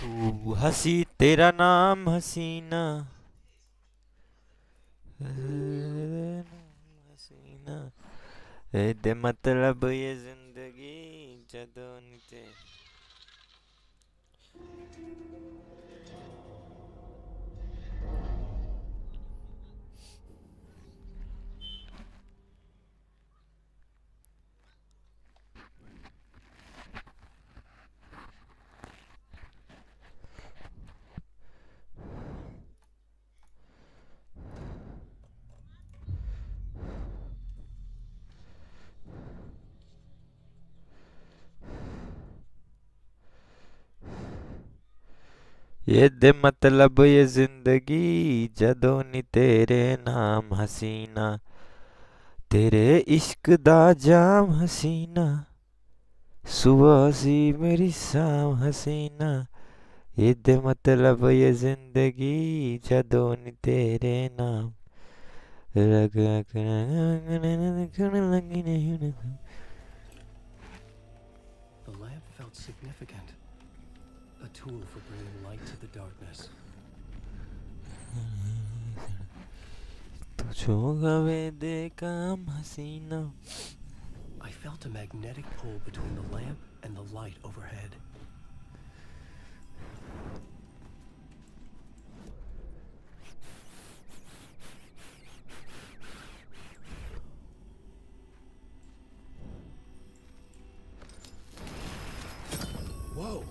तू हंसी तेरा नाम हसीना हसीना दे मतलब ये जिंदगी जदों नी ते ये दे मतलब ये जिंदगी जदों नी तेरे नाम हसीना तेरे इश्क दा जाम हसीना सुबह सी मेरी शाम हसीना ये दे मतलब ये जिंदगी जदों नी तेरे नाम The lamp felt significant. A tool for bringing light to the darkness. तुझो गवे दे काम हसीना I felt a magnetic pull between the lamp and the light overhead. Whoa!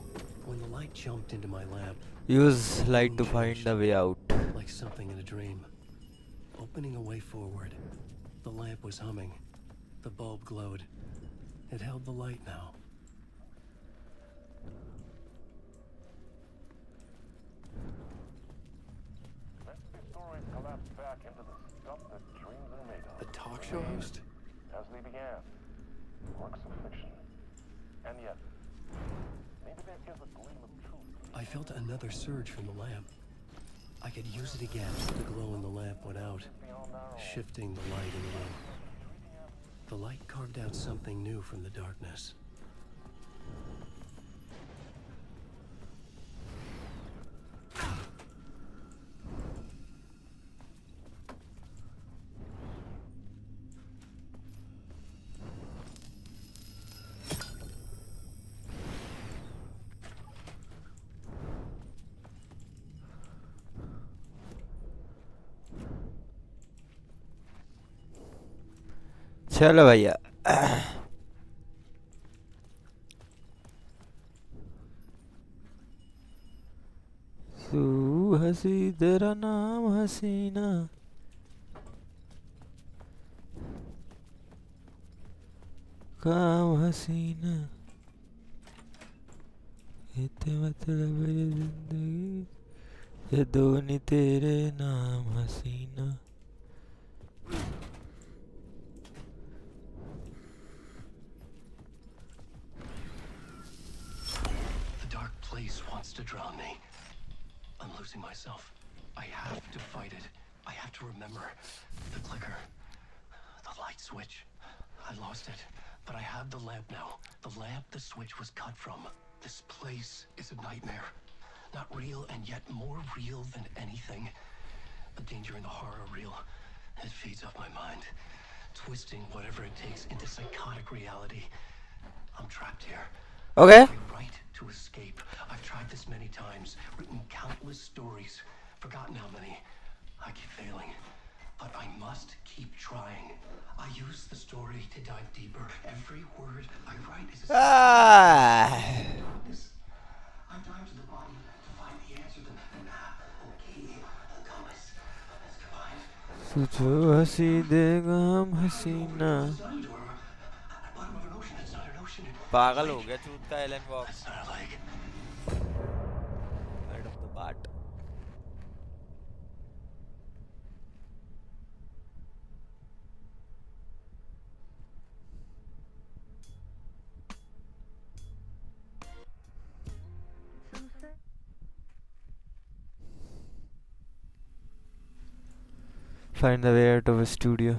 When the light jumped into my lamp, use the light room to find changed, the way out like something in a dream. Opening a way forward, the lamp was humming. The bulb glowed. It held the light now. Fantasy stories collapse back into the stuff that dreams are made of. A talk show host? As they began, works of fiction. And yet, maybe there is a gleam of truth. I felt another surge from the lamp. I could use it again. The glow in the lamp went out, shifting the light in the room. The light carved out something new from the darkness. चलो भैया तू हंसी तेरा नाम हसीना काम हसीना इतने मतलब ये जिंदगी ये दोनी तेरे नाम हसीना The dark place wants to drown me. I'm losing myself. I have to fight it. I have to remember. The clicker. The light switch. I lost it. But I have the lamp now. The lamp the switch was cut from. This place is a nightmare. Not real and yet more real than anything. The danger and the horror are real. It feeds off my mind. Twisting whatever it takes into psychotic reality. I'm trapped here. okay My right to escape. I've tried this many times, written countless stories, forgotten how many. I keep failing, but I must keep trying. I use the story to dive deeper. Every word I write is a darkness. I dive to the body to find the answer, the map, the key, the compass. It's combined. तुझो हंसी देगा हम हसीना Designed to at the bottom of an ocean. It's not an ocean. पागल हो गया चूत का Alan walk It's not a lake. Head of the bat find the way out of a studio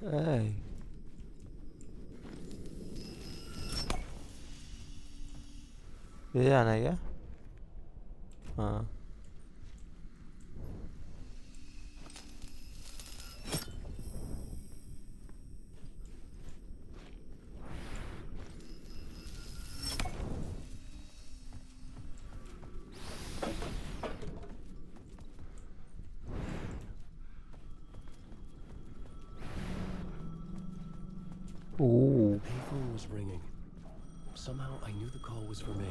Hey. ये जाना है क्या? हाँ. Ooh. Payphone was ringing. Somehow I knew the call was for me.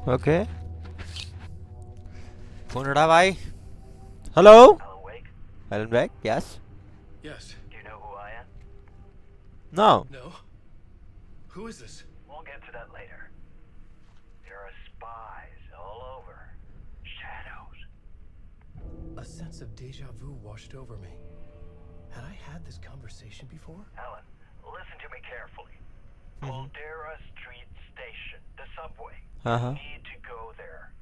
Okay. Phone उठा भाई. Hello. Alan Wake? Alan Beck. Yes. Yes. Do you know who I am? No. No? Who is this? We'll get to that later. There are spies all over. Shadows. A sense of deja vu washed over me. Had I had this conversation before? Alan, listen to me carefully. Caldera Street Station, the subway. Uh-huh. You need to go there.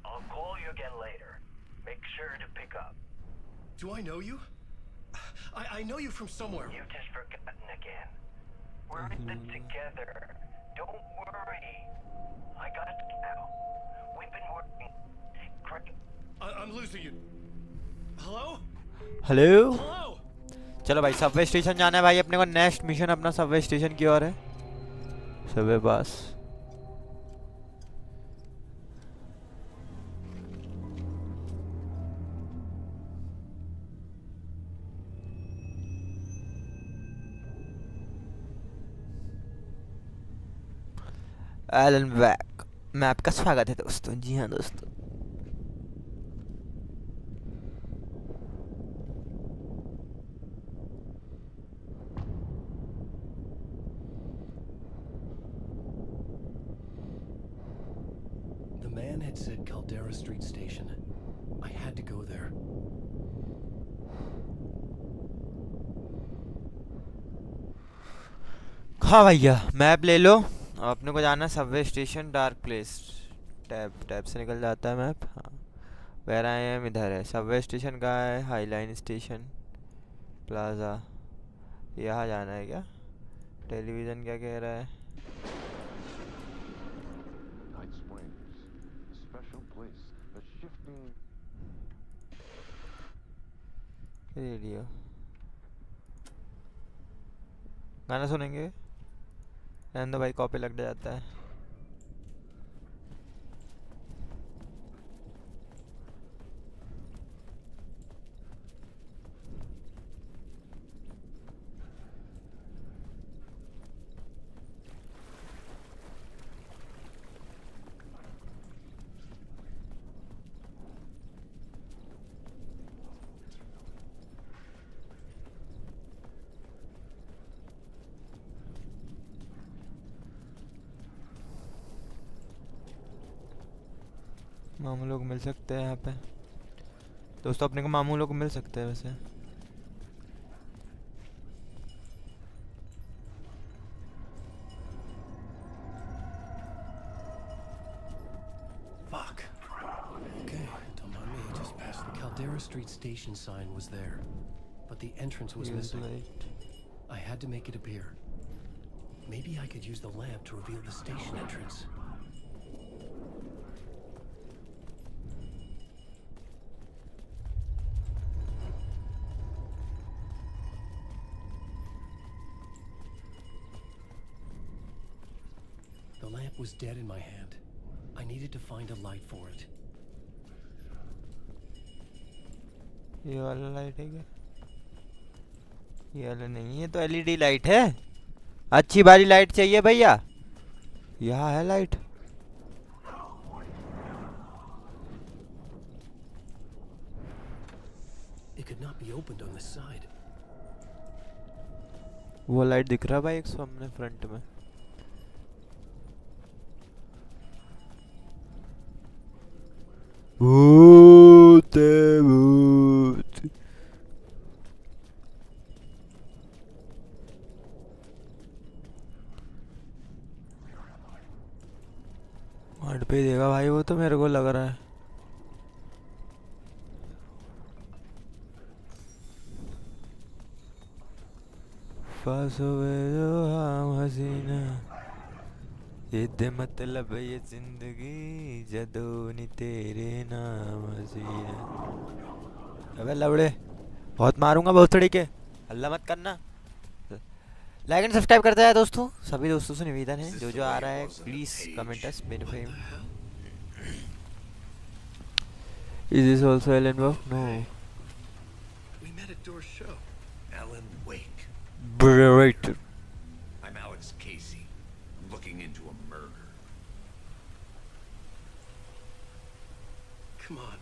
I'll call you again later. Make sure to pick up. Do I know you? I know you from somewhere. You've just forgotten again. We're in this together. Don't worry. I got it now. We've been working. Great. I'm losing you. Hello? Hello. Hello? चलो भाई Subway station जाना है भाई अपने को. Next mission अपना subway station की ओर है. Subway pass. Alan back. मैं आपका स्वागत है दोस्तों. जी हाँ दोस्तों. The man had said Caldera Street Station. I had to go there. हाँ भैया मैप ले लो. अब अपने को जाना है subway station. Dark place. Tab से निकल जाता है मैप. हाँ. वेयर आई एम इधर है. सबवे स्टेशन का है. High line station plaza. यहाँ जाना है क्या? टेलीविज़न क्या कह रहा है? Night Springs, a special place, a shifting. Radio. गाना सुनेंगे. रहने दो भाई कॉपी लग जाता है. मामू लोग मिल सकते हैं यहाँ पे दोस्तों. अपने को मामू लोग मिल सकते हैं वैसे. Fuck. Okay, don't mind me. Just past the Caldera Street Station sign was there, but the entrance was Use missing. light. I had to make it appear. Maybe I could use the lamp to reveal the station entrance. The lamp was dead in my hand. I needed to find a light for it. ये वाला light है क्या? ये वाला नहीं है तो LED light है. अच्छी वाली लाइट चाहिए भैया. यहाँ है light. It could not be opened on this side. वो लाइट दिख रहा है भाई एक सामने फ्रंट में. भूत है, भूत. थर्ड पे देगा भाई वो तो मेरे को लग रहा है. पास हुए जो हम हसीना ये मतलब ये जिंदगी जदों नी तेरे नाम हसीना. अबे लवड़े बहुत मारूंगा बहुत तरीके. हल्ला मत करना. लाइक एंड सब्सक्राइब करते हैं दोस्तों. सभी दोस्तों से निवेदन है जो जो आ रहा है please comment us benefit. Is this also Alan work? No. We met at Door's show. Alan Wake. Great. I'm Alex Casey. I'm looking into a murder. Come on,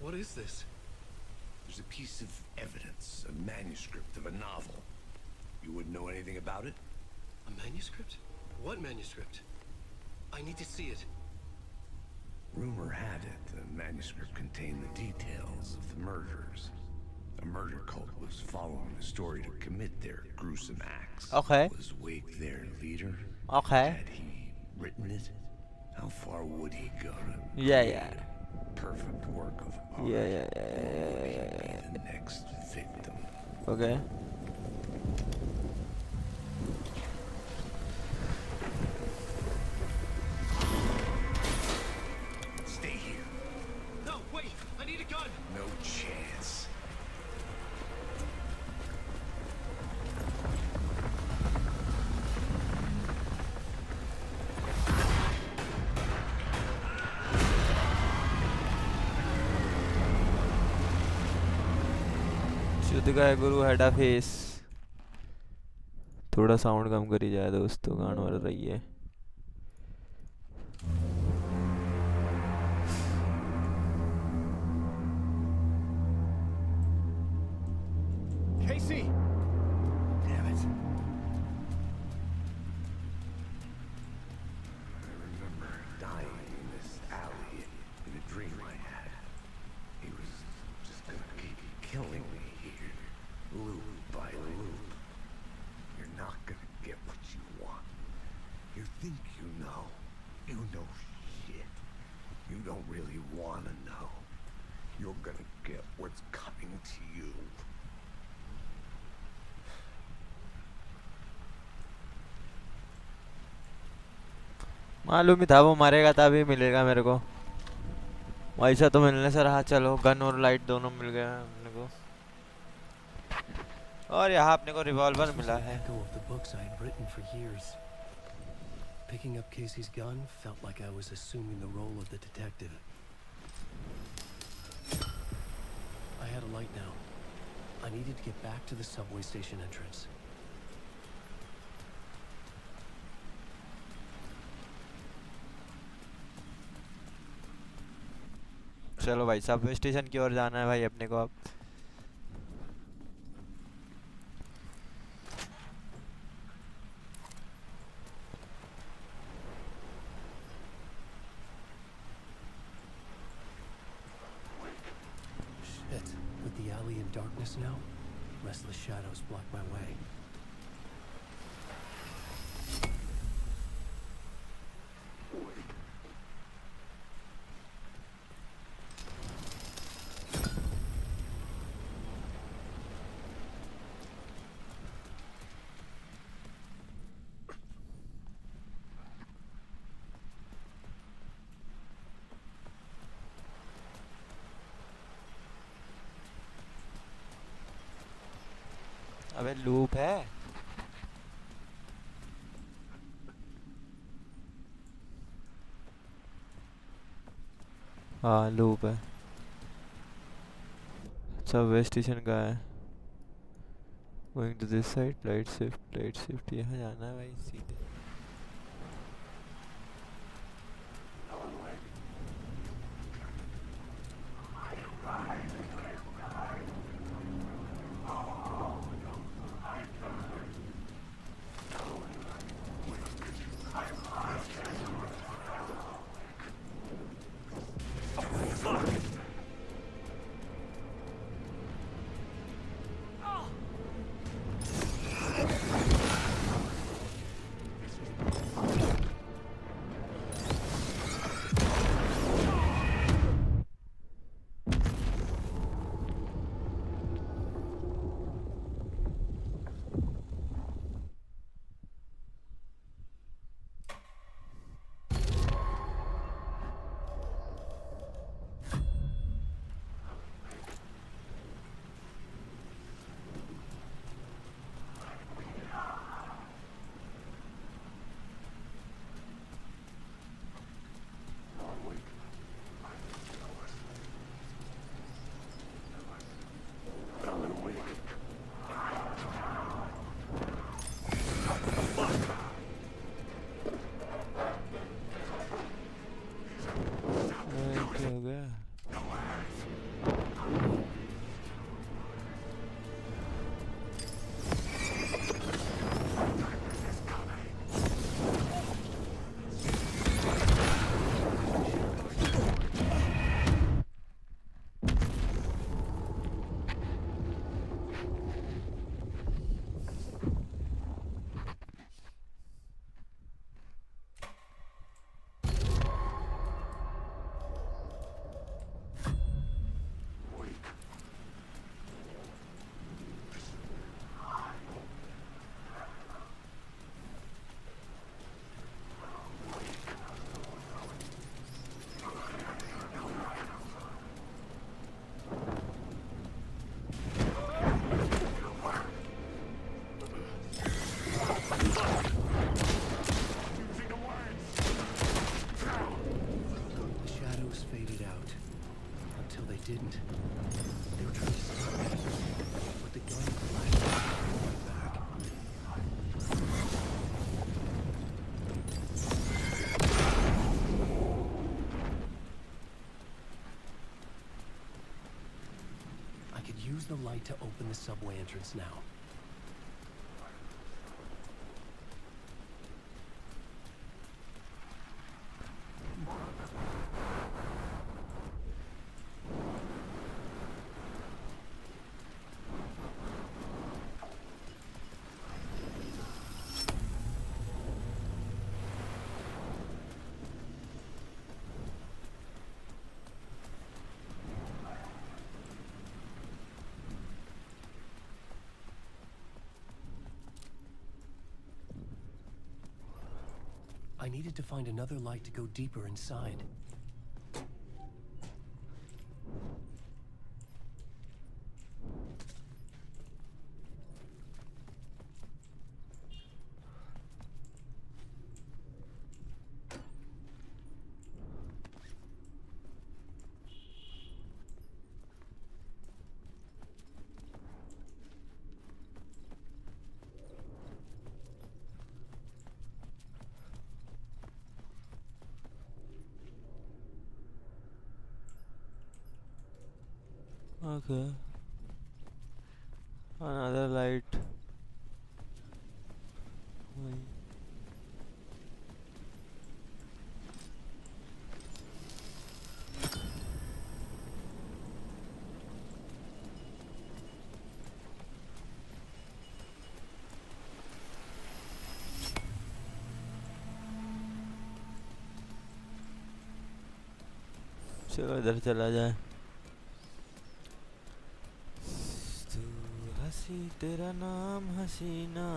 what is this? There's a piece of evidence, a manuscript of a novel. You wouldn't know anything about it? A manuscript? What manuscript? I need to see it. Rumor had it the manuscript contained the details of the murders. A murder cult was following the story to commit their gruesome acts. Okay. Was Wake their leader? Okay. Had he written it? How far would he go to Yeah. perfect work of art? Yeah. Be the next victim. Okay. Stay here. No, wait! I need a gun! No chance. शुद्ध का है गुरु हेडा face. थोड़ा sound कम करी जाए दोस्तों गान हो रही है. Casey! Damn it. I remember dying in this alley in a dream I had. He was just gonna keep killing me here, loop by loop. You're not gonna get what you want. You think you know. You know shit. You don't really wanna know. You're gonna get what's coming to you. मालूम ही था वो मरेगा तभी मिलेगा मेरे को. वैसा तो मिलने से रहा. चलो गन और लाइट दोनों मिल गए अपने को. और यहाँ अपने को रिवॉल्वर मिला है. Echo of the books I had written for years. Picking up Casey's gun felt like I was assuming the role of the detective. I had a light now. I needed to get back to the subway station entrance. चलो भाई Subway station की ओर जाना है भाई अपने को अब. Shit. With the alley in darkness now, restless shadows block my way. अबे लूप है. हाँ लूप है. सबवे स्टेशन का है. Going to this side. Light shift यहाँ जाना है भाई सीधे. use the light to open the subway entrance now. I needed to find another light to go deeper inside. Okay. Another light. Why? चलो इधर चला जाए. तू हंसी तेरा नाम हसीना.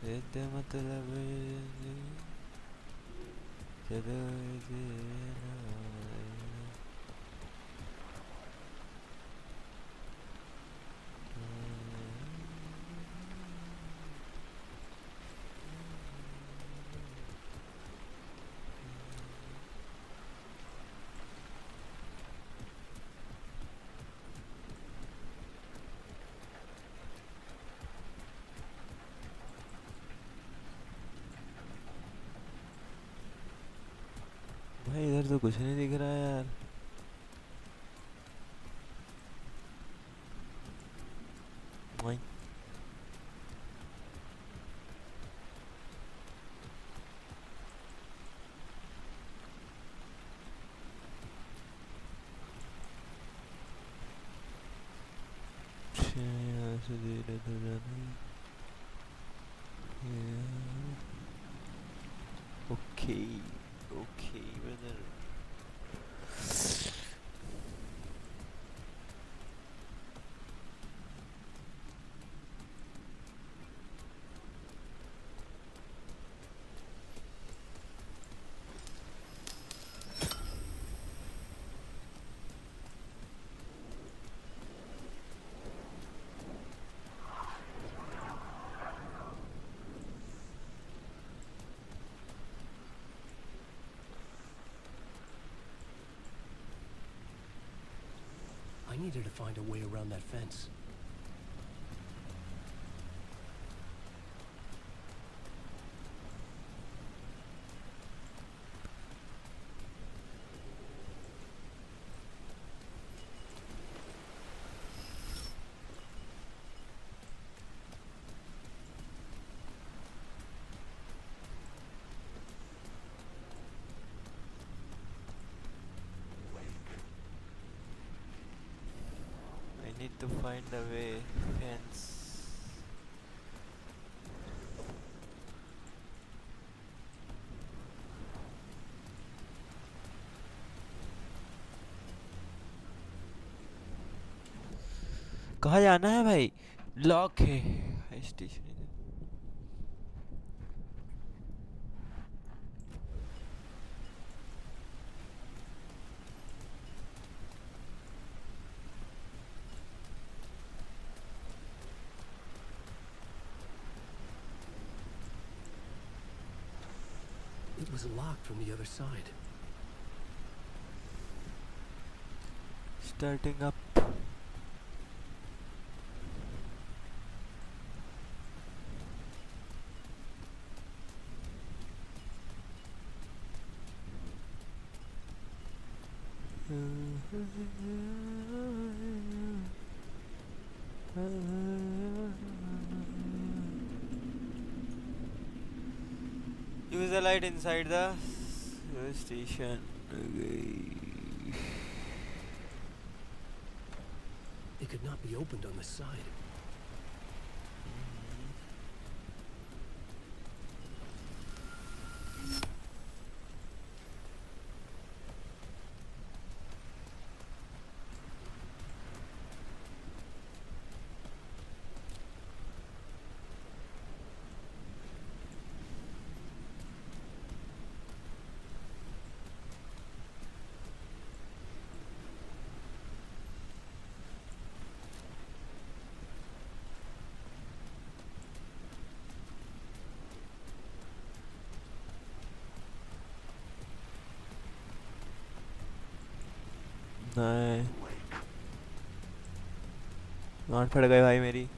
ये मतलब चलो भाई इधर तो कुछ नहीं दिख रहा है यार. वही यहाँ से धीरे तो जाना. Okay okay brother. I needed to find a way around that fence. Need to find a way. Fence. कहाँ जाना है भाई? लॉक है station. It was locked from the other side. Starting up. Use the light inside the station. Okay. It could not be opened on the side. नहीं, गांड फट गई भाई मेरी.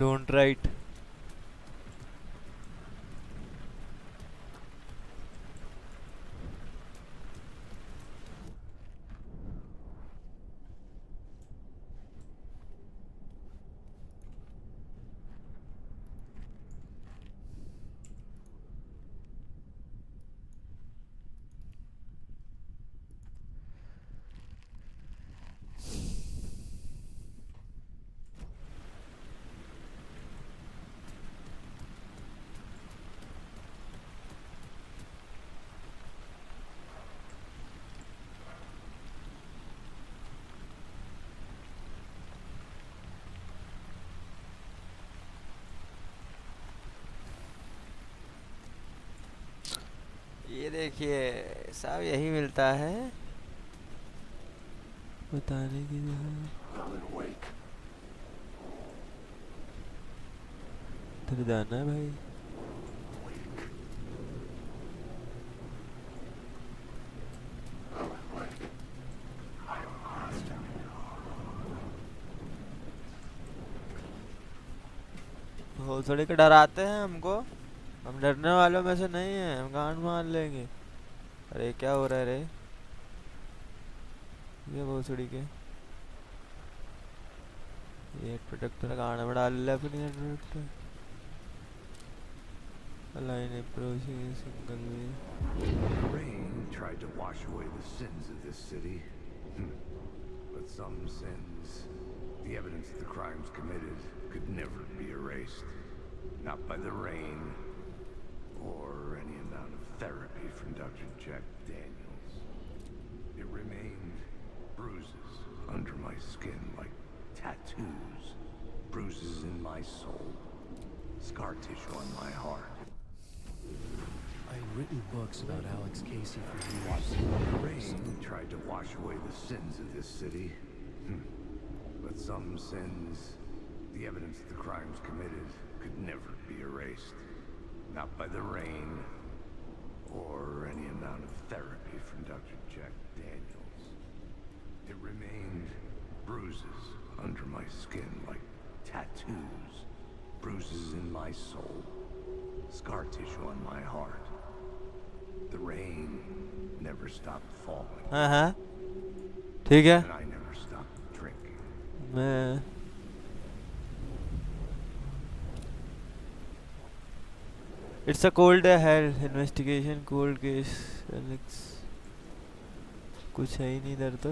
Don't write. ये देखिए सब यही मिलता है बताने की इधर जाना है भाई. वो थोड़ी के डराते हैं हमको. हम डरने वालों में से नहीं है. हम गांड मार लेंगे. अरे क्या हो रहा है रे. ये भोसड़ी के ये प्रोटेक्टर गांड में डाल ले अपनी protector. Line approaching single way. Rain tried to wash away the sins of this city. But some sins, the evidence of the crimes committed, could never be erased. Not by the rain, or any amount of therapy from Dr. Jack Daniels. It remained bruises under my skin like tattoos, bruises in my soul, scar tissue on my heart. I had written books about Alex Casey for years. Rain tried to wash away the sins of this city. But some sins, the evidence of the crimes committed, could never be erased. Not by the rain, or any amount of therapy from Dr. Jack Daniels. It remained bruises under my skin like tattoos, bruises in my soul, scar tissue on my heart. The rain never stopped falling. हाँ ठीक है. And I never stopped drinking. मैं It's a cold hell investigation cold case Alex. कुछ है ही नहीं इधर तो.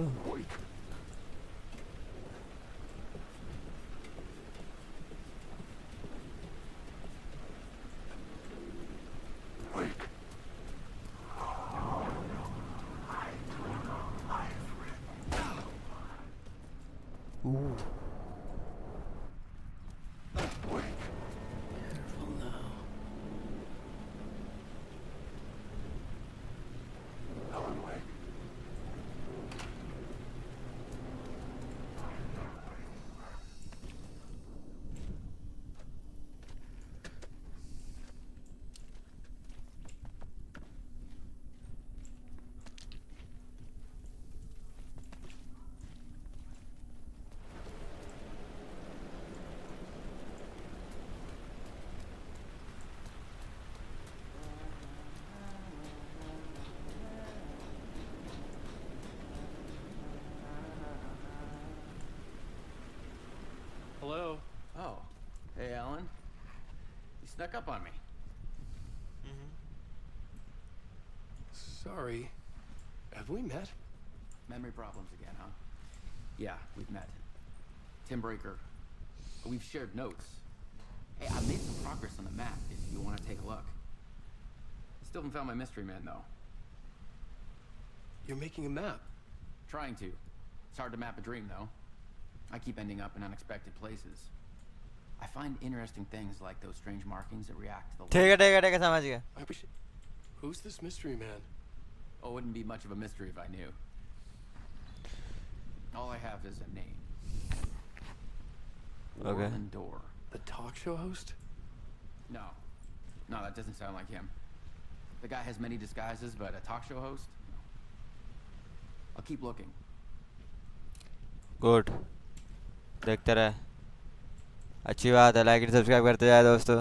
Ooh. Careful now. Hello. Oh. Hey, Alan. You snuck up on me. Sorry. Have we met? Memory problems again, huh? Yeah, we've met. Tim Breaker. We've shared notes. Hey, I've made some progress on the map if you want to take a look. Still haven't found my mystery man, though. You're making a map. Trying to. It's hard to map a dream, though. I keep ending up in unexpected places. I find interesting things like those strange markings that react to the light. ठीक है समझ गया. I wish. Who's this mystery man? Oh, it wouldn't be much of a mystery if I knew. All I have is a name. Okay. Warren Door. The talk show host? No. No, that doesn't sound like him. The guy has many disguises, but a talk show host? No. I'll keep looking. Good. देखते रहे. अच्छी बात है. Like and subscribe करते जाए दोस्तों.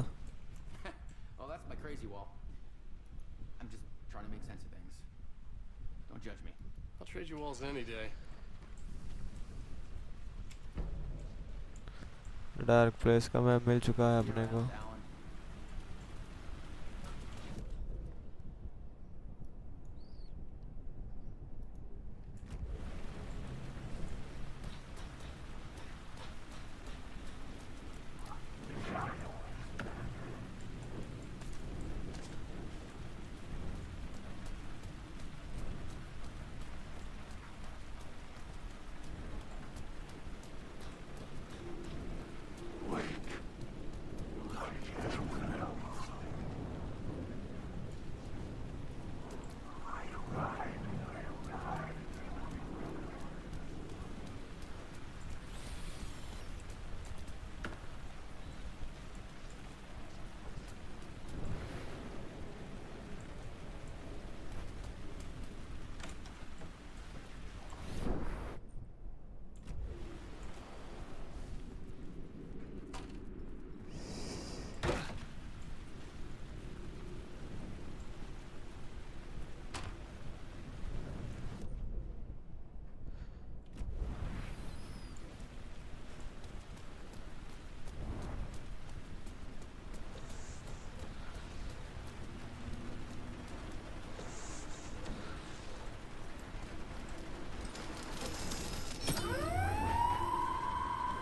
Oh, that's my crazy wall. I'm just trying to make sense of things. Don't judge me. I'll trade you walls any day. Dark place का map मिल चुका है अपने को. Alan.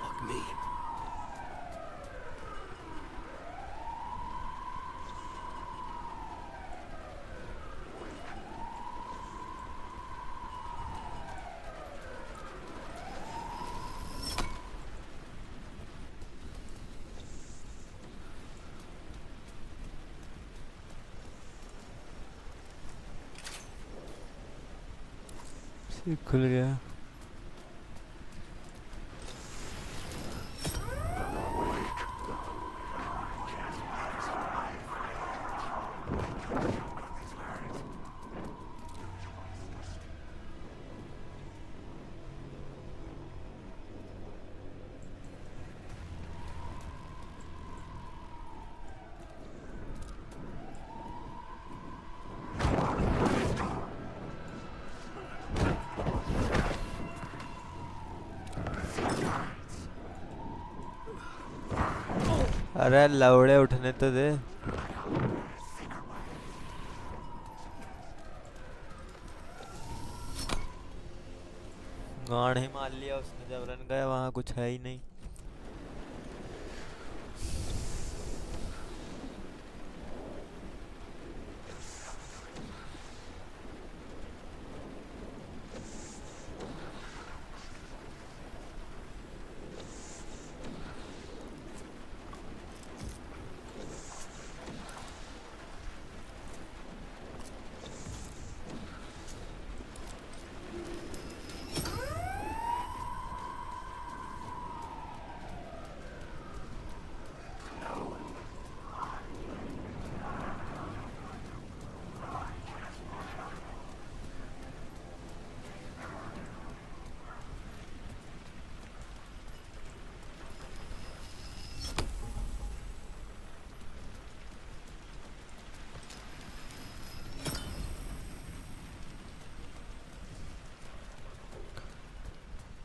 Fuck me. खुल गया. अरे लौड़े उठने तो दे. गाड़ ही मार लिया उसने जब रन गया. वहाँ कुछ है ही नहीं.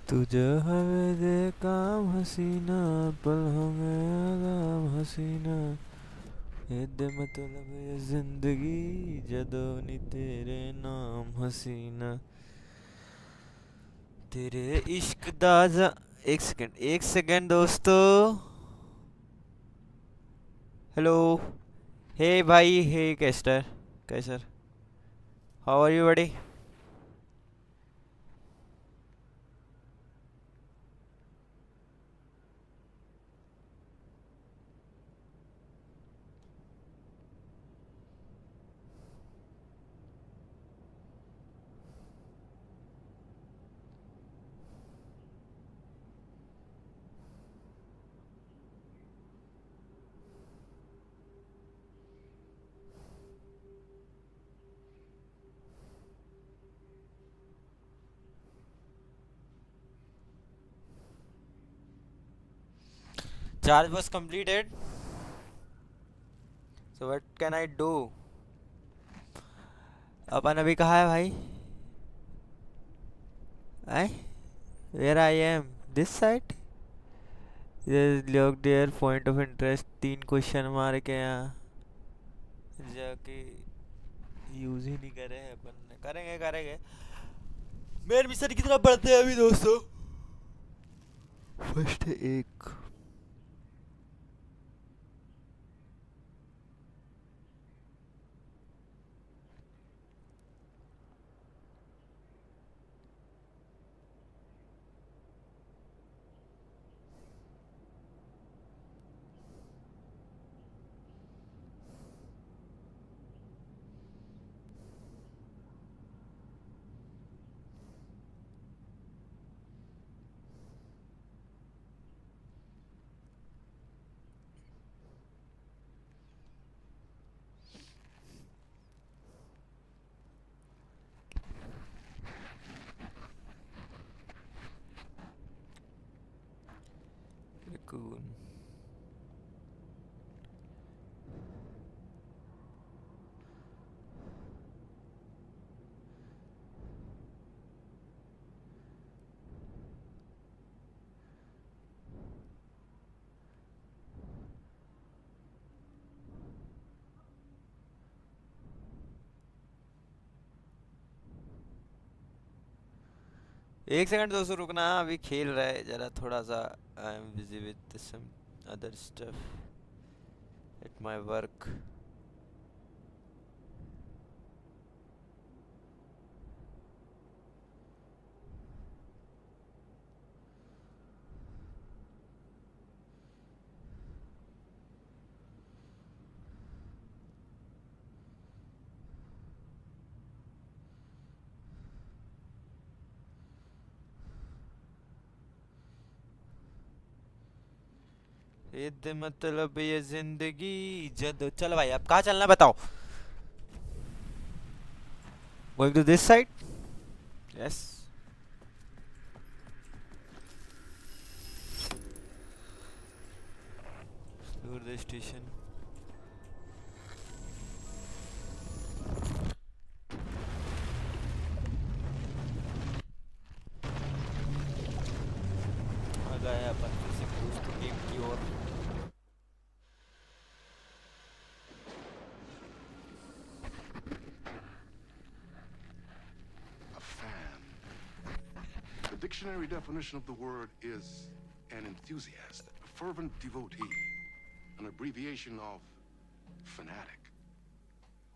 तुझे हवे दे काम हसीना पलों में आराम हसीना ਇਹਦੇ ਮਤਲਬ ਇਹ ਜ਼ਿੰਦਗੀ ਜਦੋਂ ਨੀ ਤੇਰੇ ਨਾਮ ਹਸੀਨਾ तेरे इश्क दा एक सेकंड दोस्तों हेलो हे भाई hey Kaiser how are you buddy charge was completed so what can I do अपन अभी कहाँ है भाई I where I am this side लोग their point of interest 3 question मार के यहाँ जाके यूज ही नहीं करे हैं अपन करेंगे मेन मिशन कितना बढ़ते हैं अभी दोस्तों फर्स्ट एक cool एक सेकंड दोस्तों रुकना अभी खेल रहा है जरा थोड़ा सा I am busy with some other stuff at my work ये मतलब ये जिंदगी जद चल भाई अब कहाँ चलना बताओ going to this side yes दूर स्टेशन आ गया अपन फिर से क्रूज टू गेम की ओर The dictionary definition of the word is an enthusiast, a fervent devotee, an abbreviation of fanatic.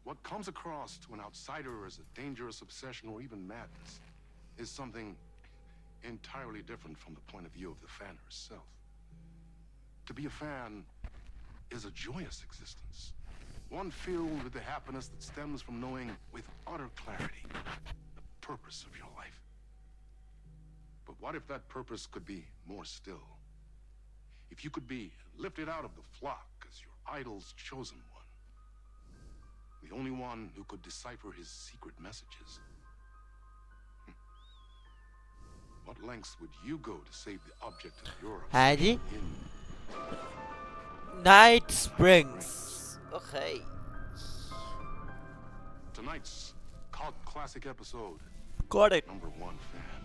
What comes across to an outsider as a dangerous obsession or even madness is something entirely different from the point of view of the fan herself. To be a fan is a joyous existence, one filled with the happiness that stems from knowing with utter clarity the purpose of your life. But what if that purpose could be more still? If you could be lifted out of the flock as your idol's chosen one, the only one who could decipher his secret messages. What lengths would you go to save the object of your Haji in Night Springs okay tonight's cult classic episode? got it Number 1 fan.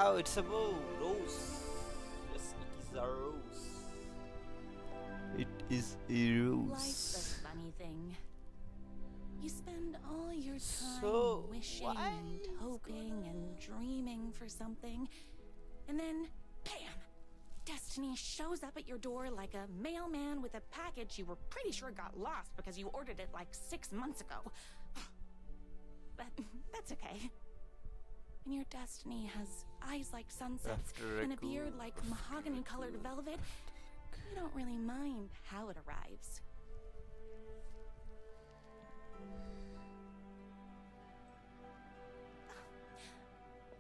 Oh, it's a rose. Yes, it is a rose. It is a Life's a rose. funny thing. You spend all your time So, wishing why and is hoping and dreaming for something, and then, bam! Destiny shows up at your door like a mailman with a package you were pretty sure got lost because you ordered it like 6 months ago. But that's okay. When your destiny has eyes like sunsets After a and a beard cool- like mahogany-colored velvet, you don't really mind how it arrives.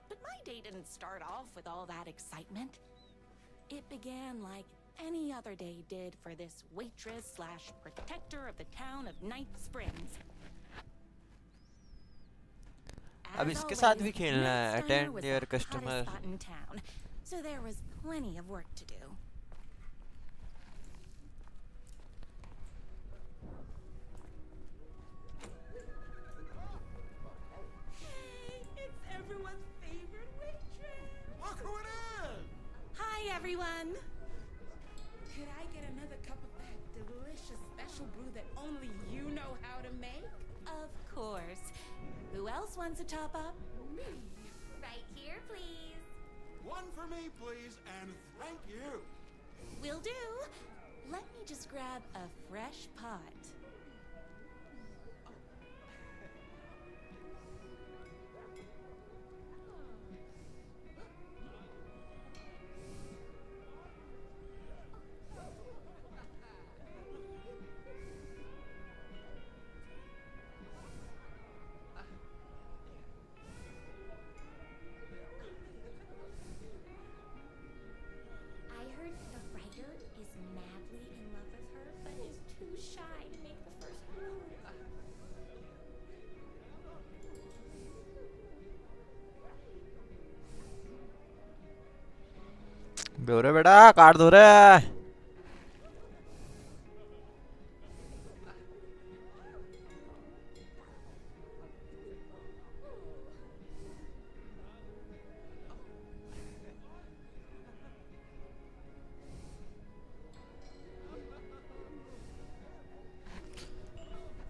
But my day didn't start off with all that excitement. It began like any other day did for this waitress slash protector of the town of Night Springs. अब As इसके साथ always, भी खेलना है, Night's Diner attend was your the customer. hottest spot in town, so there was plenty of work to do. Hey, it's everyone's favorite waitress. Look who it is! Hi, everyone. Could I get another cup of that delicious special brew that only you know how to make? Of course. Who else wants a top up? Me. Right here, please. One for me, please, and thank you. Will do. Let me just grab a fresh pot. I heard the writer is madly in love with her, but is too shy to make the first move. बेवरे बेटा काट दो रे.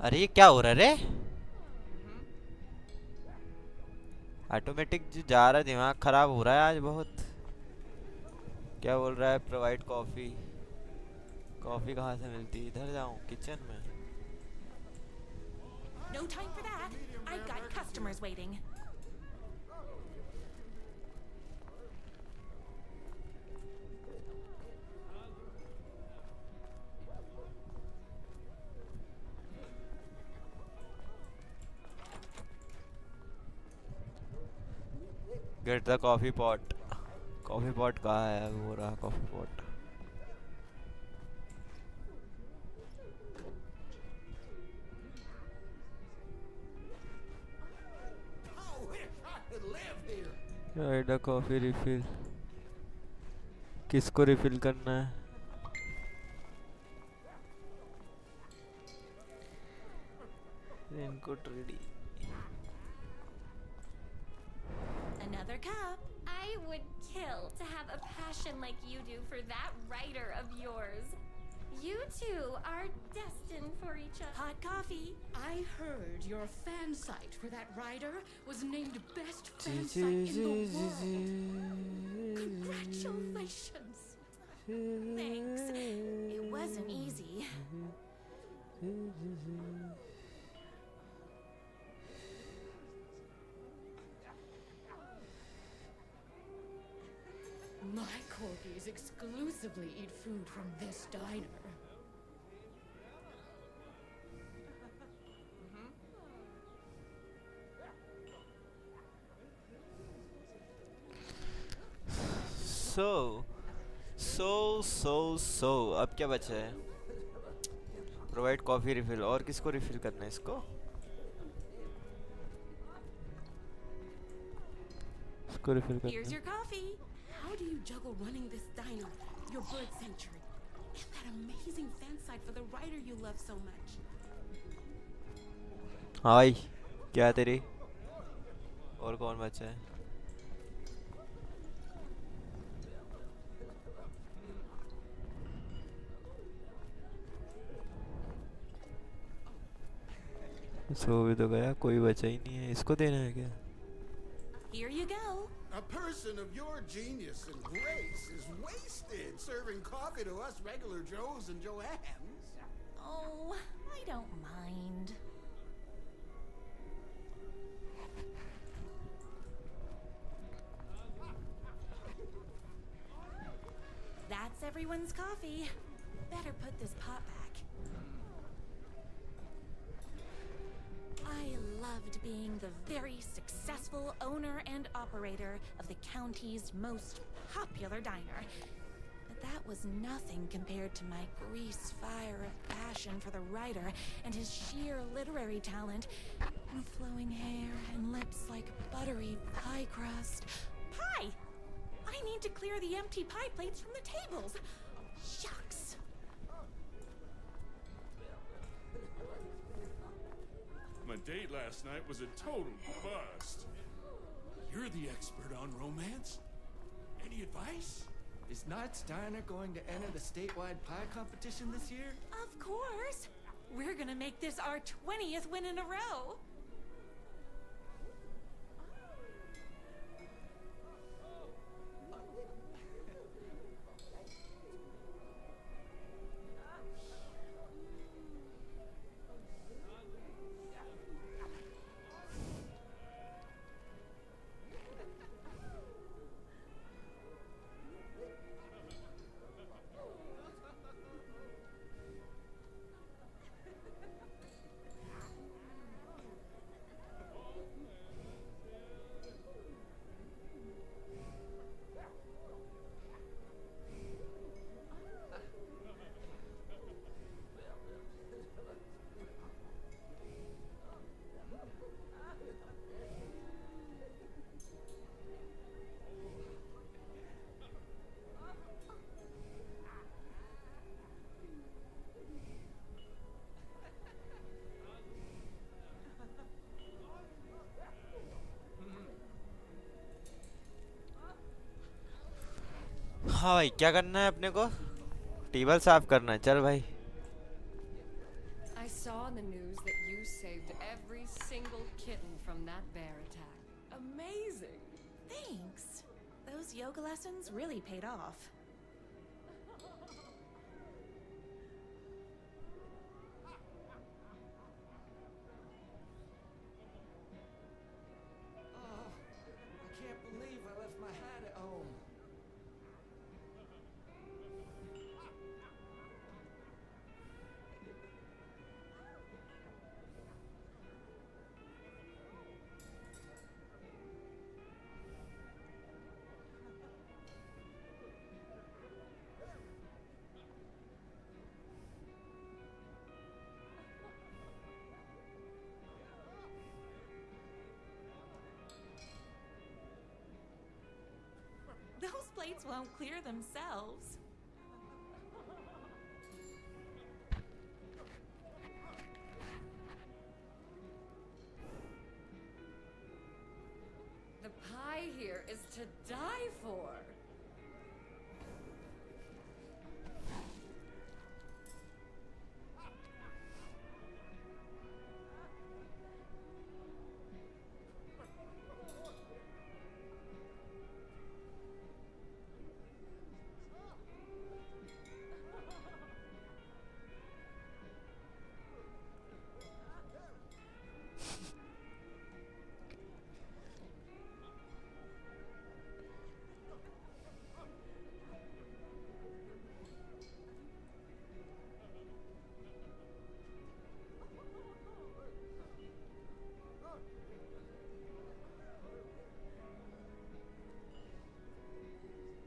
अरे ये क्या हो रहा है रे? ऑटोमेटिक जा रहा है, दिमाग खराब हो रहा है आज बहुत. क्या बोल रहा है? Provide coffee. कॉफी कहाँ से मिलती है? इधर जाऊँ किचन में. No time for that. I've got customers waiting. Get the coffee pot. Coffee pot कहाँ है? वो रहा coffee pot. I wish I could live here. Right coffee refill. किसको रिफिल करना है? Raincoat ready. Another cup. I would kill to have a passion like you do for that writer of yours. You two are destined for each other. Hot coffee. I heard your fan site for that writer was named best fan site in the world. Congratulations. Thanks. It wasn't easy. My corgis exclusively eat food from this diner. सो अब क्या बचा है? Provide coffee refill. और किसको refill करना है इसको? इसको रिफिल करना Here's है. your coffee. How do you juggle running this diner, your bird sanctuary, and that amazing fan site for the writer you love so much? हाय, क्या तेरी? और कौन बचा है? सो भी तो गया, कोई बचा ही नहीं है। इसको देना है क्या? Here you go. A person of your genius and grace is wasted serving coffee to us regular Joes and Joannes. Oh, I don't mind. That's everyone's coffee. Better put this pot back. I loved being the very successful owner and operator of the county's most popular diner. But that was nothing compared to my grease fire of passion for the writer and his sheer literary talent. Flowing hair and lips like buttery pie crust. Pie! I need to clear the empty pie plates from the tables. Shucks. My date last night was a total bust. You're the expert on romance. Any advice? Is Knight's Diner going to enter the statewide pie competition this year? Of course. We're gonna make this our 20th win in a row. हाँ भाई, क्या करना है अपने को? Table साफ करना है, चल भाई। I saw in the news that you saved every single kitten from that bear attack. Amazing! Thanks. Those yoga lessons really paid off. Oh, I can't believe I left my hat at home. Those plates won't clear themselves. The pie here is to die for.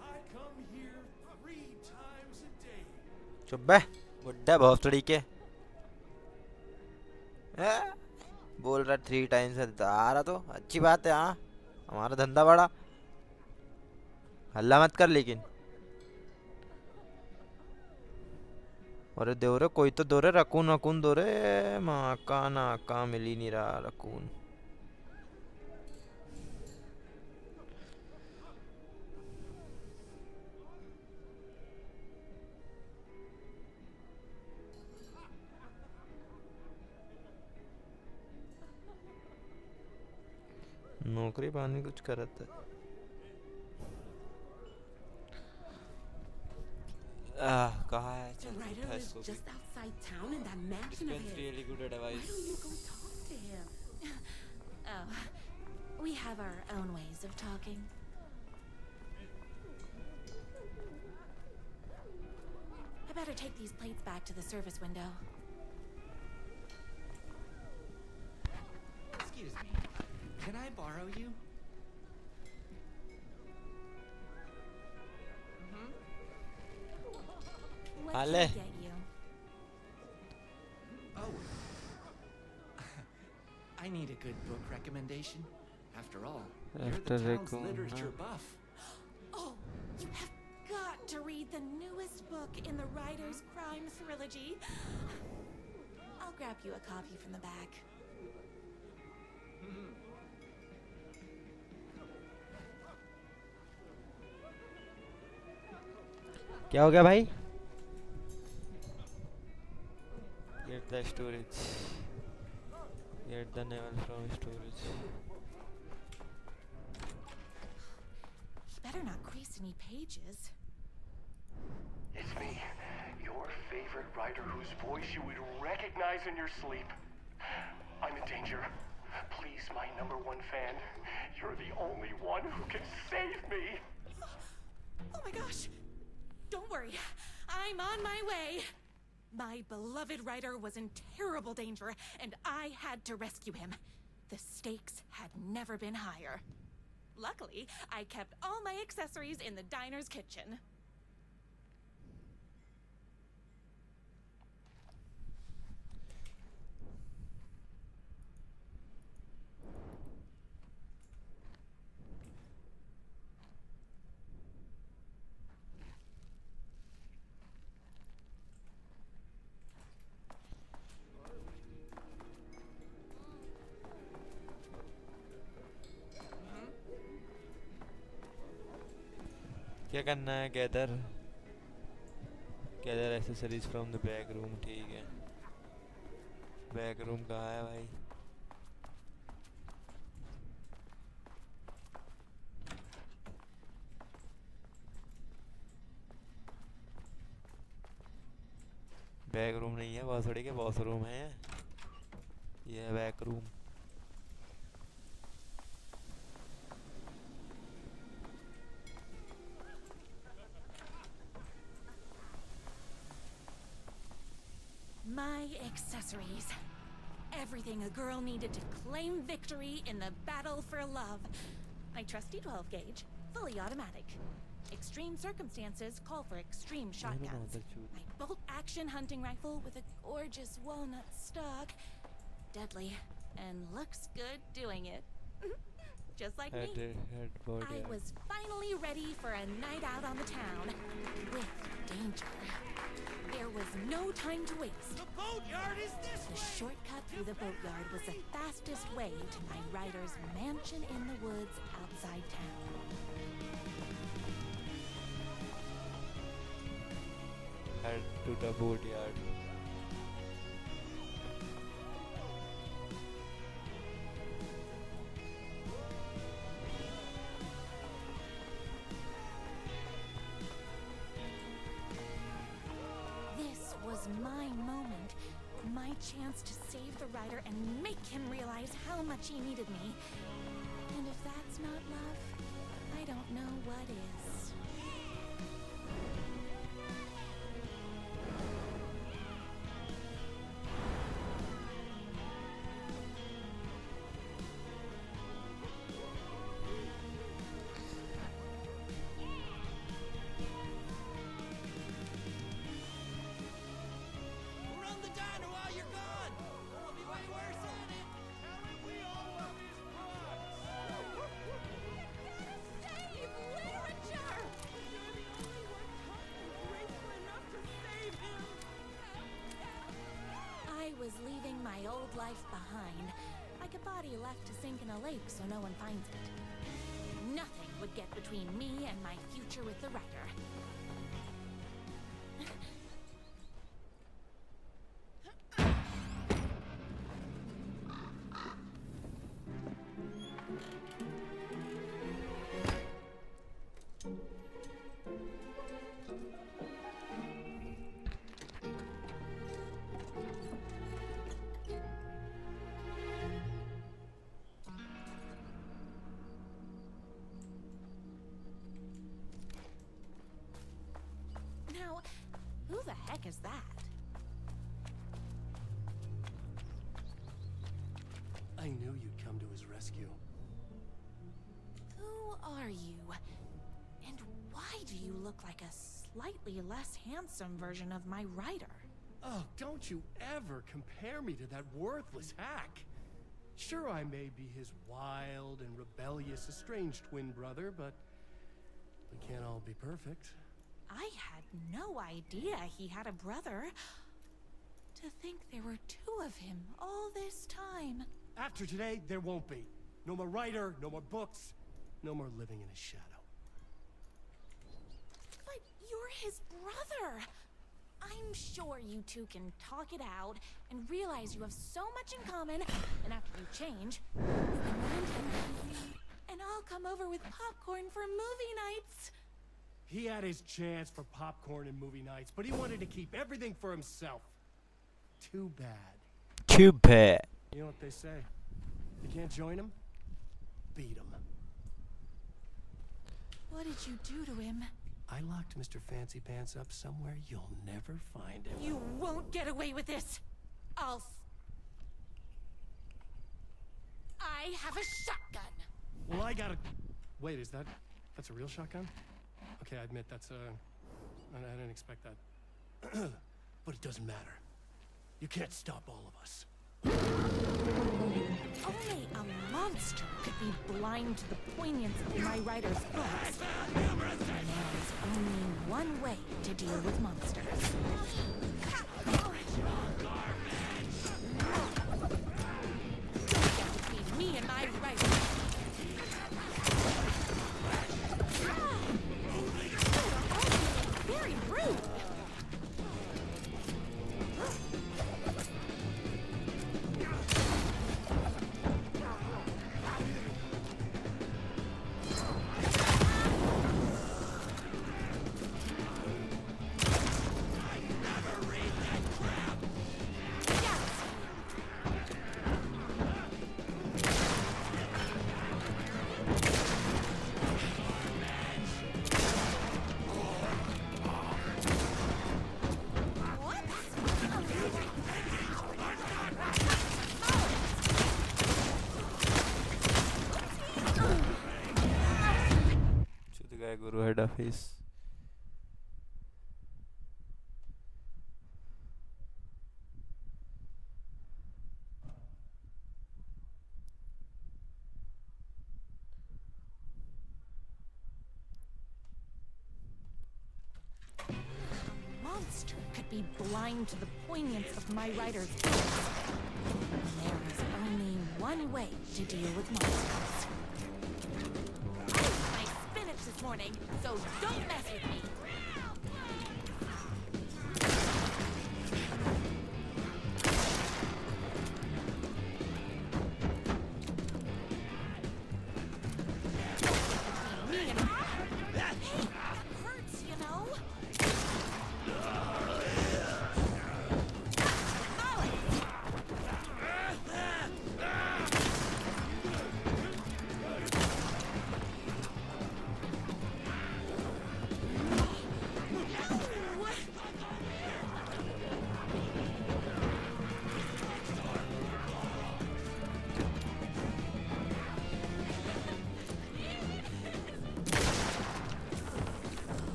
I come here 3 times a day. चुप बे, बुड्ढा भोसड़ी के। बोल रहा 3 times आ रहा, तो अच्छी बात है। हाँ, हमारा धंधा बड़ा। हल्ला मत कर लेकिन। अरे दो रे, कोई तो दो रे, रकून वकून दो रे। माँ का ना का मिल ही नहीं रहा रकून। नौकरी पाने कुछ करत है कहाँ है The चल writer उठा lives इसको just outside town in that mansion of Dispense his. really good Why advice. don't you go talk to him? Oh, we have our own ways of talking. I better take these plates back to the service window. Excuse me. Can I borrow you? What can I Ale. get you? Oh. I need a good book recommendation. After all, you're After the town's Raccoon, literature huh? buff. Oh, you have got to read the newest book in the writer's crime trilogy. I'll grab you a copy from the back. क्या हो गया भाई Get the storage. Get the navel from storage. You better not crease any pages. It's me, your favorite writer whose voice you would recognize in your sleep. I'm in danger. Please, my #1 fan, you're the only one who can save me. Oh my gosh! Don't worry, I'm on my way. My beloved writer was in terrible danger, and I had to rescue him. The stakes had never been higher. Luckily, I kept all my accessories in the diner's kitchen. क्या करना है gather accessories from the back room ठीक है back room कहाँ है भाई back room नहीं है बहुत थोड़ी के बॉस रूम है ये है back room My accessories. Everything a girl needed to claim victory in the battle for love. My trusty 12 gauge, fully automatic. Extreme circumstances call for extreme shotguns. My bolt action hunting rifle with a gorgeous walnut stock. Deadly and looks good doing it. Just like me. I was finally ready for a night out on the town. With danger. There was no time to waste. The boatyard is this The way! shortcut through the boatyard was the fastest way to my writer's mansion in the woods outside town. Head to the boatyard. This was my moment. My chance to save the writer and make him realize how much he needed me. And if that's not love, I don't know what is. Run the diner while you're gone! It'll be way worse than it! Haven't we all love these books? Save literature! You're the only one kind and graceful enough to save him! I was leaving my old life behind, like a body left to sink in a lake so no one finds it. Nothing would get between me and my future with the writer. as that. I knew you'd come to his rescue. Who are you? And why do you look like a slightly less handsome version of my writer? Oh, don't you ever compare me to that worthless hack. Sure, I may be his wild and rebellious estranged twin brother, but we can't all be perfect. I had no idea he had a brother. To think there were two of him all this time. After today, there won't be. No more writer, no more books, no more living in his shadow. But you're his brother. I'm sure you two can talk it out and realize you have so much in common, and after you change, you can run into him. And I'll come over with popcorn for movie nights. He had his chance for popcorn and movie nights, but he wanted to keep everything for himself. Too bad. Too bad. You know what they say? You can't join him? Beat him. What did you do to him? I locked Mr. Fancy Pants up somewhere you'll never find him. You won't get away with this. I have a shotgun. Well, I gotta... Wait, that's a real shotgun? Okay, I admit I didn't expect that. But it doesn't matter. You can't stop all of us. Only a monster could be blind to the poignance of my writer's books. And there is only one way to deal with monsters. Between me and my writer. Very rude. Guru head of his. Monster could be blind to the poignance of my writer's books. And there is only one way to deal with monsters. This morning, so don't mess with me. Hey, that hurts, you know.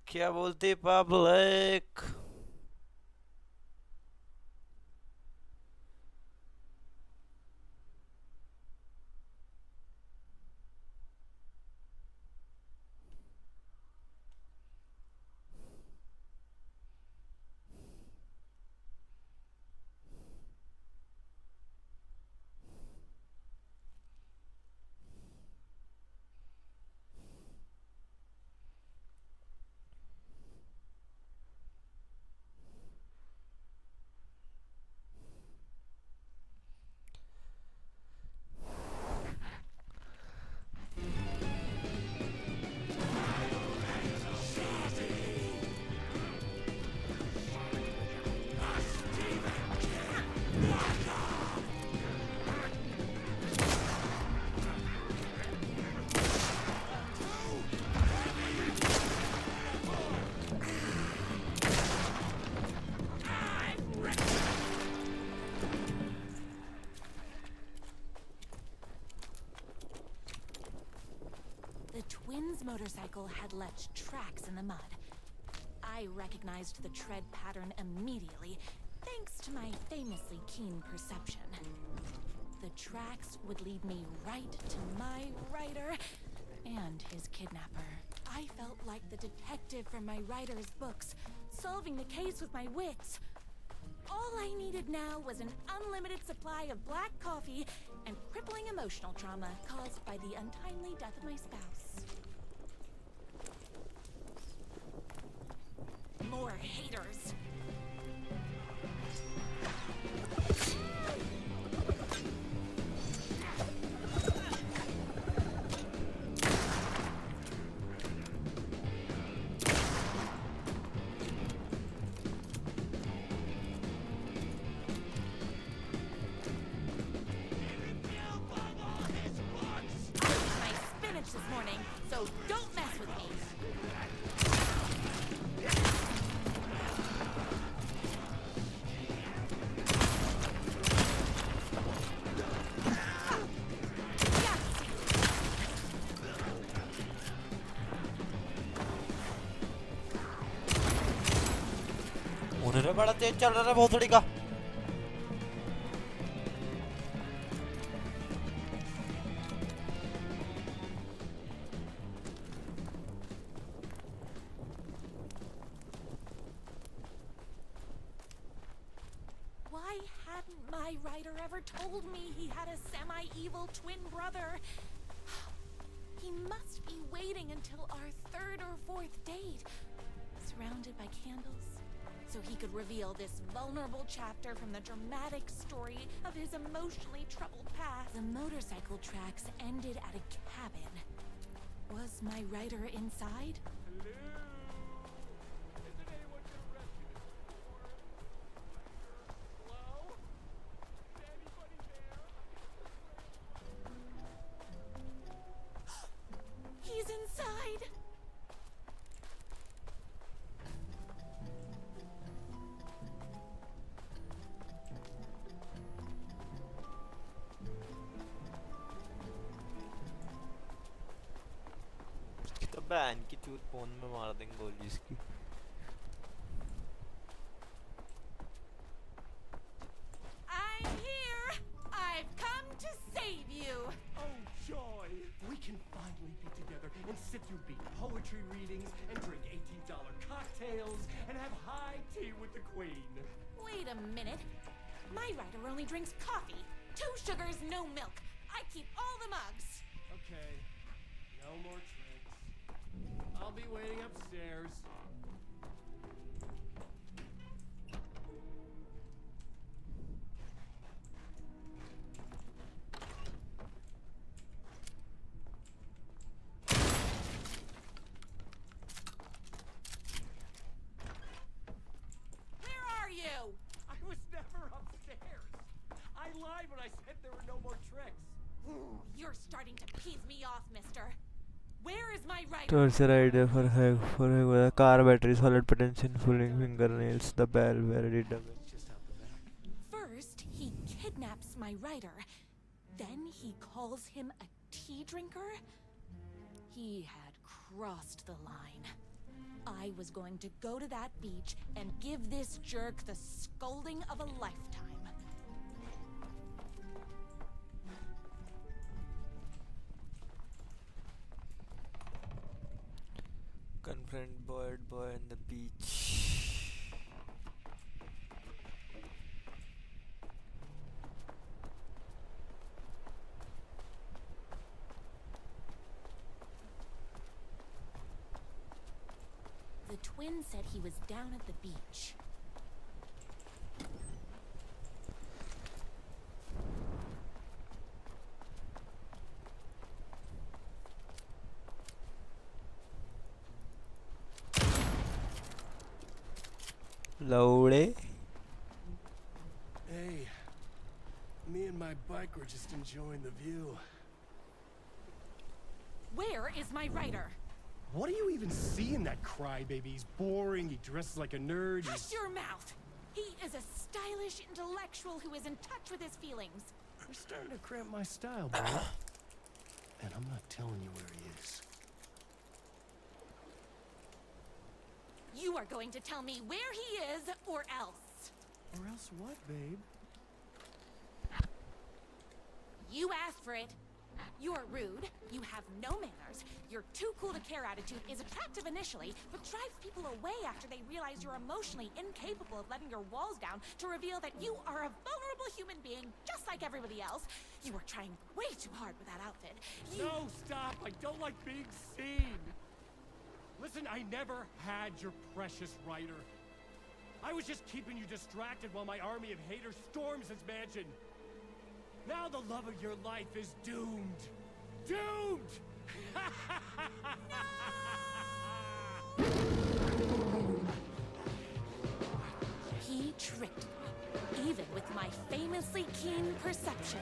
क्या बोलते public? motorcycle had left tracks in the mud. I recognized the tread pattern immediately, thanks to my famously keen perception. The tracks would lead me right to my rider and his kidnapper. I felt like the detective from my writer's books, solving the case with my wits. All I needed now was an unlimited supply of black coffee and crippling emotional trauma caused by the untimely death of my spouse. More haters. This morning, so don't mess with me. उन्हें बड़ा तेज चल रहा है बहुत थोड़ी का My writer ever told me he had a semi-evil twin brother. He must be waiting until our third or fourth date, surrounded by candles, so he could reveal this vulnerable chapter from the dramatic story of his emotionally troubled past. The motorcycle tracks ended at a cabin. Was my writer inside? He's inside! तो ban की चूत phone में मार देंगे गोली इसकी I'm here! I've come to save you! Oh, joy! We can finally be together and sit through beat poetry readings and drink $18 cocktails and have high tea with the queen. Wait a minute. My writer only drinks coffee. 2 sugars, no milk. I keep all the mugs. Okay. No more tricks. I'll be waiting upstairs. Where are you? I was never upstairs. I lied when I said there were no more tricks. You're starting to piss me off, mister. Where is my writer? torture idea for a car battery solid potential fooling fingernails the bell where it damage First, he kidnaps my writer. Then he calls him a tea drinker. He had crossed the line. I was going to go to that beach and give this jerk the scolding of a lifetime. confront boy on the beach The twin said he was down at the beach. Laude Hey, me and my bike were just enjoying the view. Where is my writer? What do you even see in that crybaby? He's boring, he dresses like a nerd. Hush your mouth! He is a stylish intellectual who is in touch with his feelings. You're starting to cramp my style, bro. And I'm not telling you where he is. You are going to tell me where he is, or else. Or else what, babe? You asked for it. You're rude, you have no manners, your too cool to care attitude is attractive initially, but drives people away after they realize you're emotionally incapable of letting your walls down to reveal that you are a vulnerable human being just like everybody else. You are trying way too hard with that outfit. No, stop! I don't like being seen! Listen, I never had your precious writer. I was just keeping you distracted while my army of haters storms his mansion. Now the love of your life is doomed. Doomed! He tricked me, even with my famously keen perception.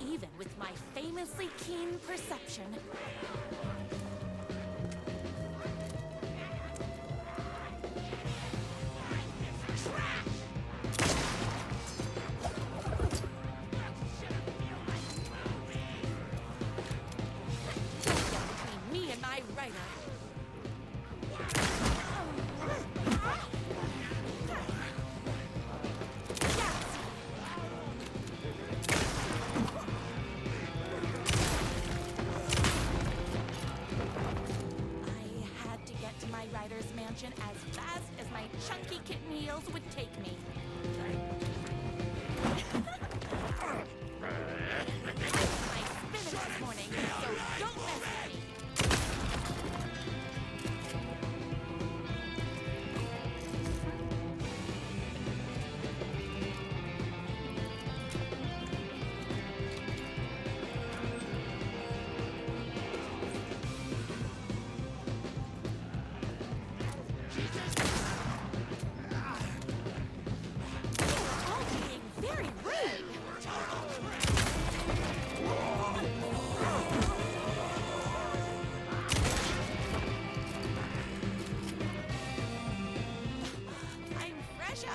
Even with my famously keen perception. Between me and my writer. As fast as my chunky kitten heels would take me. I spin it this morning, so don't mess with me.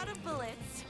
Out of bullets.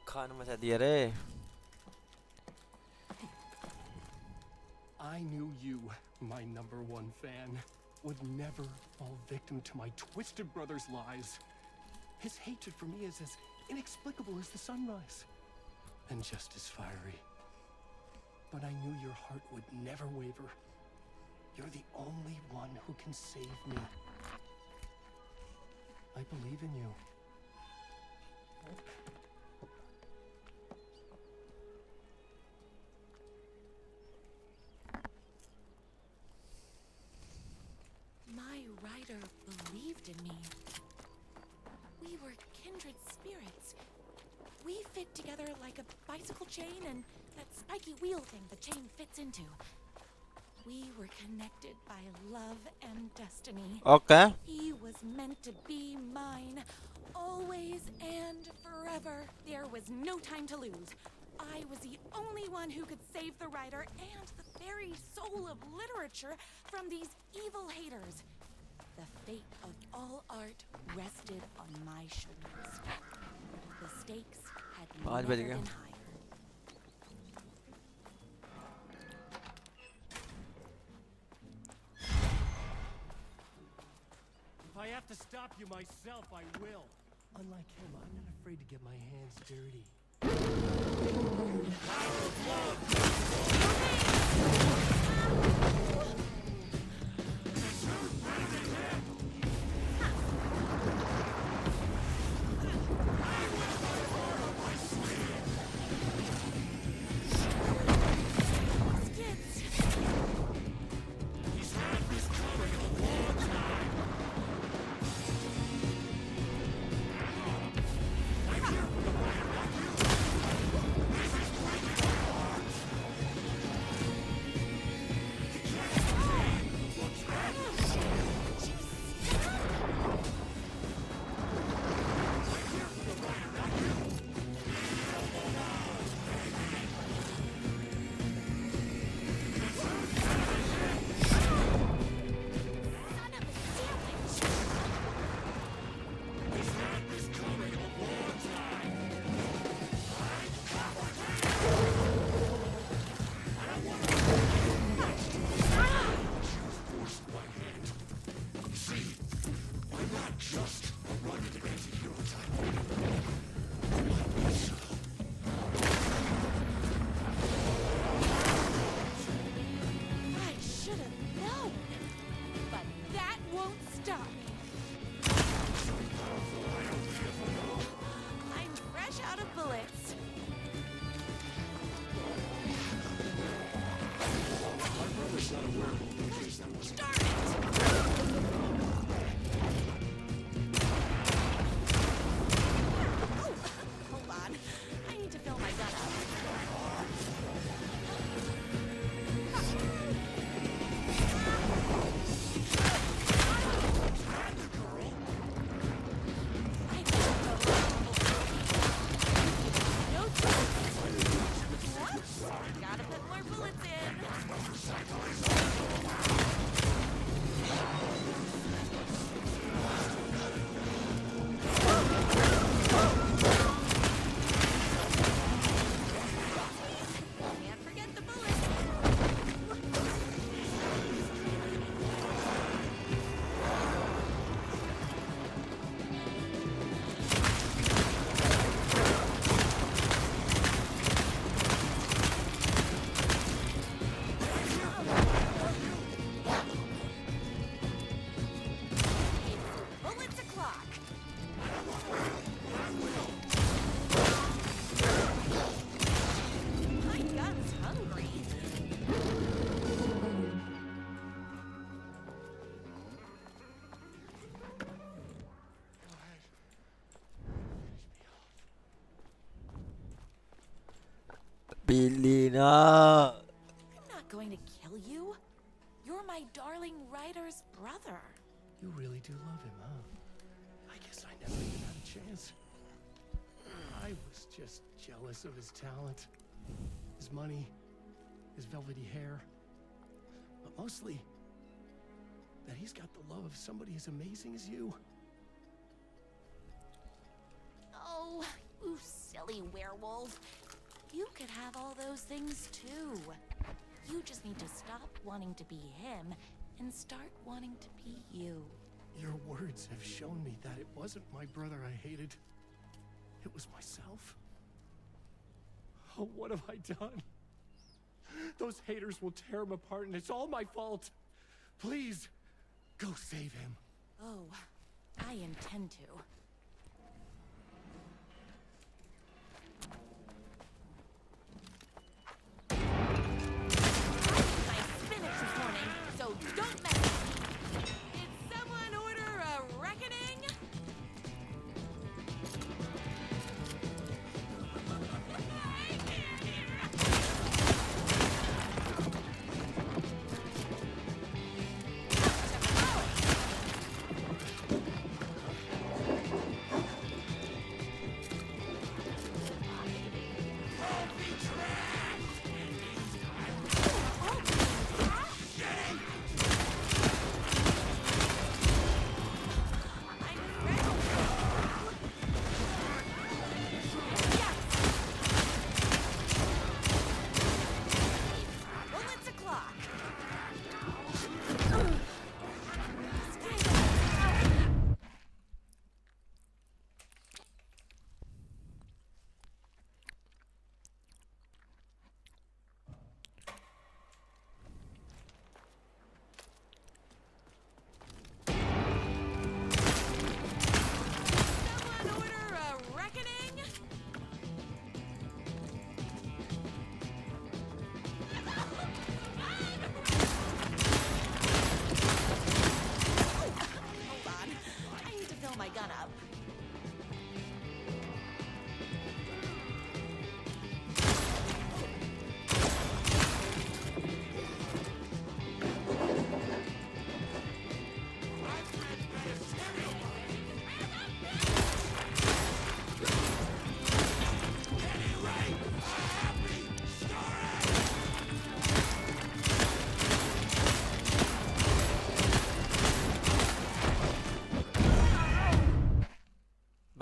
Khan मचा दिया रे. I knew you, my #1 fan, would never fall victim to my twisted brother's lies. His hatred for me is as inexplicable as the sunrise, and just as fiery. But I knew your heart would never waver. You're the only one who can save me. I believe in you. like a bicycle chain and that spiky wheel thing the chain fits into. We were connected by love and destiny. Okay. He was meant to be mine, always and forever. There was no time to lose. I was the only one who could save the writer and the very soul of literature from these evil haters. The fate of all art rested on my shoulders. The stakes had never been higher. If I have to stop you myself, I will. Unlike him, I'm not afraid to get my hands dirty. Belina. I'm not going to kill you. You're my darling writer's brother. You really do love him, huh? I guess I never even had a chance. I was just jealous of his talent, his money, his velvety hair. But mostly, that he's got the love of somebody as amazing as you. Oh, you silly werewolf. You could have all those things too. You just need to stop wanting to be him and start wanting to be you. Your words have shown me that it wasn't my brother I hated. It was myself. Oh, what have I done? Those haters will tear him apart and it's all my fault. Please, go save him. Oh, I intend to. Don't mess with me. Did someone order a reckoning?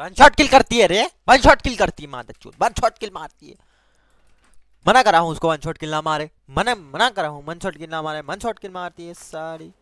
One shot किल करती है रे, one shot किल करती है मादरचोद, one shot किल मारती है। मना करा हूँ उसको वन शॉट किल ना मारे, मना करा हूँ वन शॉट किल ना मारे, वन शॉट किल मारती है सारी।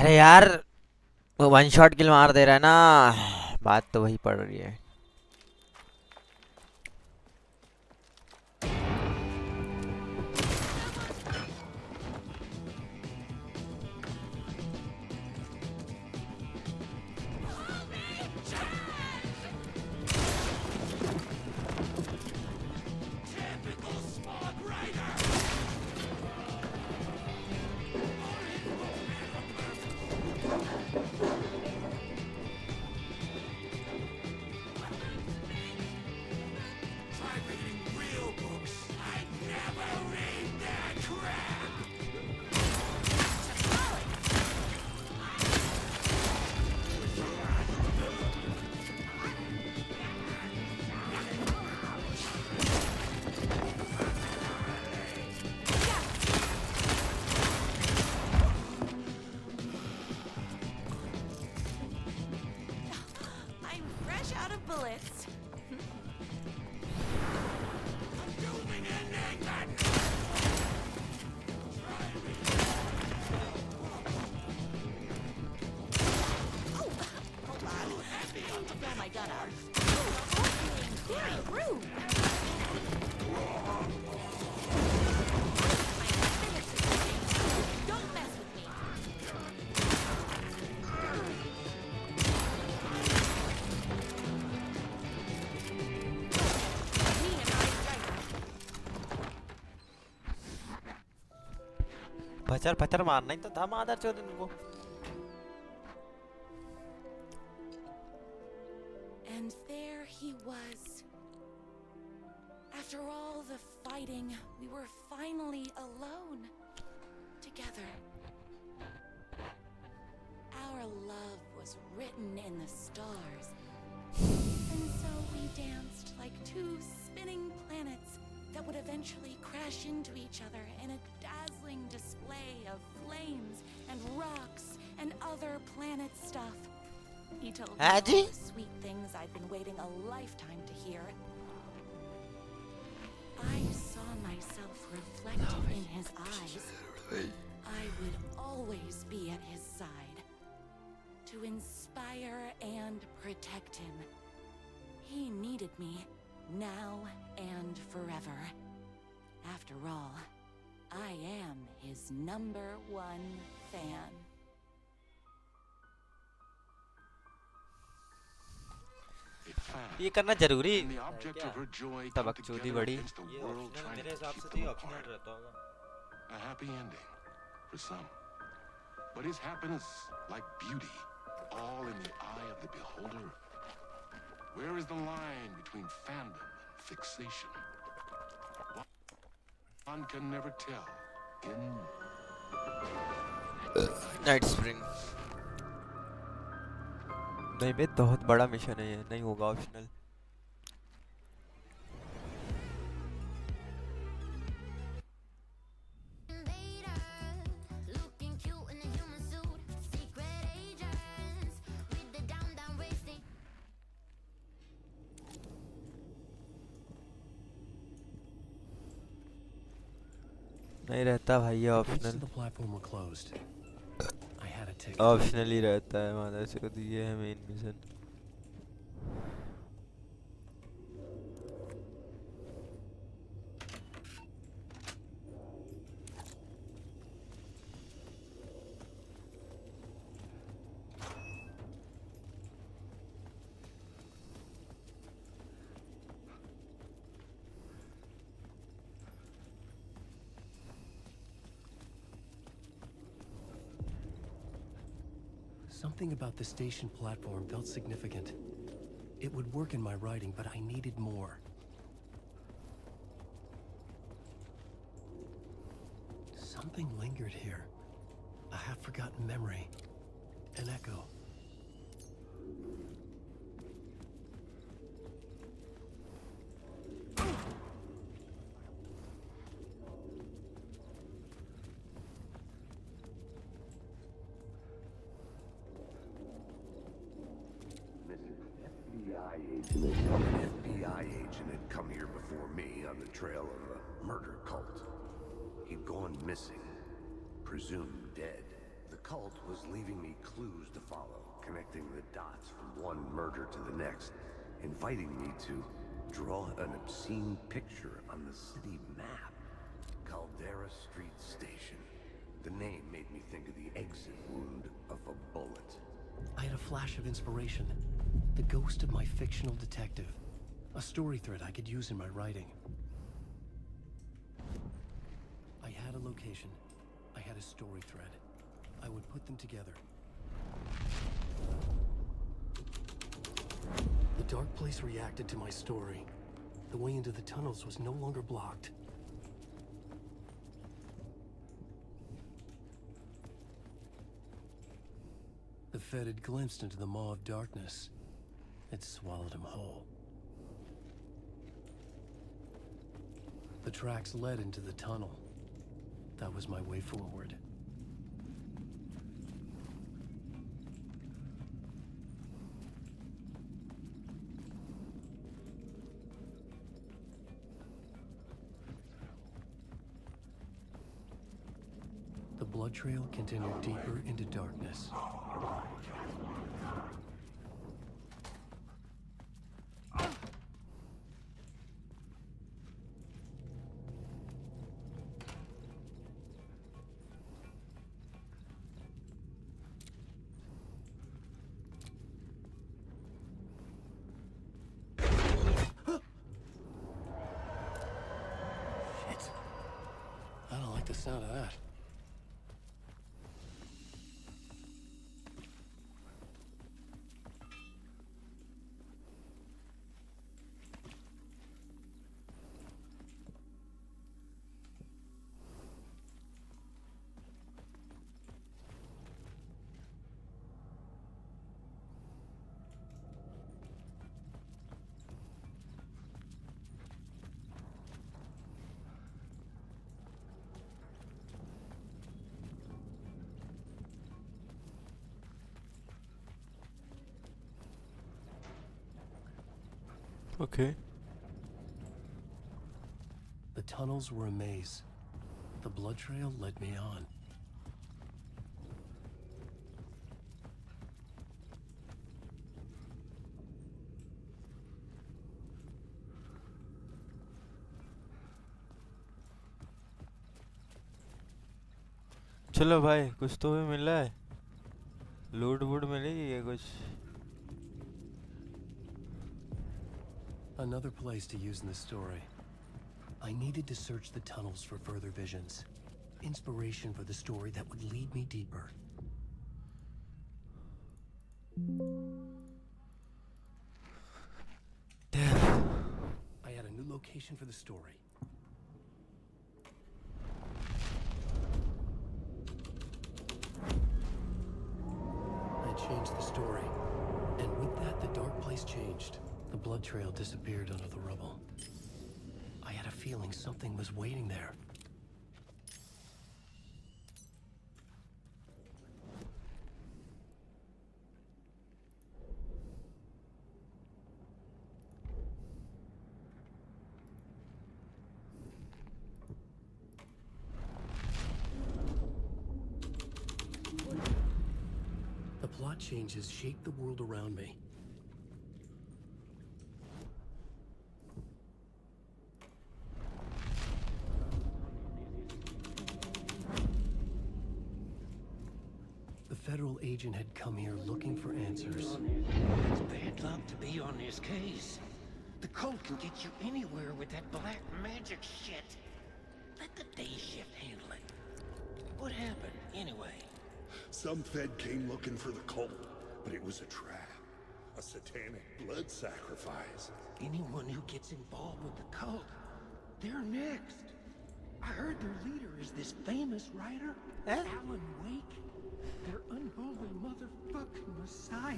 अरे यार वो वन शॉट किल मार दे रहा है ना, बात तो वही पड़ रही है। पचर पचर मारना ही तो था मादरचोद इनको। And there he was. After all the fighting, we were finally alone. Together. Our love was written in the stars. And so we danced like two spinning planets that would eventually crash into each other in a dazzling display of flames and rocks and other planet stuff. He told me all the sweet things I've been waiting a lifetime to hear. I saw myself reflected in his eyes. I would always be at his side, to inspire and protect him. He needed me, now and forever. After all, I am his #1 fan. ये करना जरूरी है क्या? तबकचोदी बड़ी, ये optional मेरे हिसाब से तो ये ऑप्शनल रहता होगा। A happy ending for some, but is happiness like beauty, all in the eye of the beholder? Where is the line between fandom and fixation? One can never tell. In night spring नहीं बे, बहुत बड़ा mission है ये, नहीं होगा optional. नहीं रहता भाई ये optional. The platform were closed. I had a ticket. Optionally रहता है माधव से, तो ये है main mission. Something about the station platform felt significant. It would work in my writing, but I needed more. Something lingered here. A half-forgotten memory. An echo. An FBI agent had come here before me on the trail of a murder cult. He'd gone missing, presumed dead. The cult was leaving me clues to follow, connecting the dots from one murder to the next, inviting me to draw an obscene picture on the city map. Caldera Street Station. The name made me think of the exit wound of a bullet. I had a flash of inspiration. The ghost of my fictional detective. A story thread I could use in my writing. I had a location. I had a story thread. I would put them together. The dark place reacted to my story. The way into the tunnels was no longer blocked. The Fed had glimpsed into the maw of darkness. It swallowed him whole. The tracks led into the tunnel. That was my way forward. The blood trail continued deeper into darkness. I don't like the sound of that. Okay. The tunnels were a maze. The blood trail led me on. चलो भाई कुछ तो भी मिला है. लूट वूट मिलेगी या कुछ. Another place to use in the story. I needed to search the tunnels for further visions. Inspiration for the story that would lead me deeper. I had a new location for the story. I changed the story. And with that, the dark place changed. The blood trail disappeared under the rubble. I had a feeling something was waiting there. plot changes shaped the world around me. The federal agent had come here looking for answers. It's bad luck to be on this case. The cult can get you anywhere with that black magic shit. Let the day shift handle it. What happened, anyway? Some Fed came looking for the cult, but it was a trap. A satanic blood sacrifice. Anyone who gets involved with the cult, they're next. I heard their leader is this famous writer, Alan Wake. Their unholy motherfucking messiah.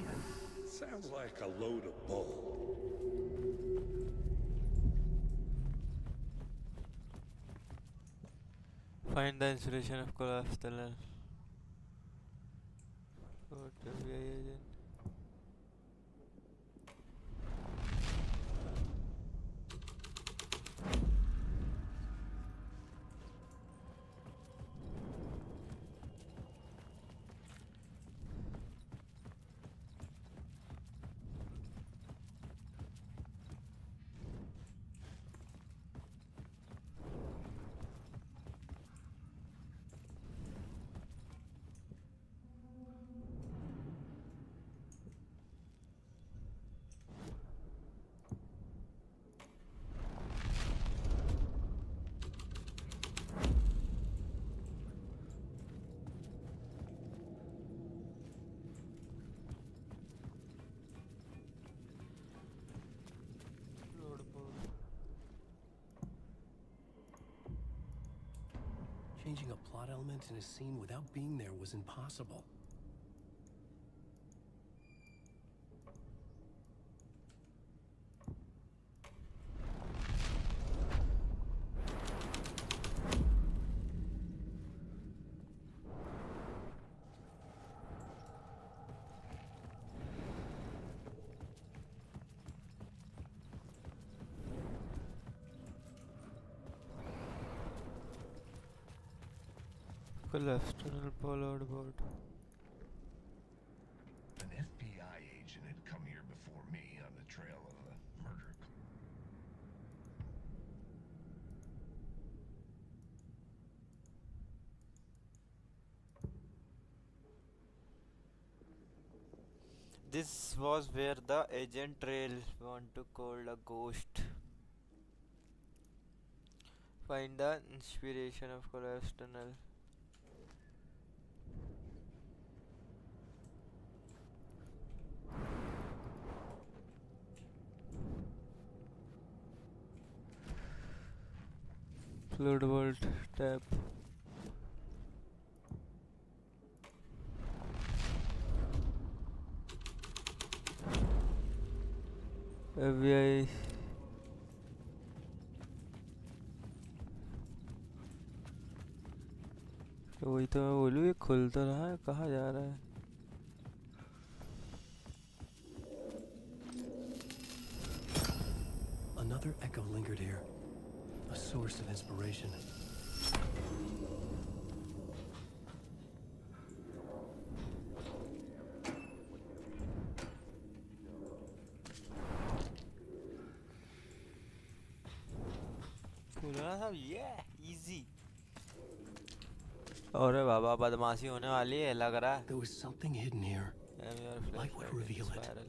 Sounds like a load of bull. Find the inspiration of KAPTAAN. What FBI agent? Changing a plot element in a scene without being there was impossible. KAPTAAN followed board. An FBI agent had come here before me on the trail of a murder. This was where the agent trail want to call a ghost. Find the inspiration of KAPTAAN. Flood Vault tab. FBI. तो वही तो मैं बोलूँ ये खुल तो रहा है कहाँ जा रहा है Another echo lingered here, a source of inspiration. easy. अरे बाबा बदमाशी होने वाली है लग रहा है. There was something hidden here. Light would reveal it.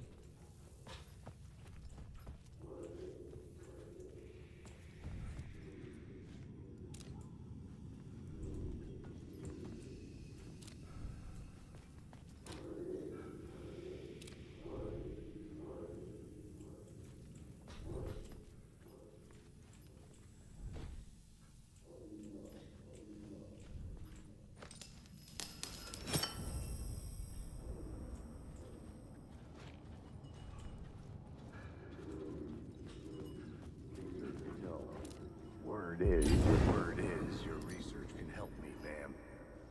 Word is, your research can help me, ma'am.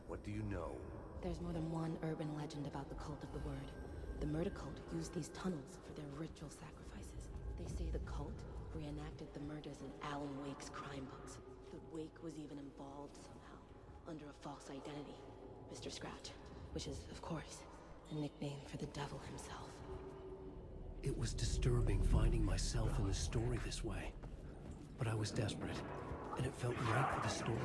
What do you know? There's more than one urban legend about the cult of the Word. The murder cult used these tunnels for their ritual sacrifices. They say the cult reenacted the murders in Alan Wake's crime books. The Wake was even involved somehow, under a false identity, Mr. Scratch, which is, of course, a nickname for the devil himself. It was disturbing finding myself in the story this way. But I was desperate, and it felt right for the story.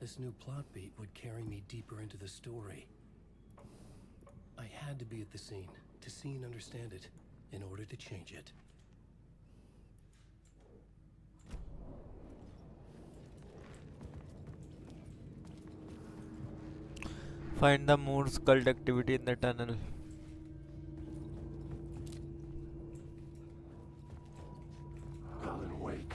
This new plot beat would carry me deeper into the story. I had to be at the scene, to see and understand it, in order to change it. Find the Moore's cult activity in the tunnel. Alan Wake.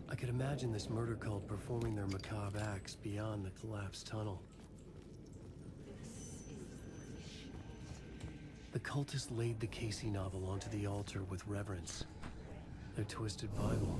I could imagine this murder cult performing their macabre acts beyond the collapsed tunnel. The cultists laid the Casey novel onto the altar with reverence. Their twisted Bible.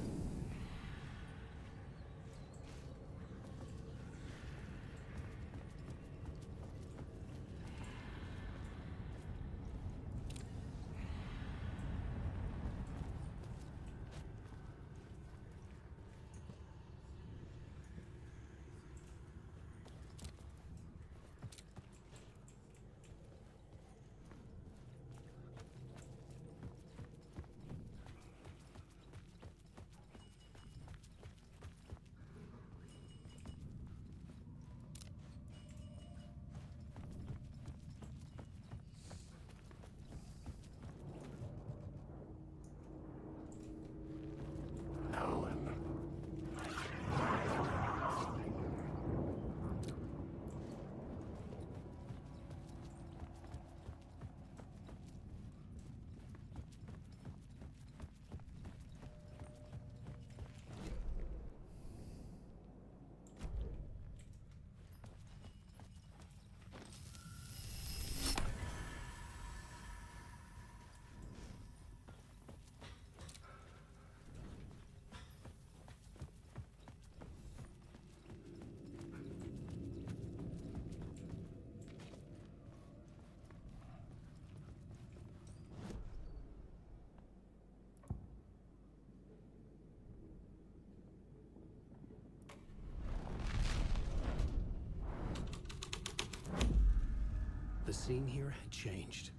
The scene here had changed.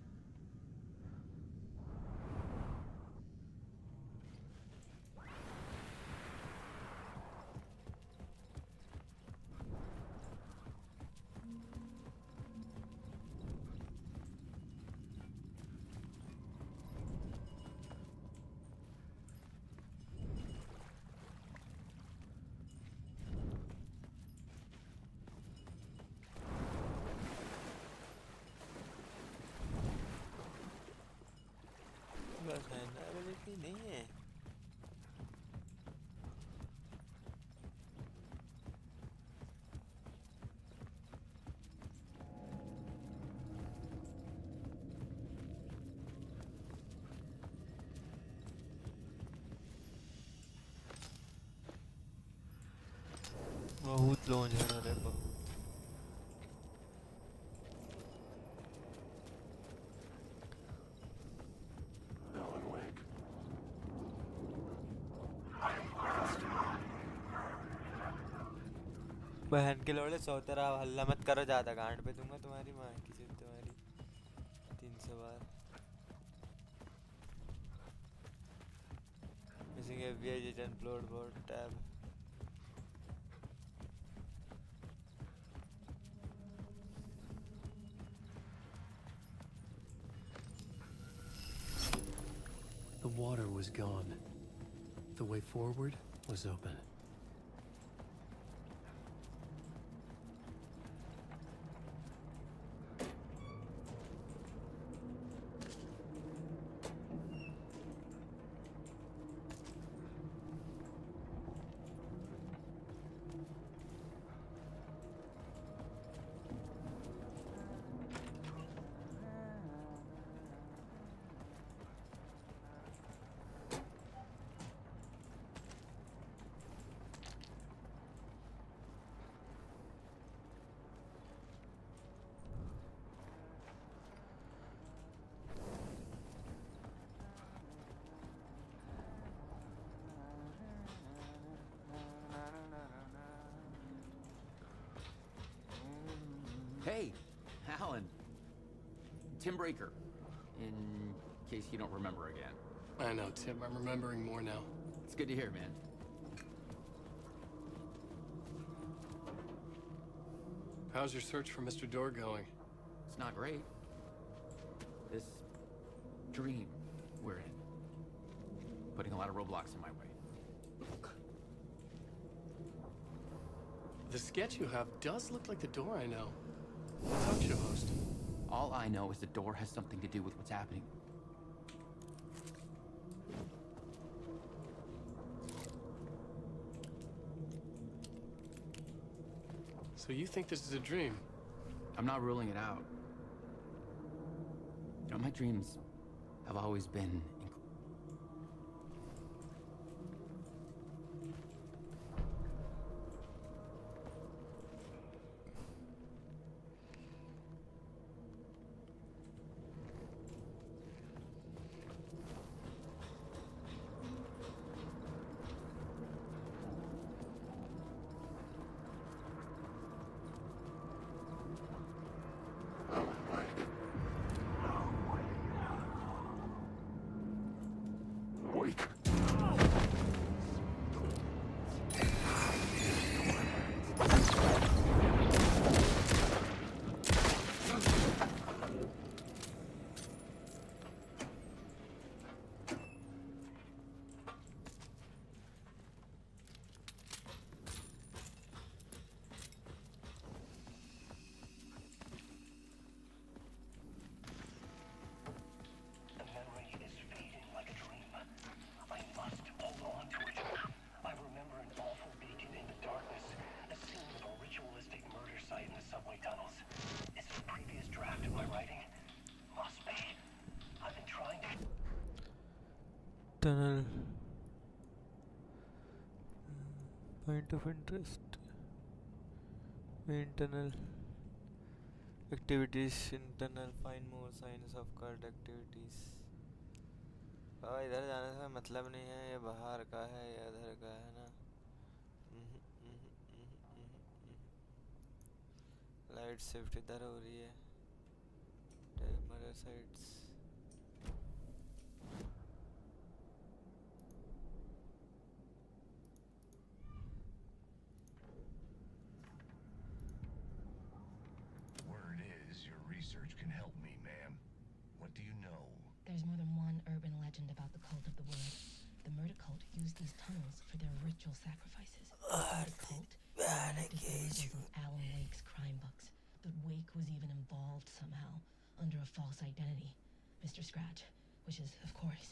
Plunge रे बा Alan Wake. बहन के लोड़े सोते रहा हल्ला मत करो ज़्यादा गांड पे दूंगा तुम्हारी माँ की सिर्फ तुम्हारी 300 बार missing FBI return upload board tab The water was gone. The way forward was open. Hey, Alan. Tim Breaker, in case you don't remember again. I know, Tim. I'm remembering more now. It's good to hear, man. How's your search for Mr. Door going? It's not great. This dream we're in, putting a lot of roadblocks in my way. The sketch you have does look like the door I know. Talk show host. All I know is the door has something to do with what's happening. So you think this is a dream? I'm not ruling it out. You know, my dreams have always been Wake. The memory is fading like a dream. I must hold on to it. I remember an awful beacon in the darkness, the scene of a ritualistic murder site in the subway tunnels. It's a previous draft of my writing. Must be. I've been trying to... tunnel point of interest main tunnel activities in tunnel find more signs of cult activities इधर जाने से मतलब नहीं है ये बाहर का है या इधर का है ना लाइट शिफ्ट इधर हो रही है mother sides Word is, your research can help me, ma'am. What do you know? There's more than one urban legend about the cult of the word. The murder cult used these tunnels for their ritual sacrifices. The cult connected Alan Wake's crime books, but Wake was even involved somehow, under a false identity, Mr. Scratch, which is, of course,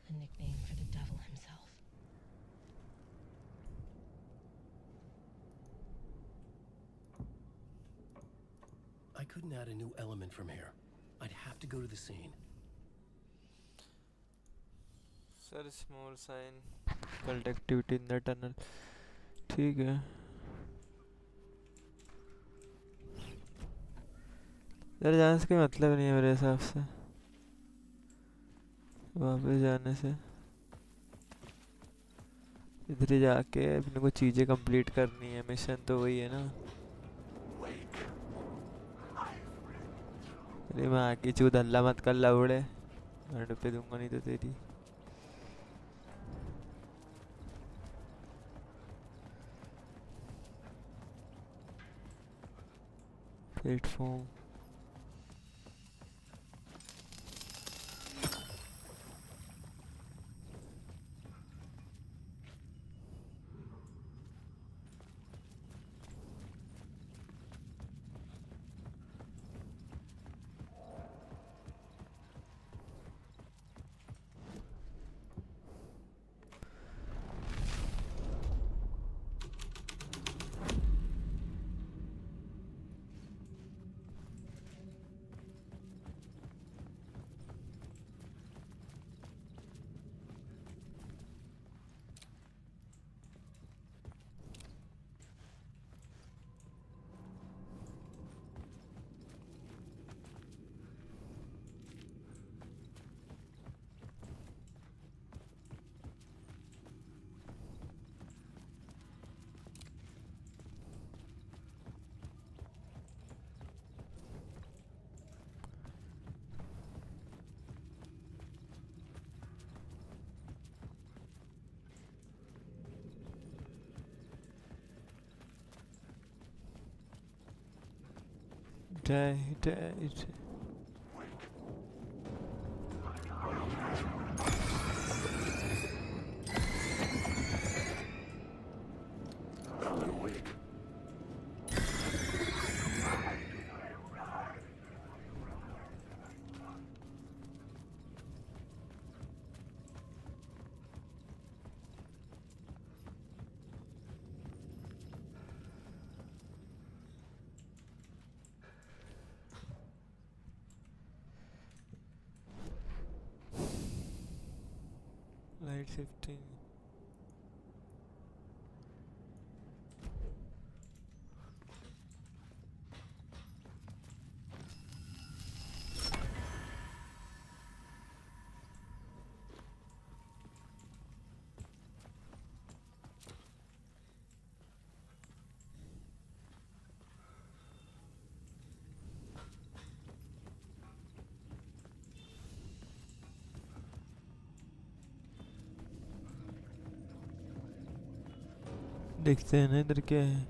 a nickname for the devil himself. I couldn't add a new element from here. I'd have to go to the scene. Sir small sign cult activity in the tunnel ठीक है इधर जाने से कोई मतलब नहीं है मेरे हिसाब से, वापस जाने से। इधर ही जाके अपने को चीज़ें कंप्लीट करनी है, मिशन तो वही है ना। अरे मैं आके चूत हल्ला मत कर लवड़े, गांड पे दूंगा नहीं तो तेरी। Platform die. Light shifting. देखते हैं ना इधर क्या है।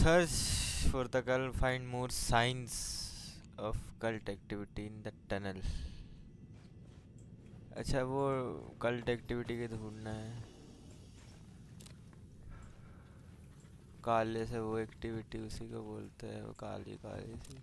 Search for the cult, find more signs of cult activity in the tunnel. अच्छा वो कल्ट एक्टिविटी के ढूंढना है, काले से वो एक्टिविटी उसी को बोलते हैं, वो काली काली सी।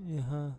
यहाँ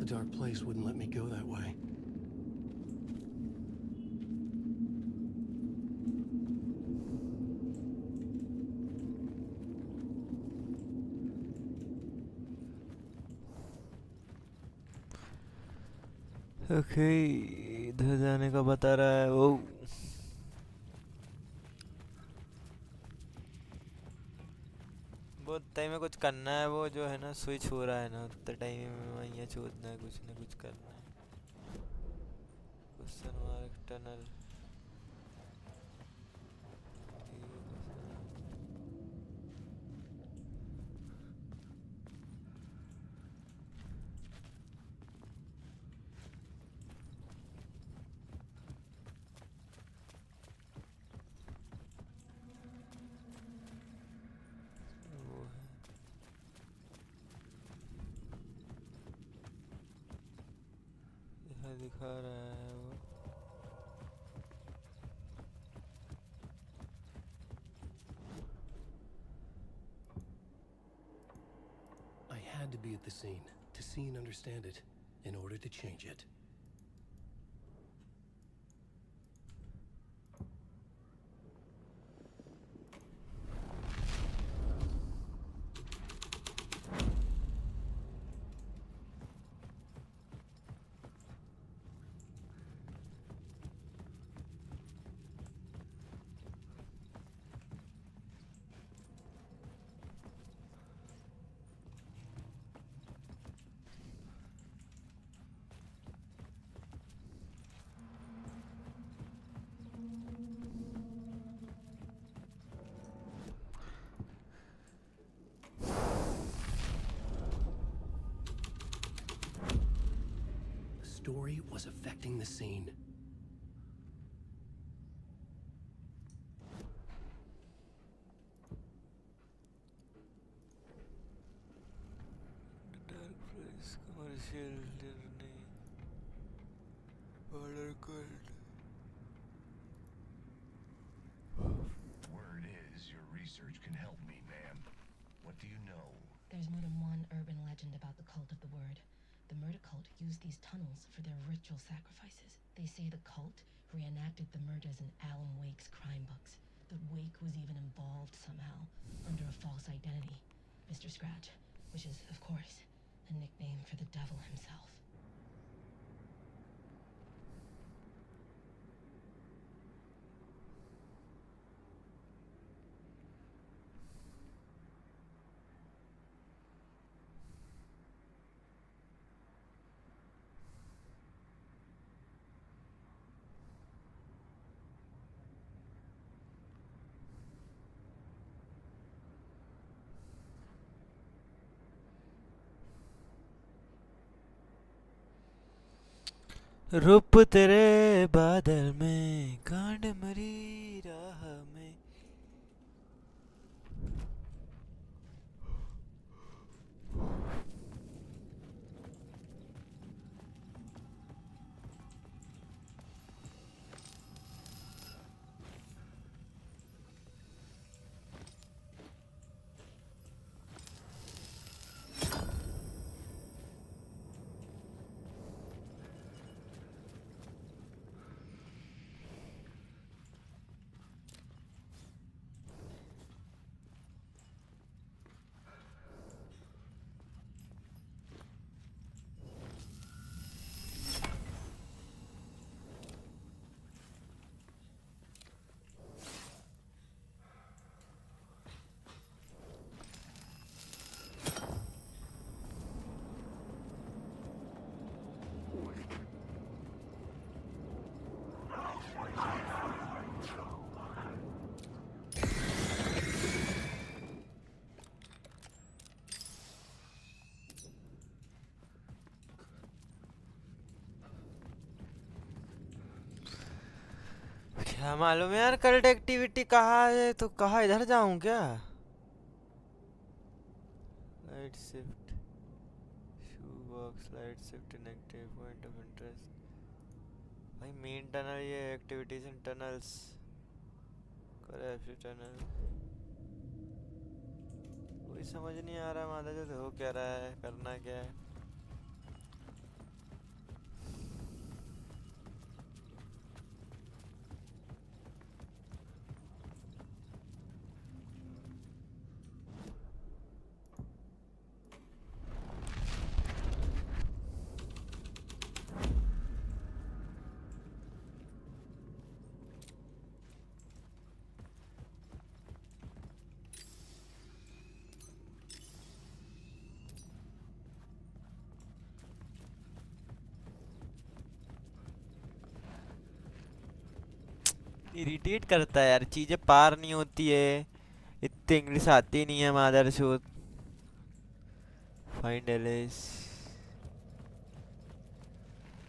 The dark place wouldn't let me go that way. Okay इधर जाने का बता रहा है वो। बहुत टाइम में कुछ करना है, वो जो है ना स्विच हो रहा है ना, उतना टाइम में वहीं छोड़ना है, कुछ ना कुछ करना है। क्वेश्चन मार्क टनल दिखा रहा है वो। I had to be at the scene to see and understand it in order to change it. The story was affecting the scene. Dark place, commercial, journey, border cult. Word is your research can help me, ma'am. What do you know? There's more than one urban legend about the Cult of the Word. The murder cult used these tunnels for their ritual sacrifices. They say the cult reenacted the murders in Alan Wake's crime books. That Wake was even involved somehow, under a false identity. Mr. Scratch, which is, of course, a nickname for the devil himself. रूप तेरे बादल में कांड मरी राह में। क्या मालूम यार, कल्ट एक्टिविटी कहाँ है तो कहाँ, इधर जाऊं क्या? Light shift, shoe box, light shift inactive, point of interest. भाई मेन टनल, ये एक्टिविटीज इन टनल्स, टनल कोई समझ नहीं आ रहा माता जो हो क्या रहा है, करना क्या है। इरिटेट करता है यार, चीजें पार नहीं होती है, इतनी इंग्लिश आती नहीं है मादर चोद। फाइंड एलिस,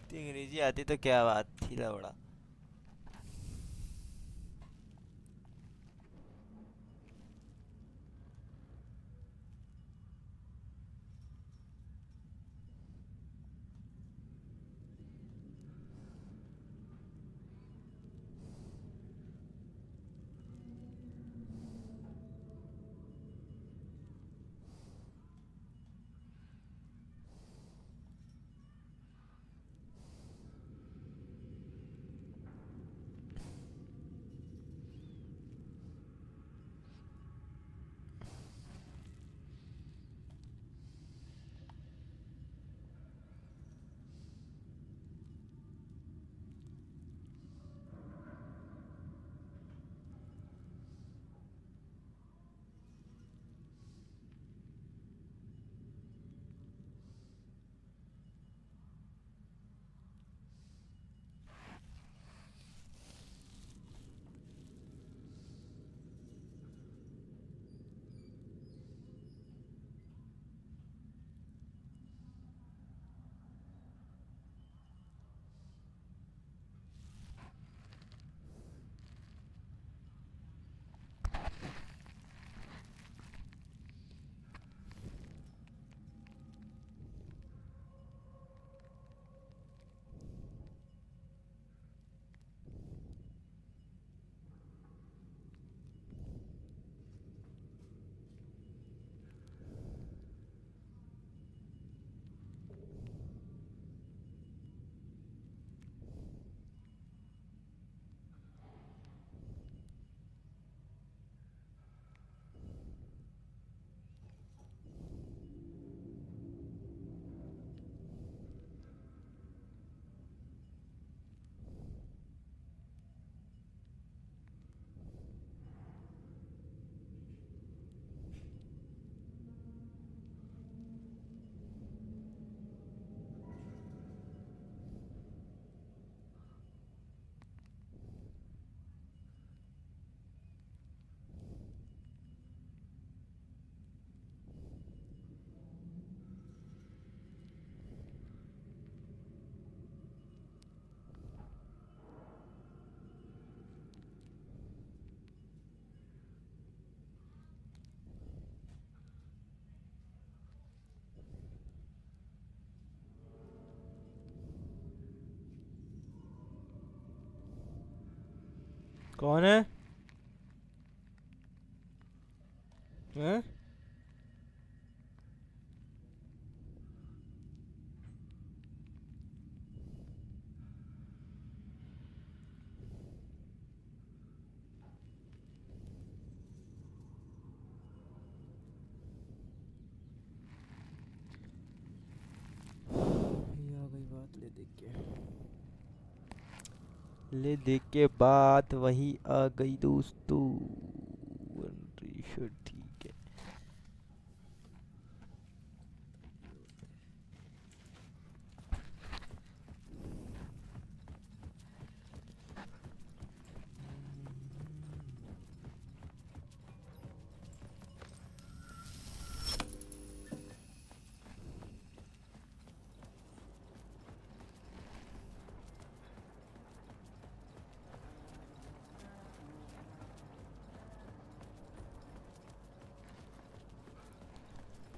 इतनी अंग्रेजी आती तो क्या बात थी लवड़ा। कौन है? हैं? ये आ गई बात, ले देख के, ले देख के बात वही आ गई दोस्तों। ठीक है।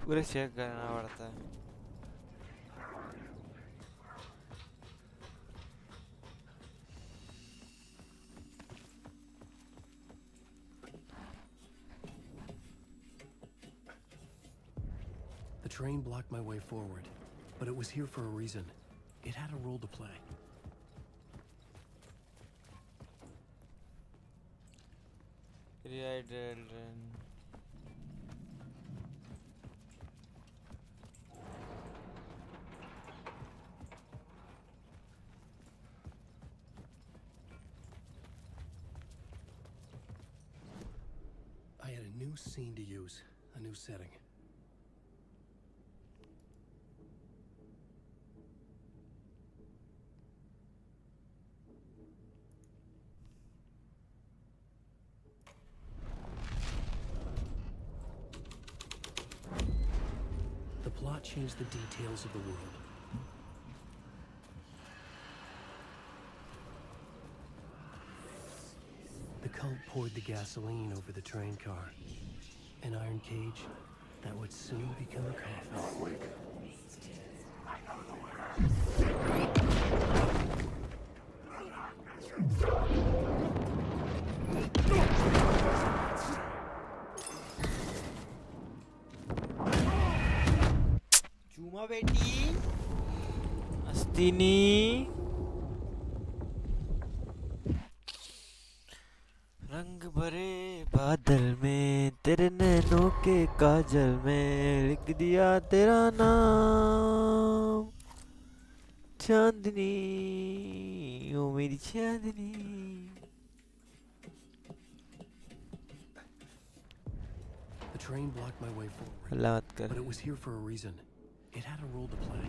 पूरे चेक करना पड़ता है. The train blocked my way forward, but it was here for a reason. It had a role to play. I had a new scene to use, a new setting. The plot changed the details of the world. The cult poured the gasoline over the train car. An iron cage that would soon become a coffin. चूमा बेटी अस्तिनी रंग भरे बादल में तेरे नैनों के काजल में लिख दिया तेरा नाम चांदनी ओ मेरी चांदनी. The train blocked my way forward, अल्लाह मत कर. but it was here for a reason. It had a role to play.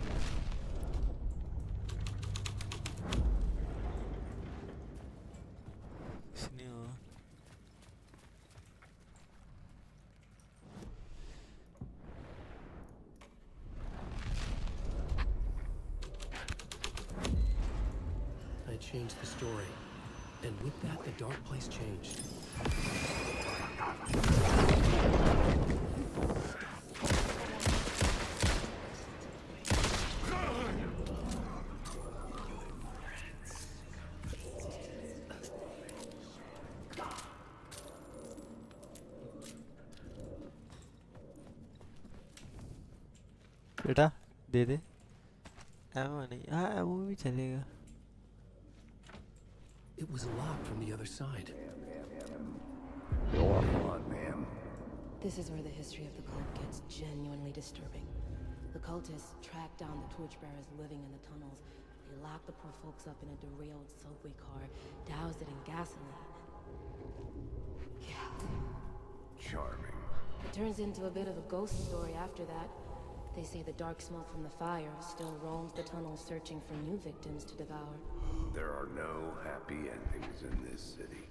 I changed the story, and with that, the dark place changed. बेटा दे दे. एमो नहीं. हाँ ammo भी चलेगा. It was locked from the other side. Go on, ma'am. This is where the history of the cult gets genuinely disturbing. The cultists tracked down the torchbearers living in the tunnels. They locked the poor folks up in a derailed subway car, doused it in gasoline. Yeah. Charming. It turns into a bit of a ghost story after that. They say the dark smoke from the fire still roams the tunnels searching for new victims to devour. There are no happy endings in this city.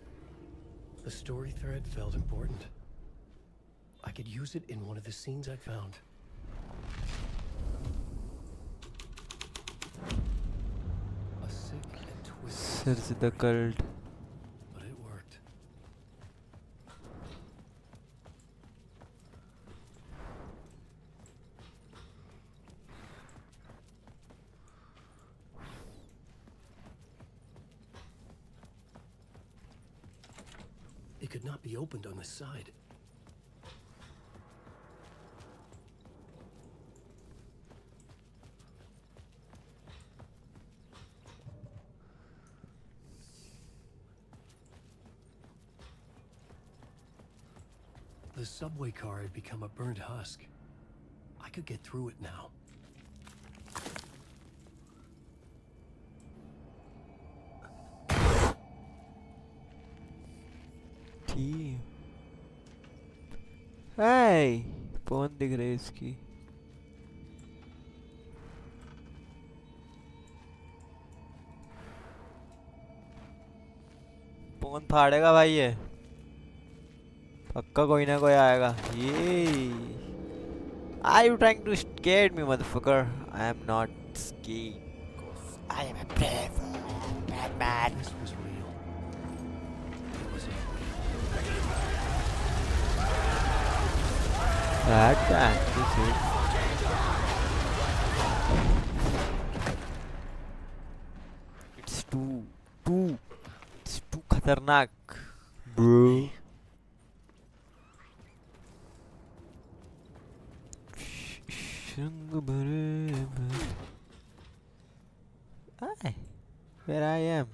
The story thread felt important. I could use it in one of the scenes I found. A sick and twisted Serge the cult. but it worked. It could not be opened on this side. The subway car had become a burnt husk. I could get through it now. Hey, कौन दिख रही है इसकी? कौन फाड़ेगा भाई ये? पक्का कोई ना कोई आएगा. ये Are you trying to scare me, motherfucker? I am not scared. I am a brave Batman. This was real. It was This is it's too खतरनाक bro. Hi, where I am.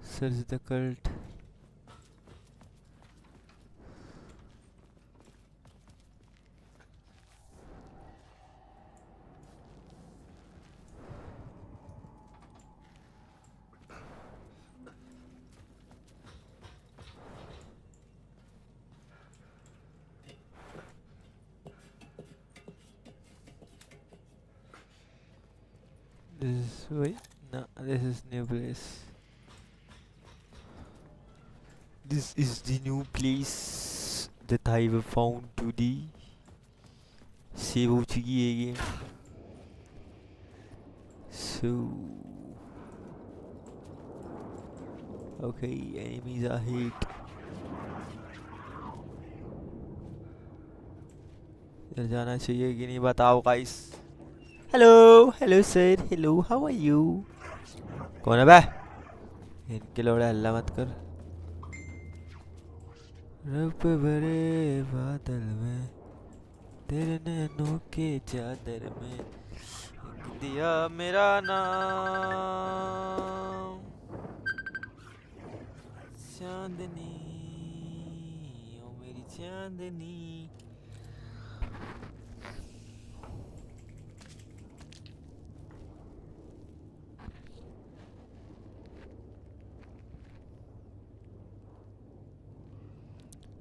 Search the cult. Wait, no, this is new place. This is the new place that I have found today. Save हो चुकी है game. So okay, enemies are hit. इधर जाना चाहिए कि नहीं बताओ guys. Hello sir, hello, how are you? कौन है बे? इनके लोड़े हल्ला मत कर. रब भरे बादल में तेरे नैनों के चादर में लिख दिया मेरा नाम. चांदनी ओ मेरी चांदनी.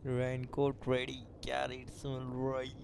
Raincoat ready, carrots on right.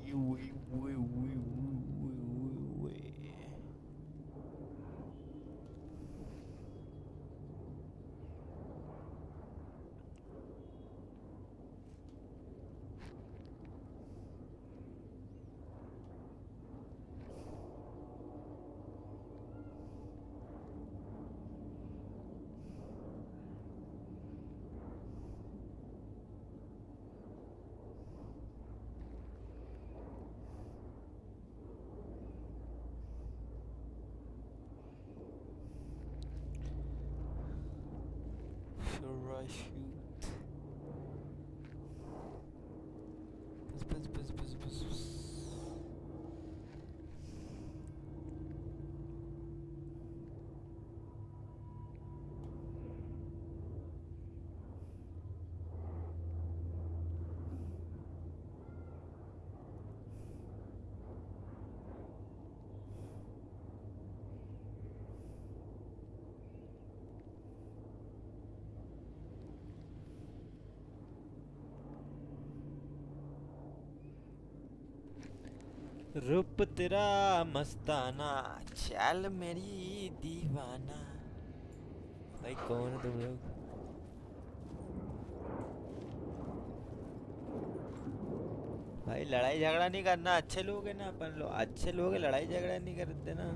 Sure I shoot. Buzz. रूप तेरा मस्ताना, चाल मेरी दीवाना. भाई कौन है तुम लोग? भाई लड़ाई झगड़ा नहीं करना. अच्छे लोग हैं ना अपन लोग. अच्छे लोग हैं, लड़ाई झगड़ा नहीं करते ना.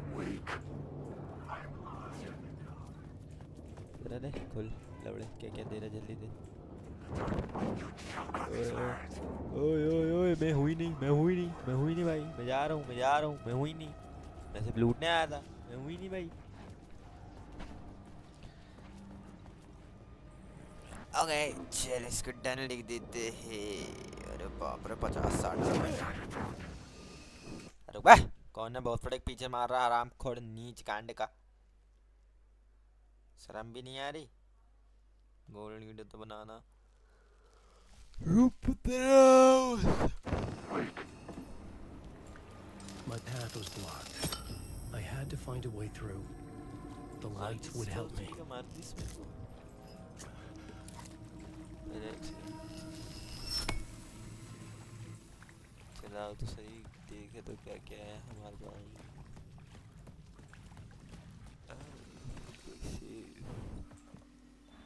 तेरा दे खोल लवड़े. क्या दे रहा जल्दी दे. ओए मैं हुई नहीं भाई. मैं जा रहा हूँ. मैं हुई नहीं. मैं सिर्फ लूटने आया था. मैं हुई नहीं भाई. ओके चल इसको डन लिख देते हैं. अरे बाप रे 50-60. अरे वाह कौन है बहुत बड़े पीछे मार रहा. आराम खोड़ नीच कांड का. शर्म भी नहीं आ रही. गोल्ड वीडियो तो बनाना. My path was blocked. I had to find a way through. The lights would help me. चलाओ तो सही. देखे तो क्या क्या है हमारे पास.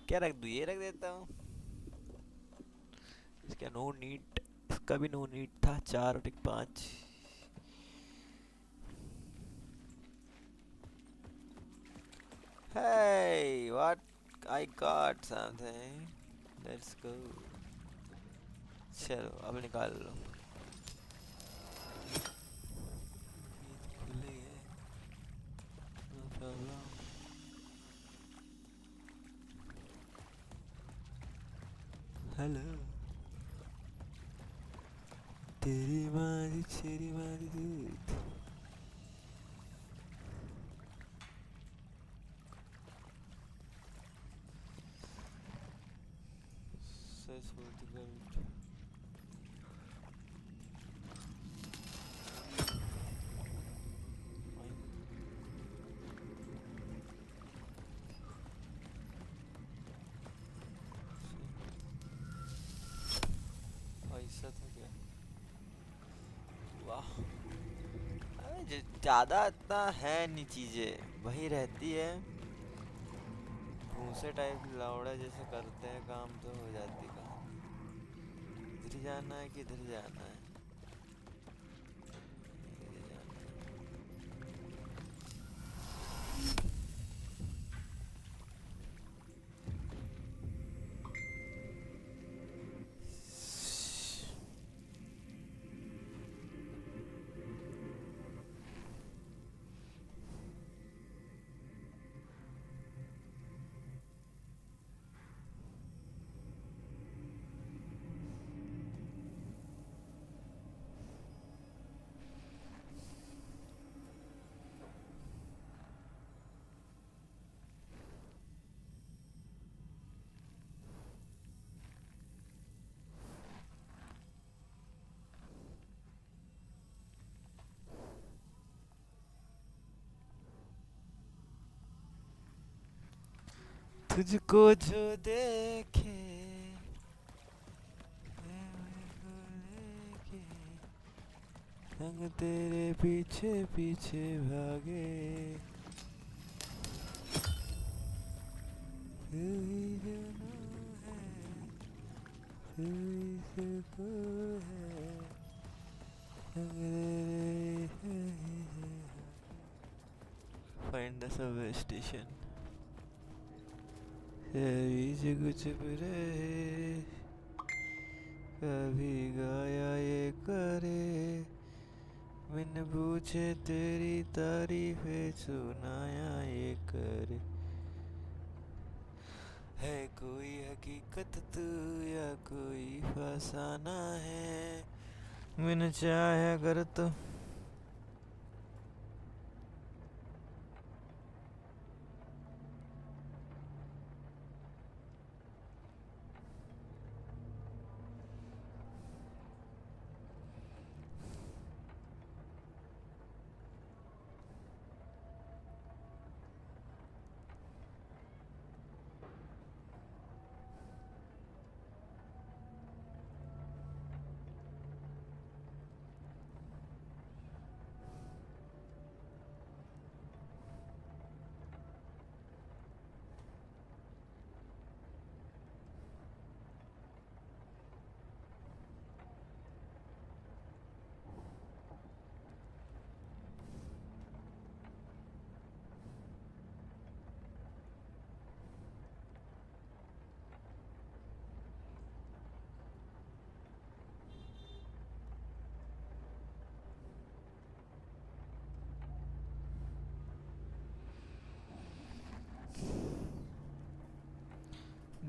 क्या रख दूँ? ये रख देता हूँ. इसका नो नीड. इसका भी नो नीड था. 4 और 5. Hey Hey, what? I got something. Let's go. चलो अब निकाल लो. खुले है. No problem. Hello. तेरी मारी छेरी मारी दूध. Search for the gold. ऐसा तो क्या? वाह. अबे ज़्यादा इतना है नहीं चीज़ें. वही रहती है. भूसे टाइप लौड़ा जैसे करते हैं काम तो हो जाती कहानी. इधर जाना है कि इधर जाना है? इधर जाना है. तुझको जो देखे मैं उनको लेके संग तेरे पीछे पीछे भागे. तू ही जाना है, तू ही सुको है, संग तेरे Find the subway station. बीच कुछ रहे कभी गाया ये करे बिन पूछे तेरी तारीफें सुनाया ये करे. है कोई हकीकत तू या कोई फसाना है बिन चाहे अगर तो.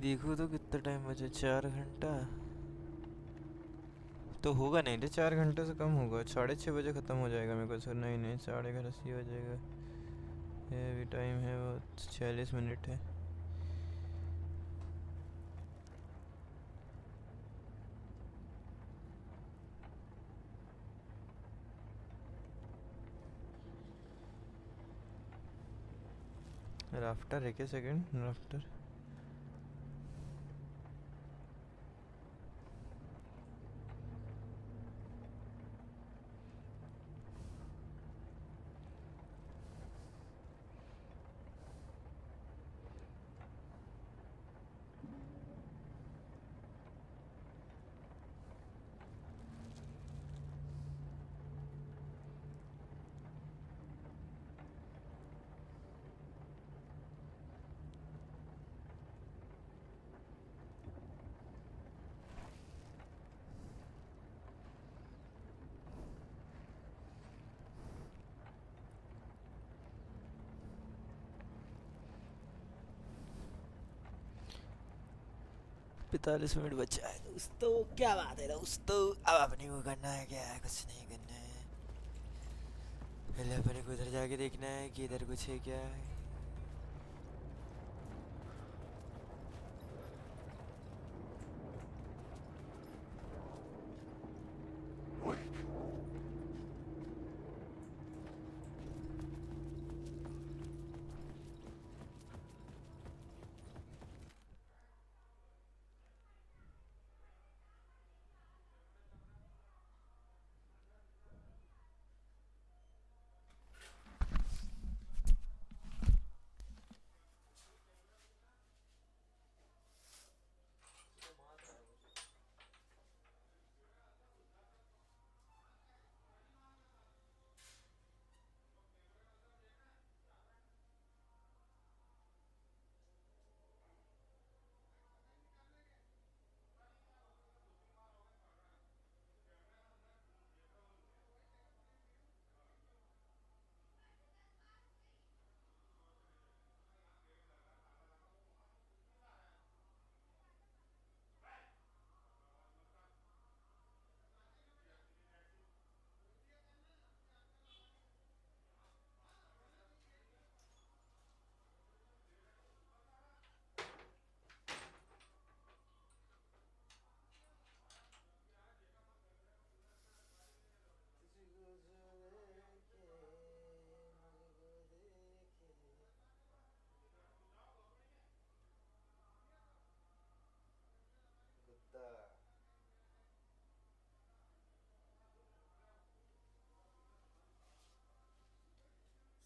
देखो तो कितना टाइम बचा. 4 घंटा तो होगा नहीं रे. 4 घंटे से कम होगा. 6:30 बजे ख़त्म हो जाएगा मेरे को. सर नहीं नहीं 11:30 ही हो जाएगा. ये अभी टाइम है वो 46 मिनट है. राफ्टर है क्या? Second rafter. 41 मिनट बचा है दोस्तों। क्या बात है दोस्तों, अब अपने को करना है क्या है, कुछ नहीं करना है। पहले अपने को उधर जाके देखना है कि इधर कुछ है क्या है।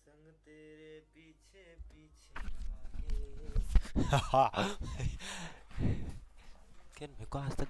संग तेरे पीछे पीछे भागे। क्या मेरे को आज तक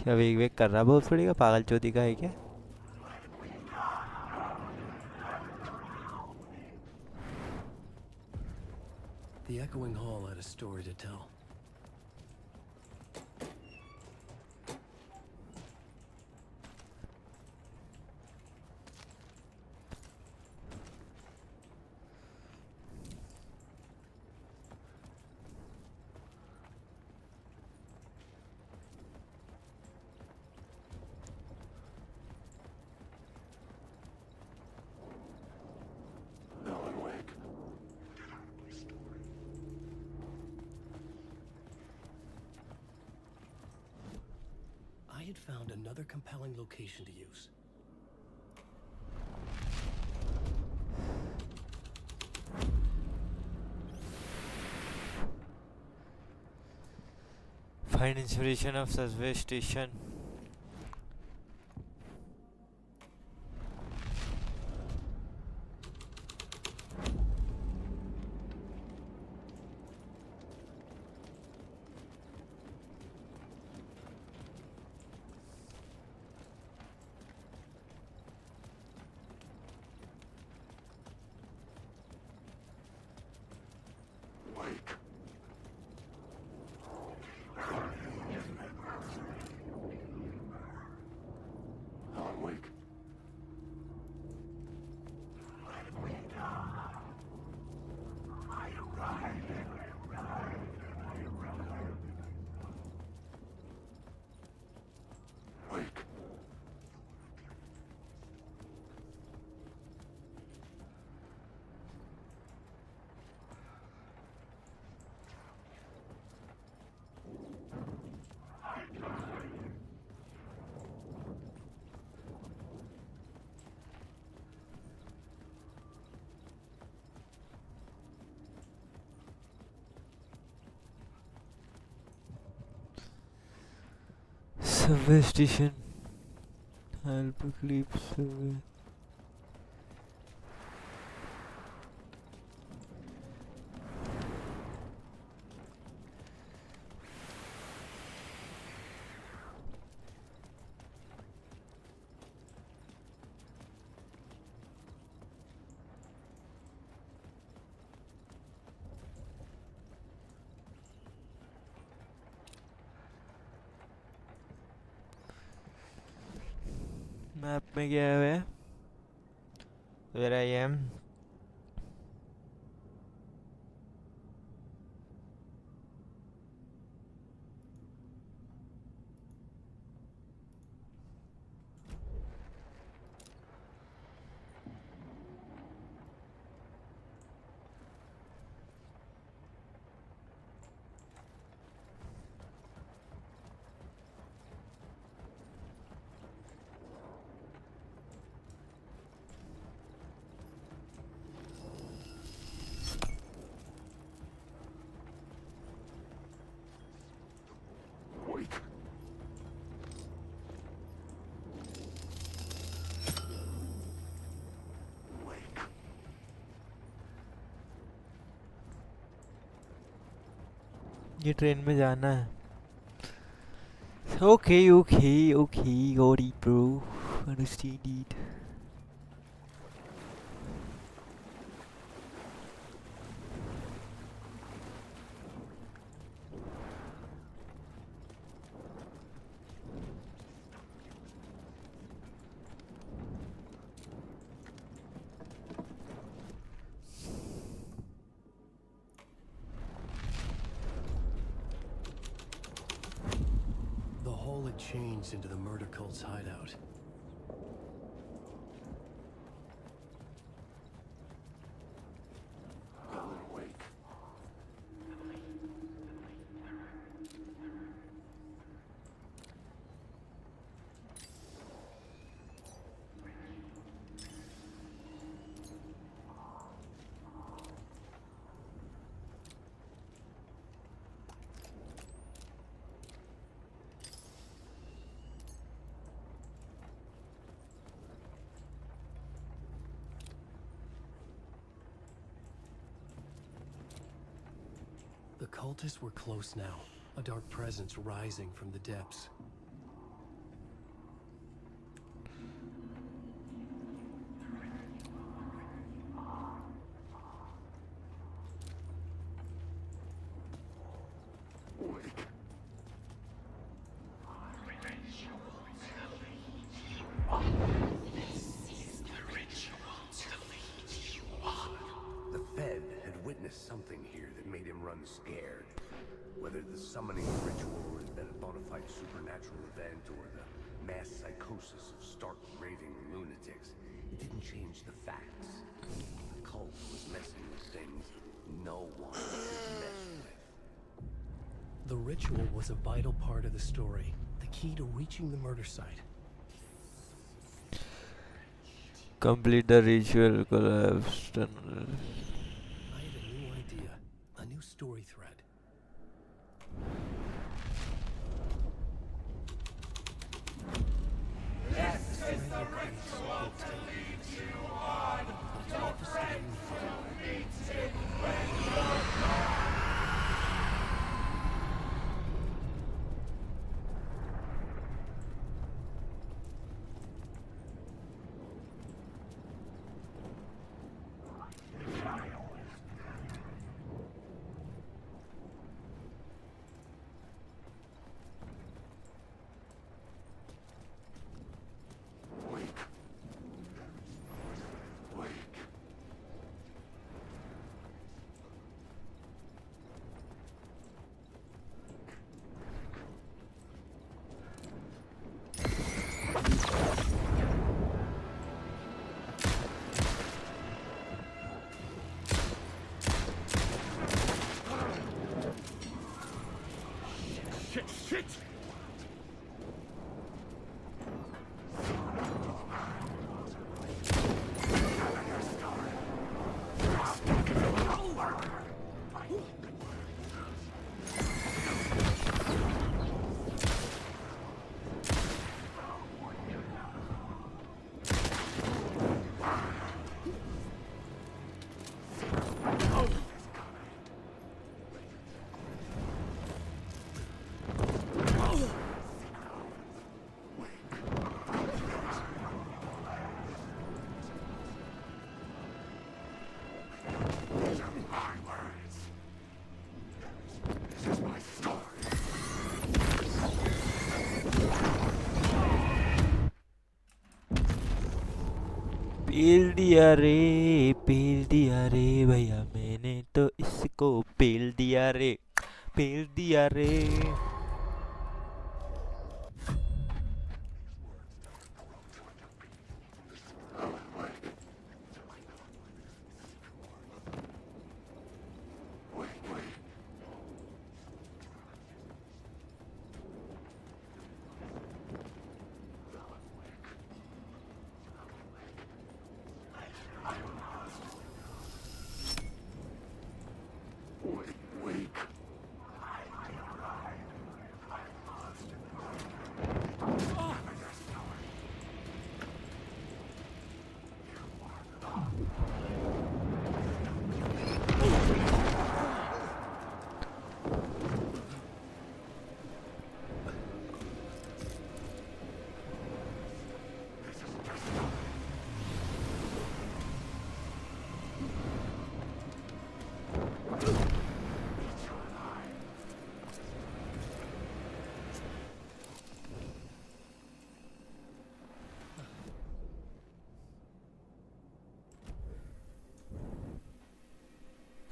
क्या वेग वेग कर रहा बहुत थोड़ी का पागल चौथी का है क्या। The echoing hall had a story to tell. I had found another compelling location to use. Find inspiration of subway station. Subway station. Help leave subway. Map में गया हुआ है where I am. ये ट्रेन में जाना है. Okay, got it bro, understand it. The hole had changed into the murder cult's hideout. Alan Wake. The cultists were close now, a dark presence rising from the depths. The Fed had witnessed something here that made him run scared. Whether the summoning ritual had been a bona fide supernatural event or the mass psychosis of stark raving lunatics, it didn't change the facts. The cult was messing with things no one could mess with. The ritual was a vital part of the story, the key to reaching the murder site. Complete the ritual collapsed. I had a new idea, a new story thread. This is the ritual to lead you on. Your friend who meets it when you're gone. पेल दिया रे भैया मैंने तो इसको पेल दिया रे, पेल दिया रे।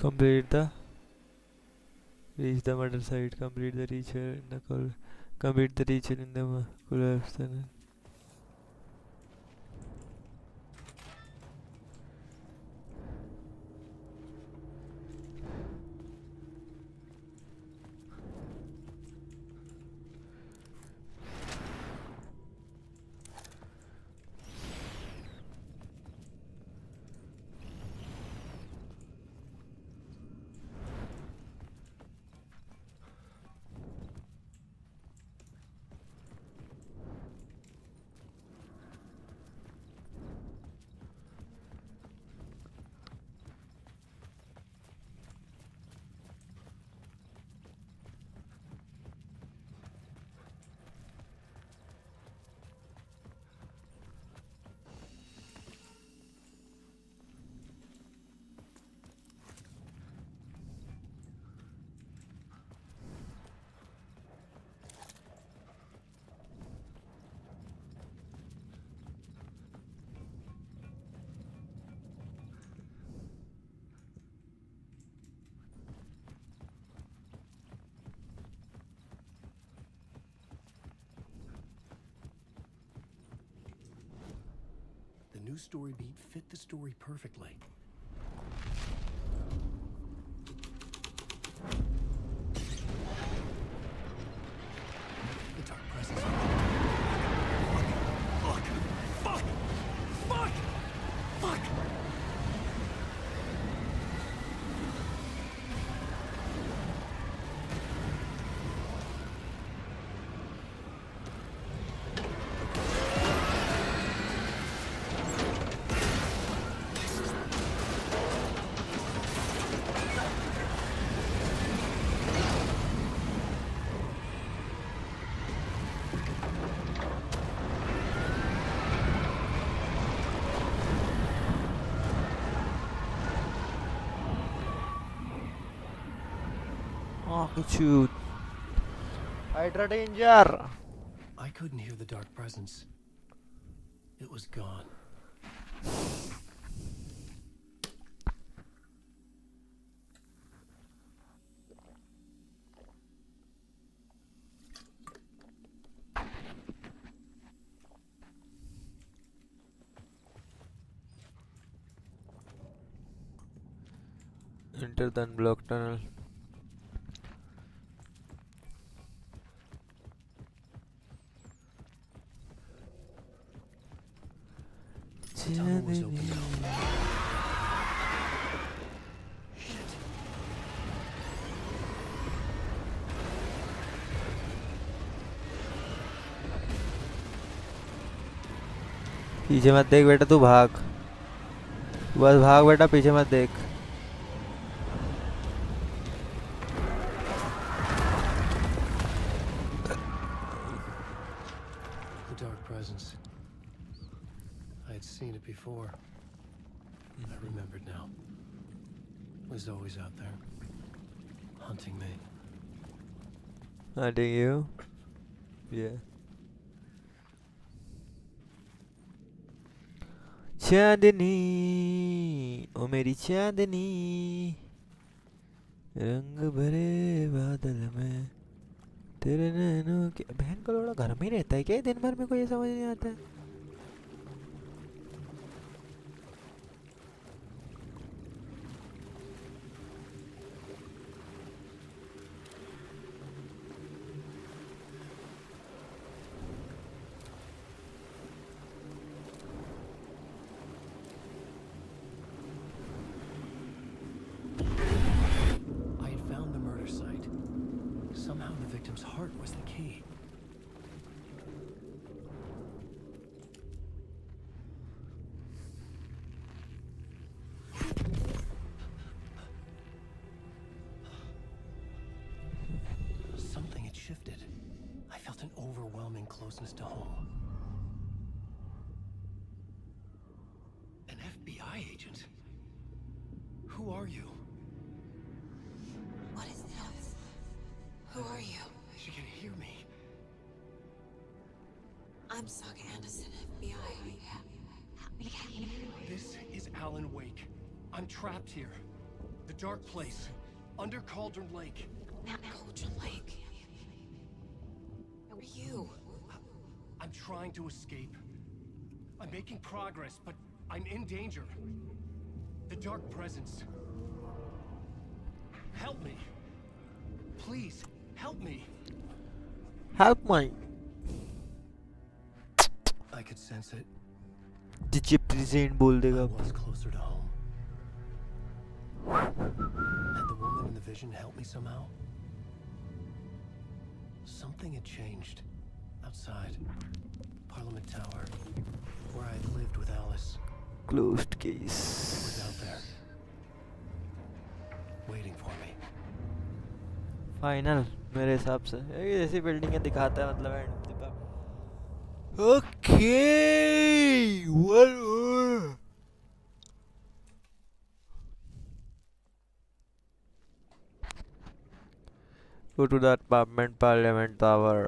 Complete the reach the murder site. Complete the ritual in the complete the ritual in the collapse. The new story beat fit the story perfectly. The dark presence. Fuck! Fuck! Fuck! Fuck! Oh, shoot. Hydra danger. I couldn't hear the dark presence. It was gone. Enter the unblocked tunnel. The tunnel was open now. Shit. पीछे मत देख बेटा, तू भाग, बस भाग बेटा, पीछे मत देख। The dark presence. I had seen it before. I remembered now. It was always out there, hunting me. Hunting you? Yeah. चांदनी, ओ मेरी चांदनी, रंग भरे बादल में तेरे नैनों के। बहन का लोड़ा घर में ही रहता है क्या दिन भर? में कोई समझ नहीं आता है। I had found the murder site. Somehow the victim's heart was the key. Something had shifted. I felt an overwhelming closeness to home. An FBI agent? Who are you? What is this? Who are you? She can hear me. I'm Saga Anderson, FBI. This is Alan Wake. I'm trapped here. The dark place. Under Cauldron Lake. Cauldron Lake. Who are you? I'm trying to escape. I'm making progress, but I'm in danger. The dark presence. Help me. Please, help me. Help me. I could sense it. DJ present बोल देगा। I was closer to home. Had the woman in the vision helped me somehow? Something had changed. Outside. Parliament Tower. Where I had lived with Alice. Closed case. It was out there. Waiting for me. Final मेरे हिसाब से ये ऐसी बिल्डिंगें दिखाता है मतलब and पे। Okay one go to the apartment parliament tower.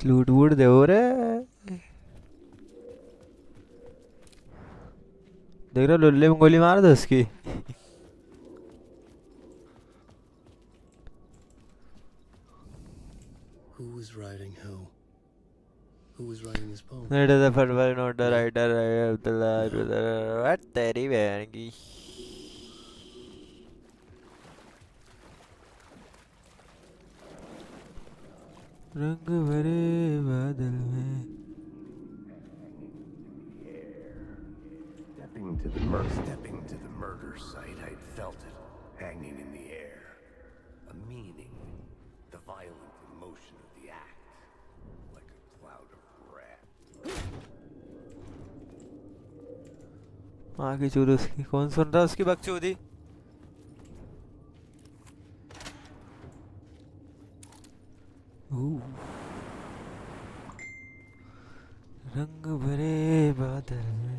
लूट वूट दे हो रहे देख रहा लुल्ले में गोली मार दो उसकी। Who was writing who? Who was writing this poem? It is the first one, not the writer of the last. What तेरी बहन की। रंग भरे बादल में। Stepping to the murder site, I'd felt it, hanging in the air. A meaning, the violent emotion of the act, like a cloud of wrath. आगे चूर उसकी कौन सुन रहा है उसकी बकचोदी। रंग भरे बादल में।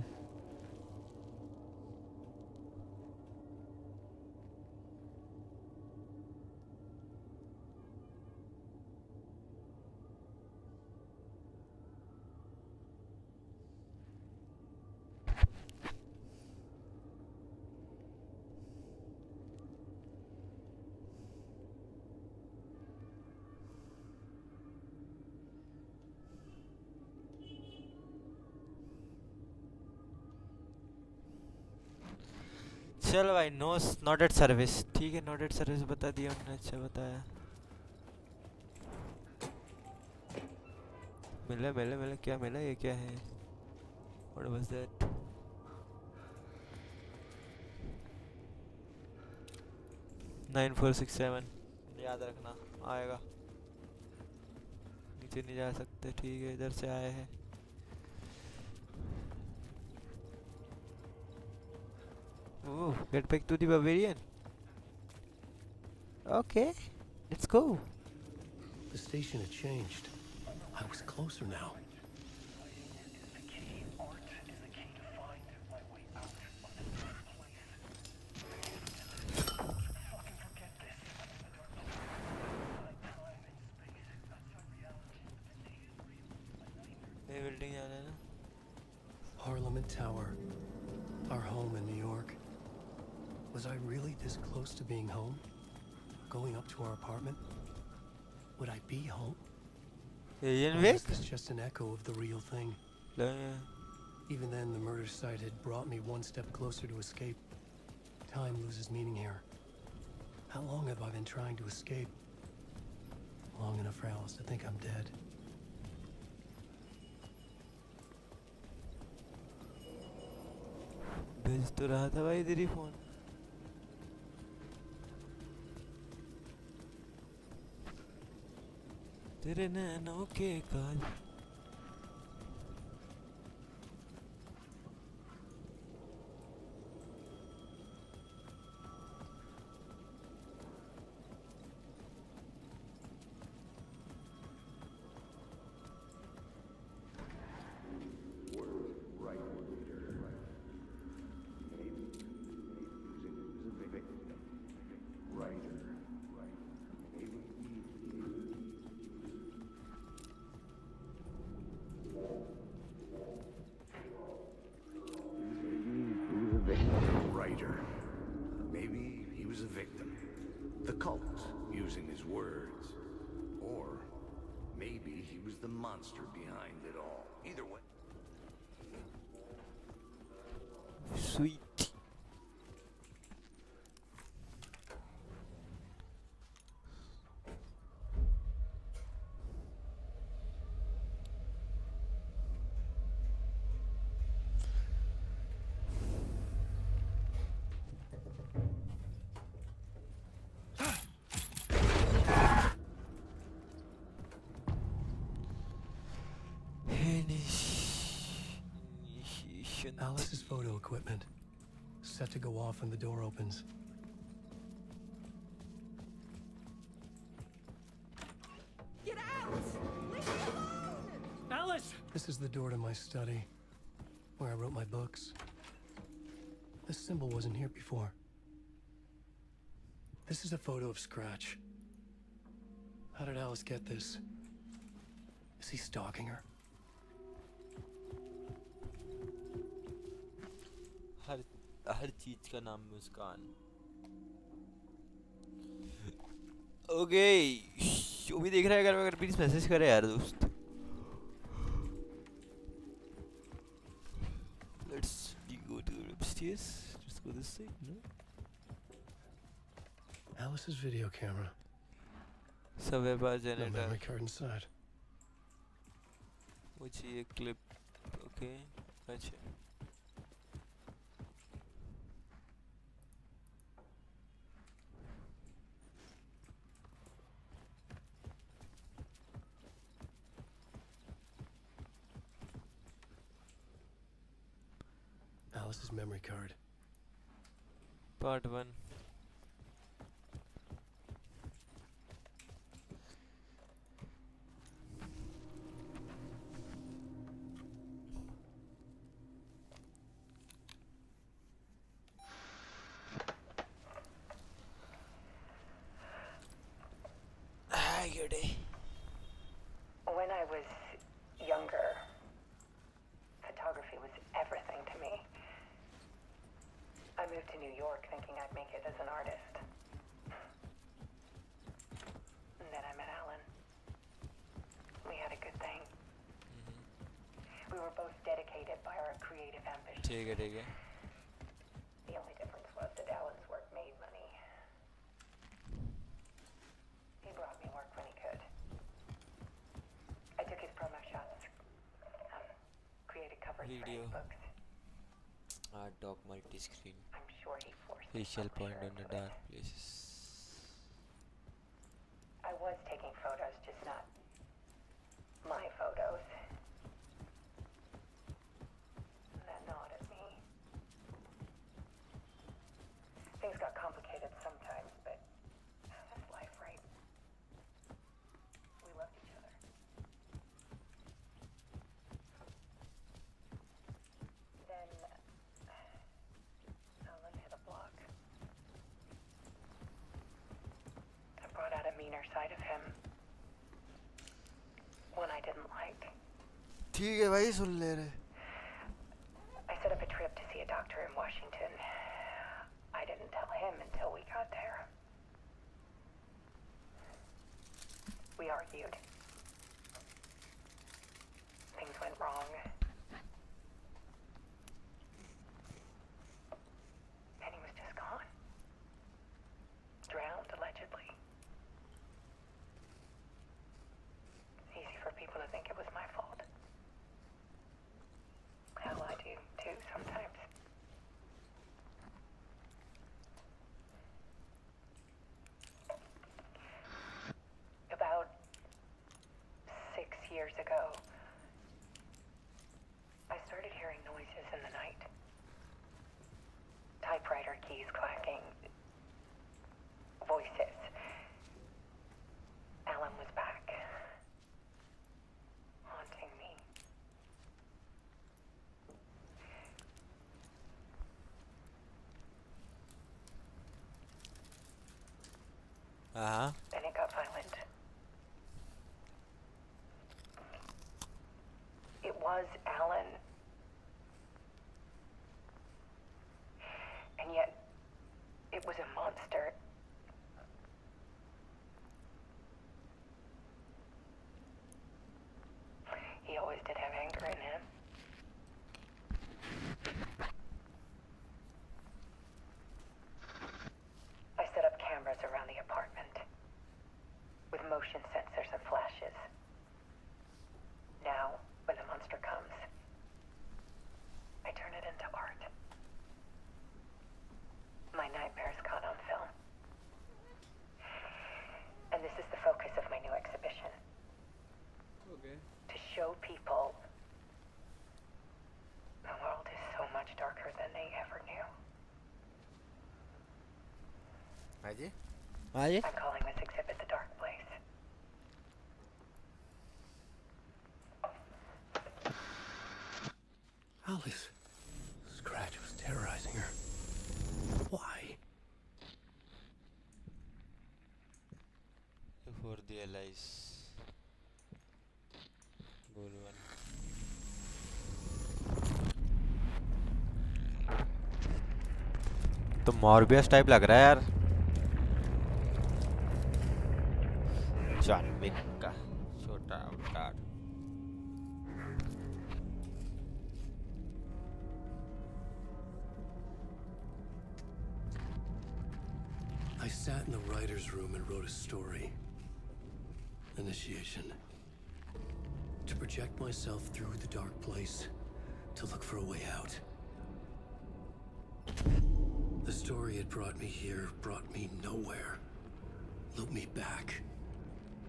चल भाई नो नॉट एट सर्विस। ठीक है नॉट एट सर्विस बता दिया उन्होंने। अच्छा बताया। मिला मिला मिला क्या मिला? ये क्या है? What was that? नाइन 4 6 7 याद रखना आएगा। नीचे नहीं जा सकते। ठीक है इधर से आए हैं। Oh, get back to the Bavarian. Okay, let's go. The station had changed. I was closer now. apartment tower. Our home in New York. Was I really this close to being home? Going up to our apartment? Would I be home? Alien Or Wake? was this just an echo of the real thing? Even then, the murder site had brought me one step closer to escape. Time loses meaning here. How long have I been trying to escape? Long enough for Alice to think I'm dead. भेज तो रहा था भाई तेरी phone तेरे नैनों के काल Maybe he was a victim. The cult, using his words. Or maybe he was the monster behind it all. Either way. Sweet. Alice's photo equipment. Set to go off when the door opens. Get out! Leave me alone! Alice! This is the door to my study, where I wrote my books. This symbol wasn't here before. This is a photo of Scratch. How did Alice get this? Is he stalking her? हर चीज का नाम मुस्कान okay show भी देख रहा है अगर please message करे यार दोस्त let's go to upstairs let's go this side no Alice's video camera. सबे पास No generator memory card inside. वो चाहिए क्लिप ओके अच्छा Alice's memory card. Part 1 Hi, good day. When I was younger, photography was everything to me. I moved to New York thinking I'd make it as an artist. And then I met Alan. We had a good thing. We were both dedicated by our creative ambitions. ठीक है The only difference was that Alan's work made money. He brought me work when he could. I took his promo shots, created covers for Video. his books. Art doc multi-screen I'm sure he forced me facial to point publish on the her dark places I was taking photos, just not my photos. That nod at me. Things got complicated sometimes, but that's life, right? We loved each other. Then Alan hit a block. I brought out a meaner side of him. One I didn't like. ठीक है भाई सुन ले रहे I Washington. I didn't tell him until we got there. We argued. Things went wrong. And he was just gone. Drowned, allegedly. Easy for people to think it was my fault. Hell, I do too sometimes. About 6 years ago, I started hearing noises in the night. Typewriter keys clacking. Voices. Alan was back. Haunting me. Then it got violent. It was Alan. And yet, it was a monster. He always did have anger in him. I set up cameras around the apartment with motion sensors and flashes. Now, when the monster comes, I turn it into art. My nightmares caught on film. And this is the focus of my new exhibition. Okay. To show people the world is so much darker than they ever knew. I'm calling this exhibit The Dark Place. Alice. Scratch was terrorizing her. Why? For the allies. Goal one. तो Morbius type लग रहा है यार. John Wick का छोटा अवतार. I sat in the writer's room and wrote a story. Initiation. To project myself through the dark place, to look for a way out. The story had brought me here, brought me nowhere. Looped me back.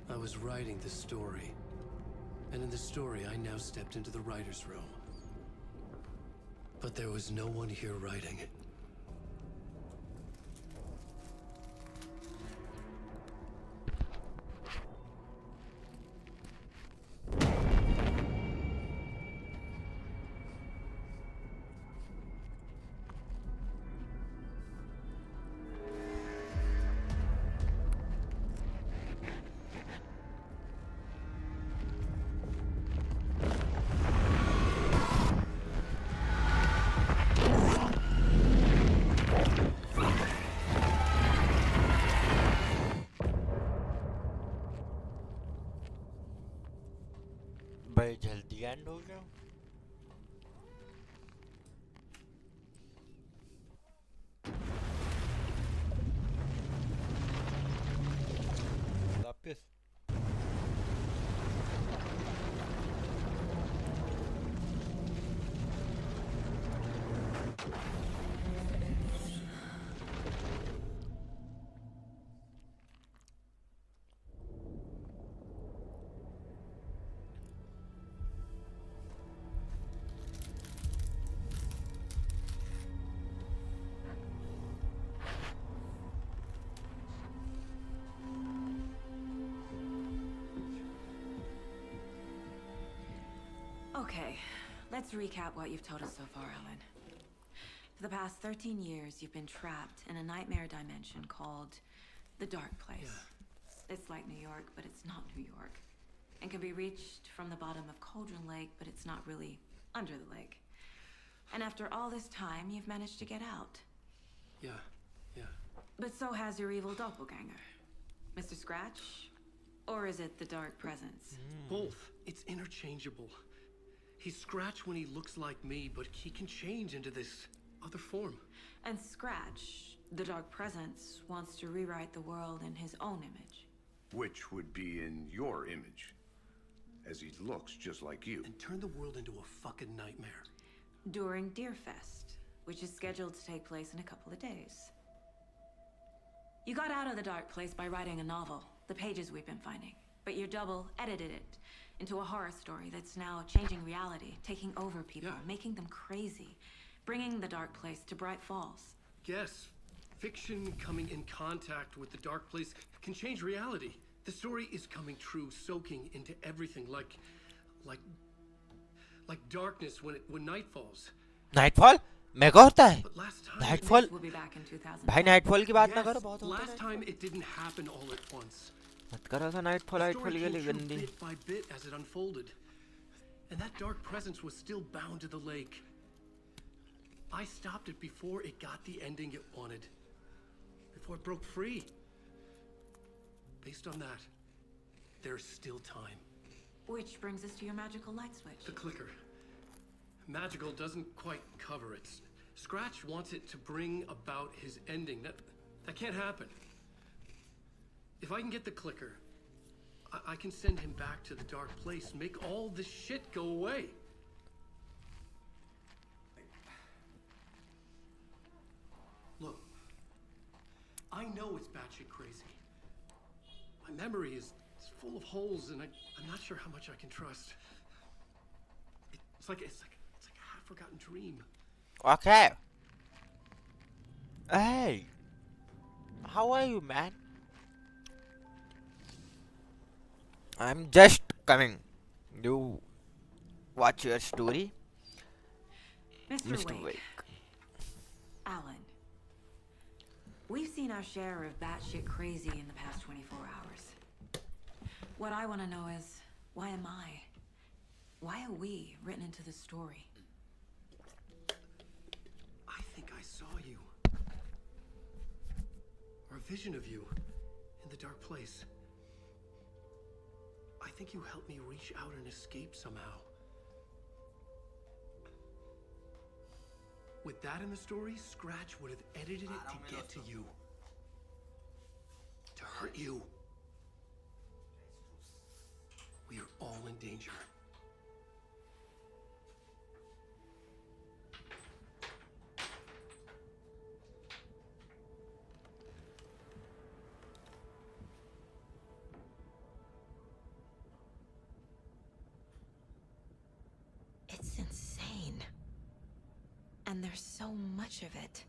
I was writing the story. And in the story, I now stepped into the writer's room. But there was no one here writing. भाई जल्दी and हो गया. वापस Okay, let's recap what you've told us so far, Alan. For the past 13 years, you've been trapped in a nightmare dimension called the Dark Place. It's like New York, but it's not New York. And can be reached from the bottom of Cauldron Lake, but it's not really under the lake. And after all this time, you've managed to get out. Yeah. But so has your evil doppelganger. Mr. Scratch? Or is it the Dark Presence? Both. It's interchangeable. He's Scratch when he looks like me, but he can change into this other form. And Scratch, the Dark Presence, wants to rewrite the world in his own image. Which would be in your image, as he looks just like you. And turn the world into a fucking nightmare. During Deerfest, which is scheduled to take place in a couple of days. You got out of the dark place by writing a novel, the pages we've been finding. But your double edited it into a horror story that's now changing reality, taking over people, making them crazy, bringing the dark place to Bright Falls. Yes, fiction coming in contact with the dark place can change reality. The story is coming true, soaking into everything, like darkness when night falls. Nightfall? Mega होता है Nightfall? भाई Nightfall की बात ना करो बहुत होता है Last time it didn't happen all at once. मत करो ऐसा Nightfall के लिए गंदी Bit by bit as it unfolded. And that dark presence was still bound to the lake. I stopped it before it got the ending it wanted. Before it broke free. Based on that, there's still time. Which brings us to your magical light switch. The clicker. Magical doesn't quite cover it. Scratch wants it to bring about his ending. That can't happen. If I can get the clicker, I can send him back to the dark place, make all this shit go away. Look, I know it's batshit crazy. My memory is full of holes, and I'm not sure how much I can trust. It's like a half-forgotten dream. Okay. Hey, how are you, man? I'm just coming. You watch your story, Mr. Wake. Alan. We've seen our share of batshit crazy in the past 24 hours. What I want to know is, why am I? Why are we written into the story? I think I saw you. Or a vision of you in the dark place. I think you helped me reach out and escape somehow. With that in the story, Scratch would have edited it to get to you. To hurt you. We are all in danger. It's insane. And there's so much of it.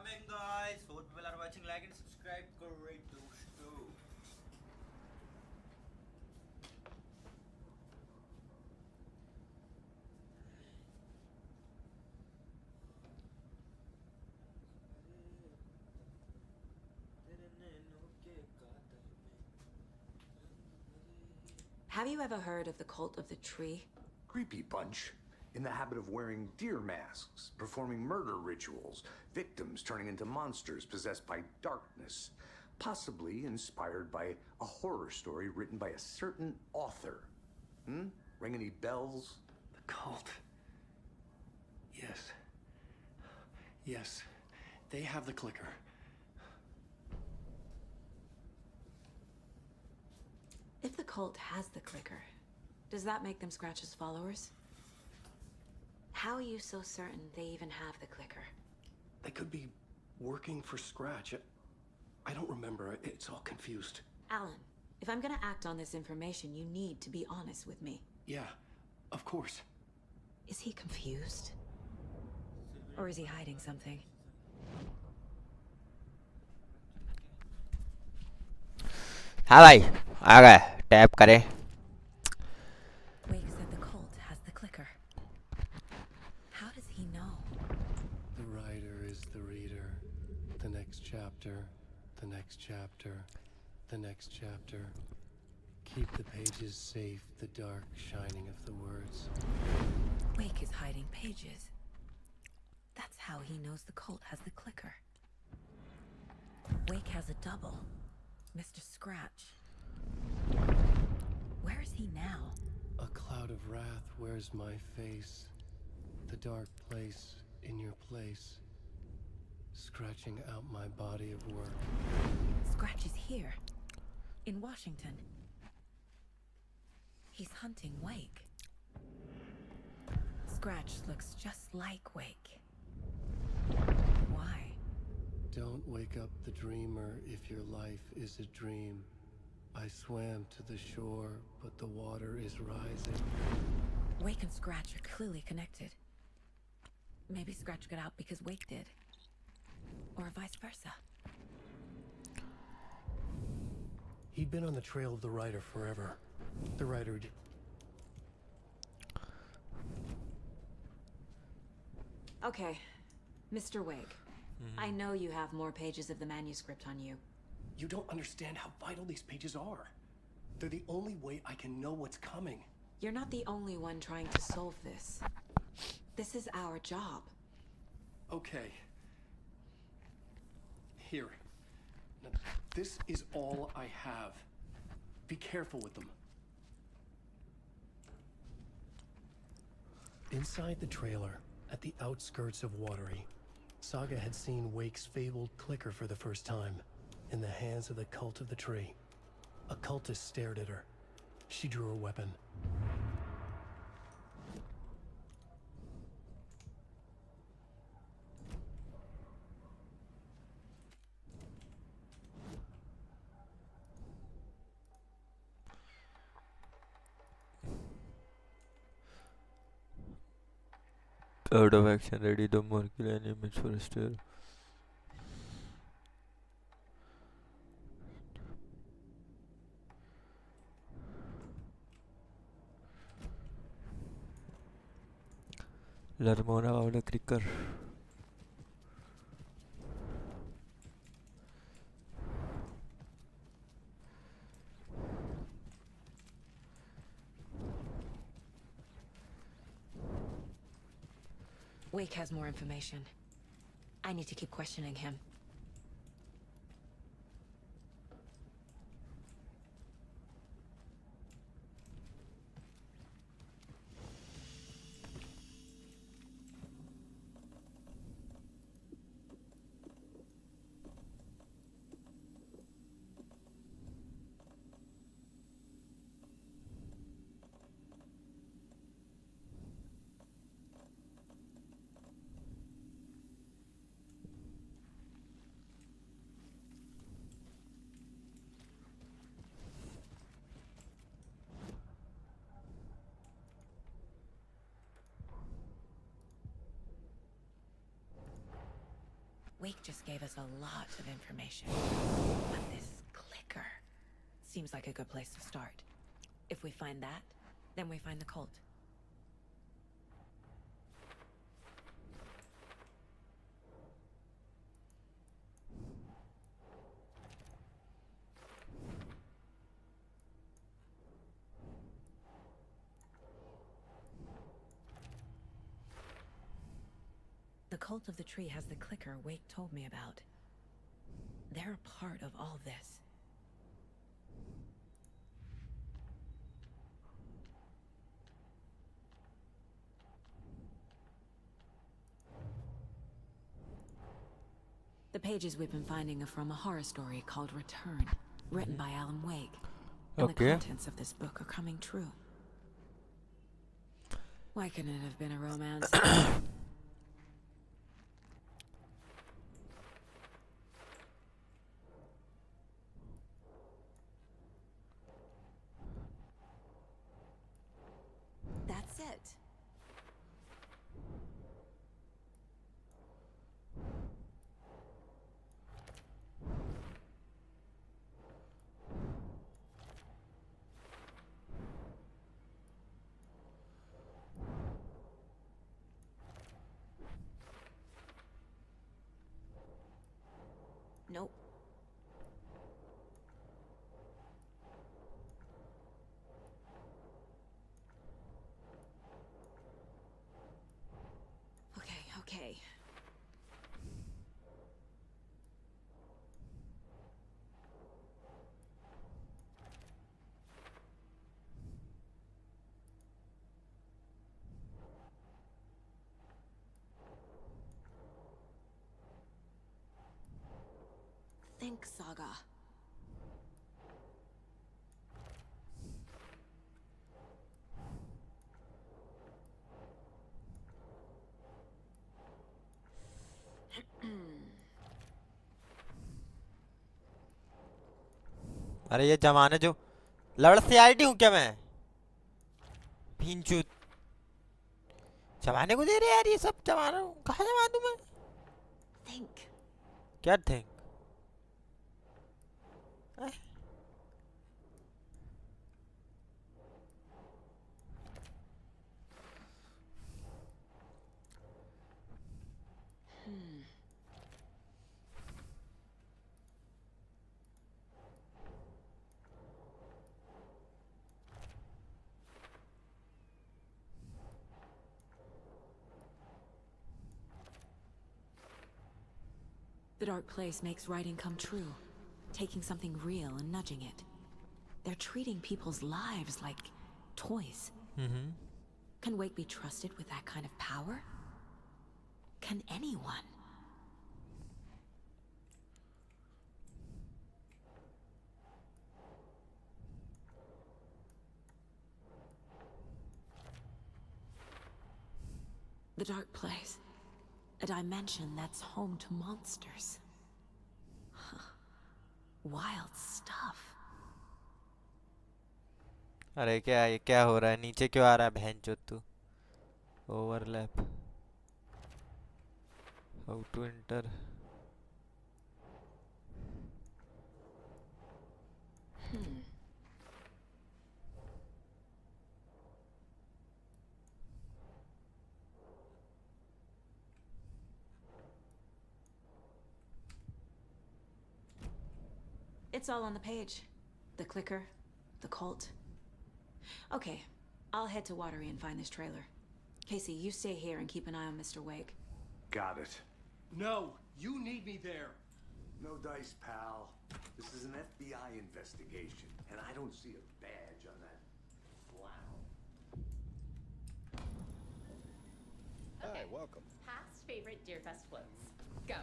coming, guys. 4 people are watching. Like and subscribe. Great dosto. Have you ever heard of the cult of the tree? Creepy bunch. In the habit of wearing deer masks, performing murder rituals, victims turning into monsters possessed by darkness, possibly inspired by a horror story written by a certain author. Ring any bells? The cult. Yes. Yes. They have the clicker. If the cult has the clicker, does that make them Scratch's followers? How are you so certain they even have the clicker? They could be working for Scratch. I don't remember. It's all confused. Alan, if I'm gonna act on this information, you need to be honest with me. Yeah, of course. Is he confused? Or is he hiding something? हाँ भाई आ गए tap करें Wake said the cult has the clicker. How does he know? The writer is the reader. The next chapter, the next chapter, the next chapter. Keep the pages safe, the dark shining of the words. Wake is hiding pages. That's how he knows the cult has the clicker. Wake has a double. Mr. Scratch. Where is he now? A cloud of wrath wears my face. The dark place in your place. Scratching out my body of work. Scratch is here. In Washington. He's hunting Wake. Scratch looks just like Wake. Why? Don't wake up the dreamer if your life is a dream. I swam to the shore, but the water is rising. Wake and Scratch are clearly connected. Maybe Scratch got out because Wake did. Or vice versa. He'd been on the trail of the writer forever. The writer Okay, Mr. Wake. I know you have more pages of the manuscript on you. You don't understand how vital these pages are. They're the only way I can know what's coming. You're not the only one trying to solve this. This is our job. Okay. Here. Now, this is all I have. Be careful with them. Inside the trailer, at the outskirts of Watery, Saga had seen Wake's fabled clicker for the first time, in the hands of the cult of the tree. A cultist stared at her. She drew her weapon. Out of action, ready to mark any image for a stare. Learn about a clicker. Wake has more information. I need to keep questioning him. Wake just gave us a lot of information. But this clicker seems like a good place to start. If we find that, then we find the cult. The cult of the tree has the clicker Wake told me about. They're a part of all this. The pages we've been finding are from a horror story called Return, written by Alan Wake. And the contents of this book are coming true. Why couldn't it have been a romance? That's it. Nope. Okay. Think, Saga. अरे ये जमाने जो लड़ CID हूँ क्या मैं? भींचूत जमाने को दे रहे यार, ये सब जमाना कहाँ जमा दूँ मैं? Think. क्या think? The dark place makes writing come true, taking something real and nudging it. They're treating people's lives like toys. Can Wake be trusted with that kind of power? Can anyone? The dark place. A dimension that's home to monsters. Huh. Wild stuff. अरे क्या ये क्या हो रहा है? नीचे क्यों आ रहा है भैंचोद तू? Overlap. How to enter? It's all on the page. The clicker, the cult. Okay, I'll head to Watery and find this trailer. Casey, you stay here and keep an eye on Mr. Wake. Got it. No, you need me there. No dice, pal. This is an FBI investigation, and I don't see a badge on that flannel. Hi, welcome. Past favorite Deerfest floats. Go.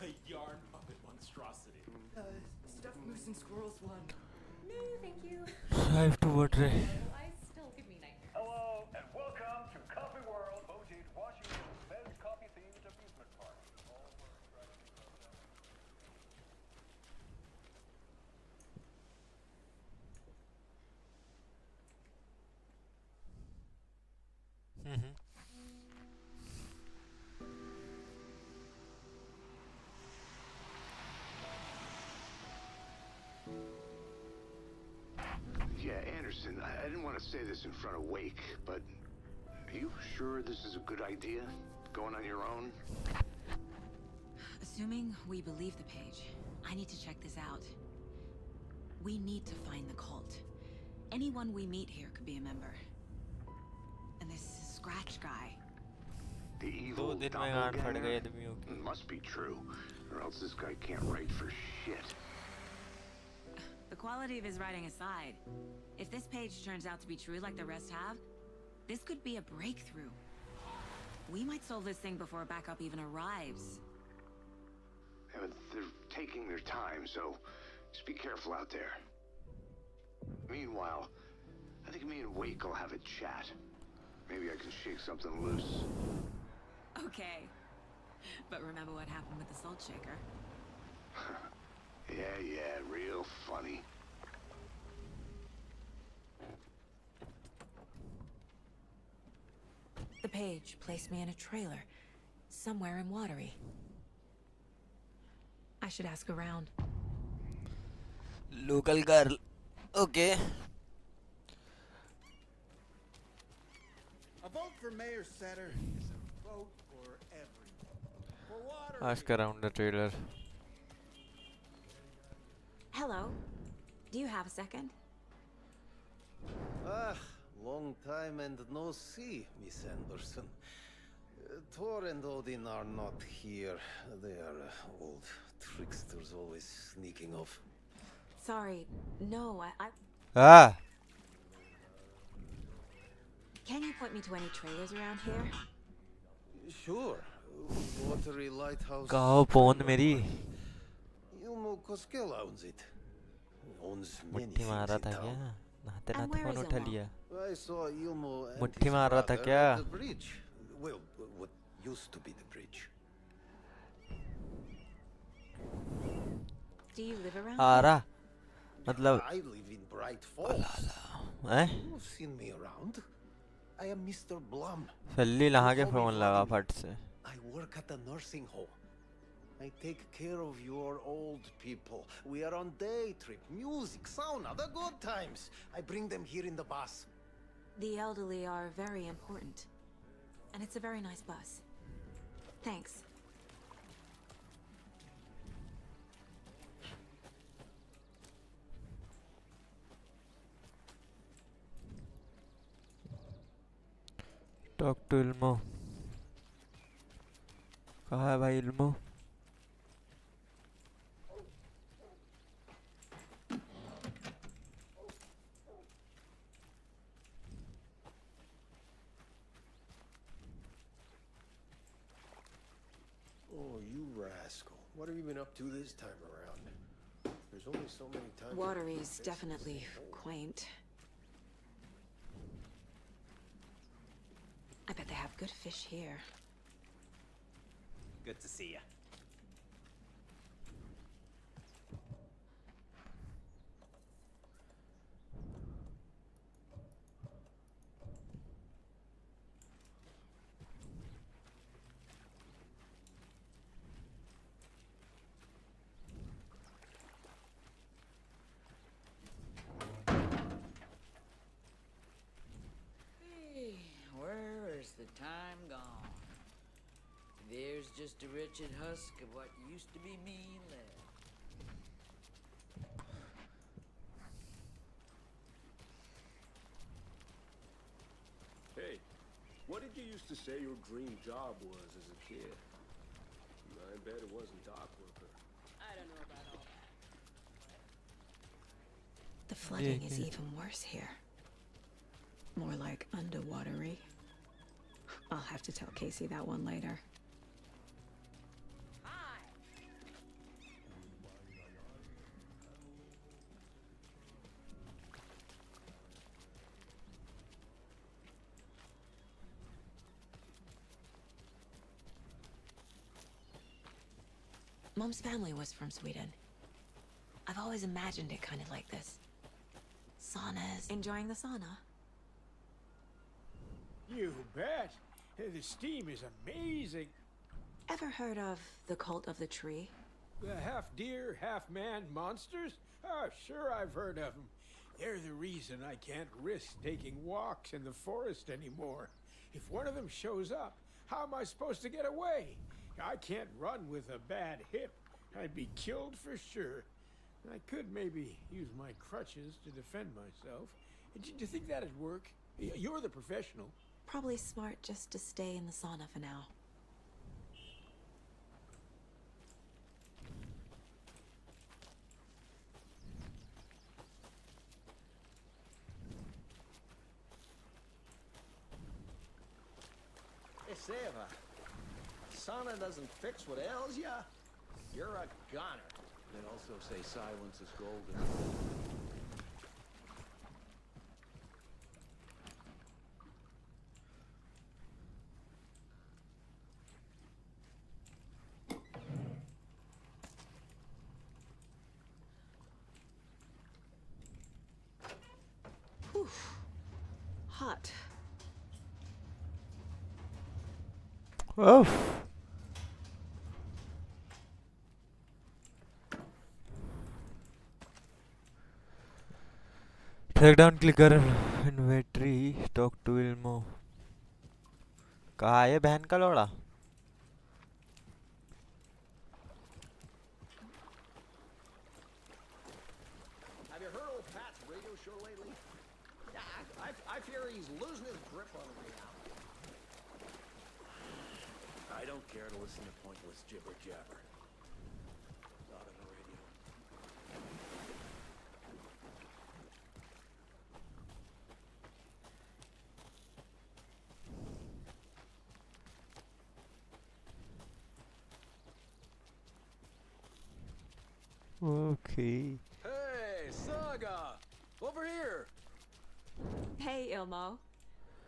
A yarn puppet monstrosity. Stuffed moose and squirrels one. No, thank you. Drive to Watery. I still give me nightmares. Hello, and welcome to Coffee World, voted Washington's best coffee-themed amusement park. Anderson, I didn't want to say this in front of Wake, but are you sure this is a good idea? Going on your own? Assuming we believe the page, I need to check this out. We need to find the cult. Anyone we meet here could be a member. And this Scratch guy. The evil doppelganger? Must be true, or else this guy can't write for shit. The quality of his writing aside, if this page turns out to be true like the rest have, this could be a breakthrough. We might solve this thing before backup even arrives. Yeah, but they're taking their time, so just be careful out there. Meanwhile, I think me and Wake will have a chat. Maybe I can shake something loose. Okay. But remember what happened with the salt shaker? Yeah, real funny. The page placed me in a trailer, somewhere in Watery. I should ask around. Local girl. Okay. A vote for Mayor Setter is a vote for everyone. For water. Ask around the trailer. Hello. Do you have a second? Ah, long time and no see, Miss Anderson. Thor and Odin are not here. They are old tricksters always sneaking off. Sorry. No, I... Ah! Can you point me to any trailers around here? Sure. Watery Lighthouse. कहो phone मेरी Ilmo Koskela owns it. Owns many मुट्ठी मार रहा things था in क्या town. नहाते नहाते phone उठा लिया I saw Ilmo and मुट्ठी his मार रहा था brother क्या at the bridge. Well, what used to be the bridge. Do you live around uh here? रहा मतलब I live in Bright Falls. हैं You've seen me around. I am Mr. Blum. सल्ली लहा के You call me phone लगा Vladimir. फट से I work at a nursing home. I take care of your old people. We are on day trip, music, sauna, the good times. I bring them here in the bus. The elderly are very important. And it's a very nice bus. Thanks. Talk to Elmo कहाँ है भाई Elmo Oh, you rascal. What have you been up to this time around? There's only so many times... Watery's definitely quaint. I bet they have good fish here. Good to see ya. Where is the time gone? There's just a wretched husk of what used to be me left. Hey, what did you used to say your dream job was as a kid? I bet it wasn't dock worker. I don't know about all that. The flooding is even worse here. More like underwatery. I'll have to tell Casey that one later. Mom's family was from Sweden. I've always imagined it kind of like this. Saunas. Enjoying the sauna? You bet. The steam is amazing. Ever heard of the Cult of the Tree? The half deer, half man monsters? Oh, sure I've heard of them. They're the reason I can't risk taking walks in the forest anymore. If one of them shows up, how am I supposed to get away? I can't run with a bad hip. I'd be killed for sure. I could maybe use my crutches to defend myself. Do you think that'd work? You're the professional. Probably smart just to stay in the sauna for now. Hey, Seva, sauna doesn't fix what ails ya. You're a goner. They also say silence is golden. Hot. Oh. Track down clicker inventory. Talk to Ilmo. कहाँ है बहन का लौड़ा? Have you heard old Pat's radio show lately? Yeah, I fear he's losing his grip on reality. I don't care to listen to pointless jibber jabber. Not on the radio. Okay. Hey, Saga! Over here! Hey, Ilmo.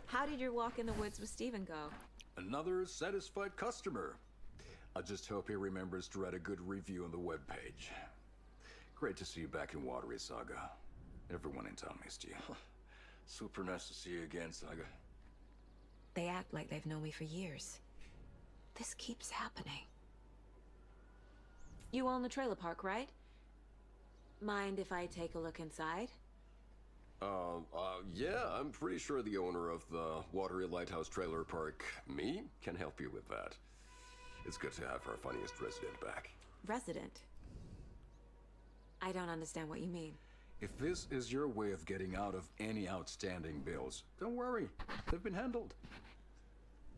How did your walk in the woods with Steven go? Another satisfied customer. I just hope he remembers to write a good review on the webpage. Great to see you back in Watery, Saga. Everyone in town missed you. Super nice to see you again, Saga. They act like they've known me for years. This keeps happening. You own the trailer park, right? Mind if I take a look inside? Yeah, I'm pretty sure the owner of the Watery Lighthouse Trailer Park, me, can help you with that. It's good to have our funniest resident back. Resident? I don't understand what you mean. If this is your way of getting out of any outstanding bills, don't worry, they've been handled.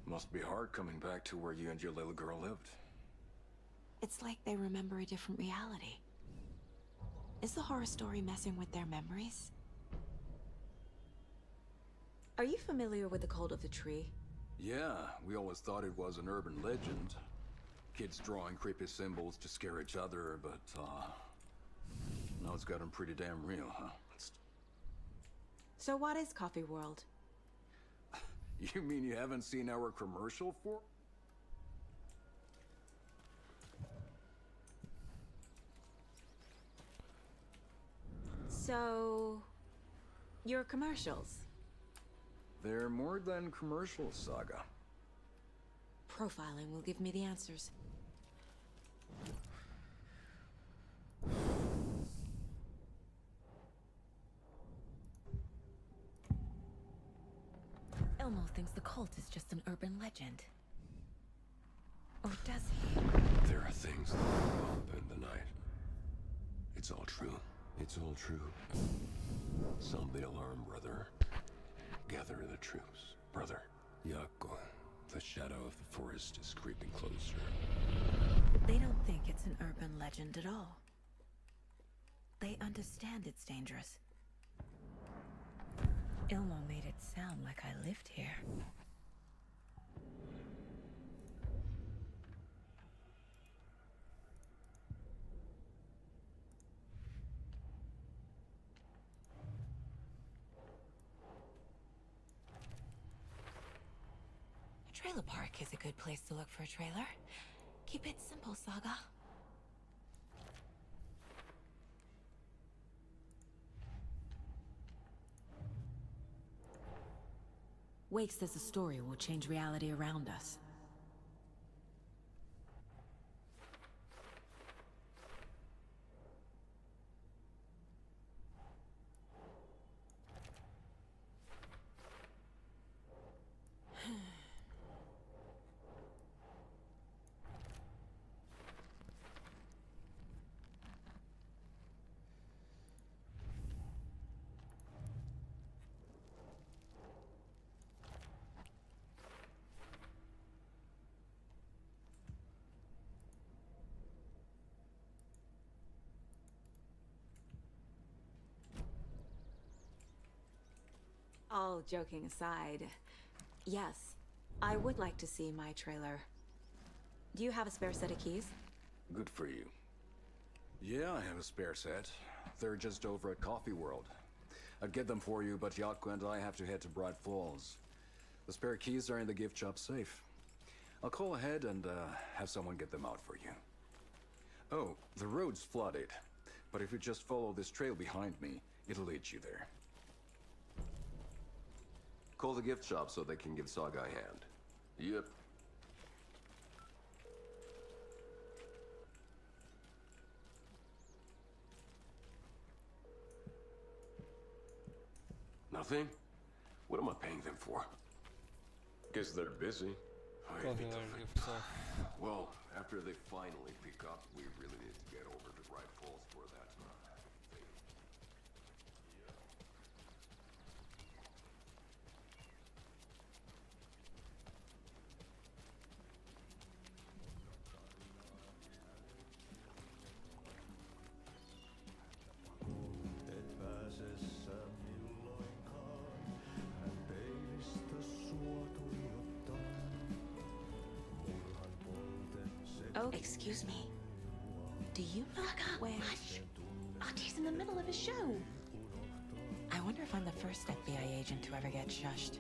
Must be hard coming back to where you and your little girl lived. It's like they remember a different reality. Is the horror story messing with their memories? Are you familiar with the Cult of the Tree? Yeah, we always thought it was an urban legend. Kids drawing creepy symbols to scare each other, but, now it's gotten pretty damn real, huh? So what is Coffee World? You mean you haven't seen our commercial for? So... your commercials? They're more than commercials, Saga. Profiling will give me the answers. Elmo thinks the cult is just an urban legend. Or does he? There are things that go up in the night. It's all true. It's all true. Sound the alarm, brother. Gather the troops, brother. Yako, the shadow of the forest is creeping closer. They don't think it's an urban legend at all. They understand it's dangerous. Ilmo made it sound like I lived here. A trailer park is a good place to look for a trailer. Keep it simple, Saga. Wake says the story will change reality around us. All joking aside, yes, I would like to see my trailer. Do you have a spare set of keys? Good for you. Yeah, I have a spare set. They're just over at Coffee World. I'd get them for you, but Yako and I have to head to Bright Falls. The spare keys are in the gift shop safe. I'll call ahead and have someone get them out for you. Oh, the road's flooded, but if you just follow this trail behind me, it'll lead you there. Call the gift shop so they can give Saga a hand. Yep. Nothing? What am I paying them for? Guess they're busy. Well, after they finally pick up, we really need to get over to Bright Falls for that thing. Oh, excuse me. Do you know where... Hush! Artie's in the middle of a show. I wonder if I'm the first FBI agent to ever get shushed.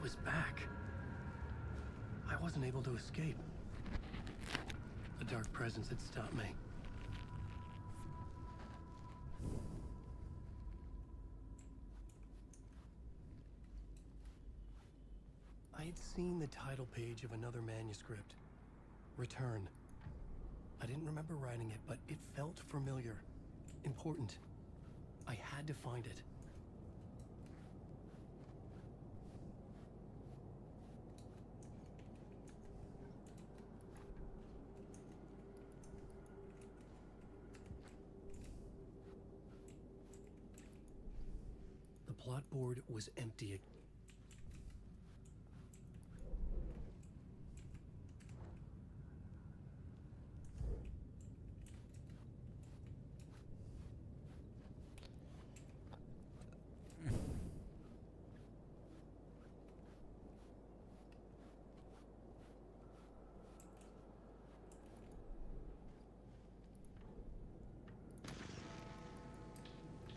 Was back. I wasn't able to escape. The dark presence had stopped me. I had seen the title page of another manuscript. Return. I didn't remember writing it, but it felt familiar. Important. I had to find it. The plot board was empty.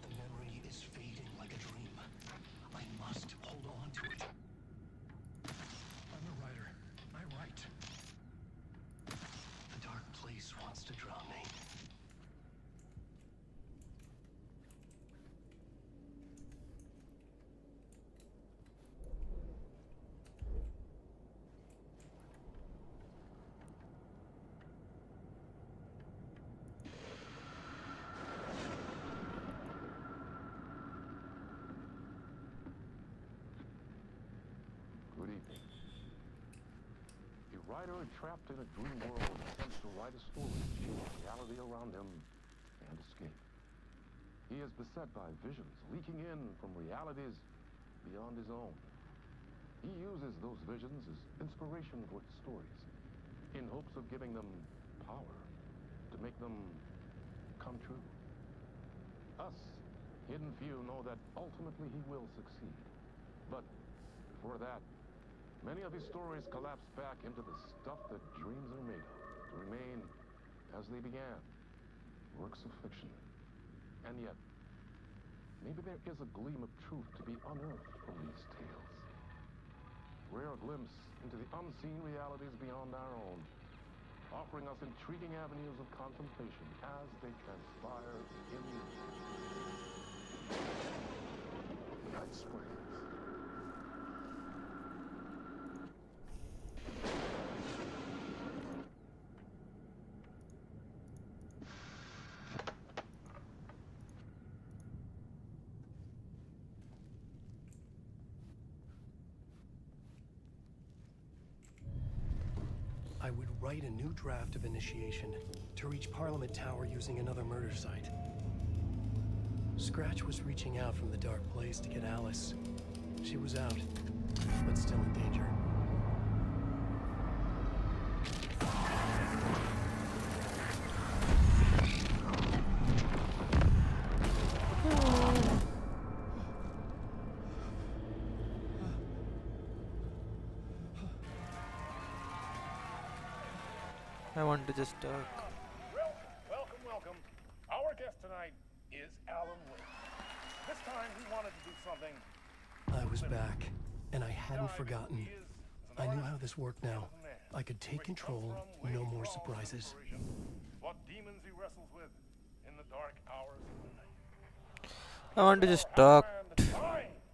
The memory is fading like a dream. I must hold on to it. I'm a writer. I write. The dark place wants to drown me. Good evening. A writer trapped in a dream world attempts to write a story to change reality around him and escape. He is beset by visions leaking in from realities beyond his own. He uses those visions as inspiration for his stories, in hopes of giving them power, to make them come true. Us, hidden few, know that ultimately he will succeed. But before that, Many of these stories collapse back into the stuff that dreams are made of, to remain as they began, works of fiction. And yet, maybe there is a gleam of truth to be unearthed from these tales. Rare glimpse into the unseen realities beyond our own, offering us intriguing avenues of contemplation as they transpire in Night Springs. I would write a new draft of initiation to reach Parliament Tower using another murder site. Scratch was reaching out from the dark place to get Alice. She was out, but still in danger. I want to just talk. Welcome. Our guest tonight is Alan Wake. This time he wanted to do something. I was back, and I hadn't forgotten. I knew how this worked now. I could take control, no more surprises. What demons he wrestles with in the dark hours of the night. I want to just talk.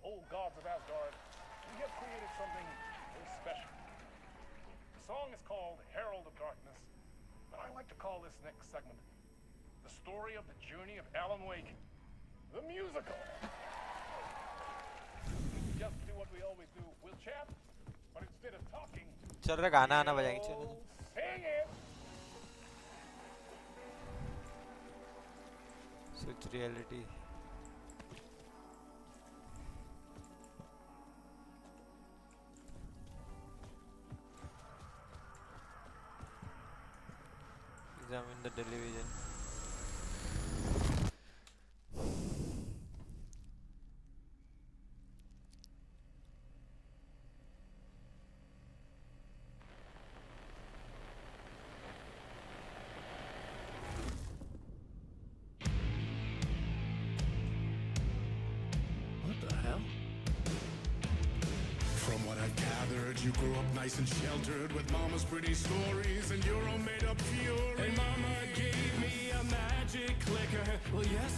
Old gods of Asgard, we have created something very special. The song is called Herald of Darkness, but I like to call this next segment the story of the journey of Alan Wake, the musical. Just do what we always do. We'll chat, but instead of talking, चल रहा गाना आना बजाएंगे चलो sing it. Switch reality. Examine the television. What the hell? From what I've gathered, you grew up nice and sheltered with mama's pretty stories and your own made up fury. And mama gave me a magic clicker. Well, yes.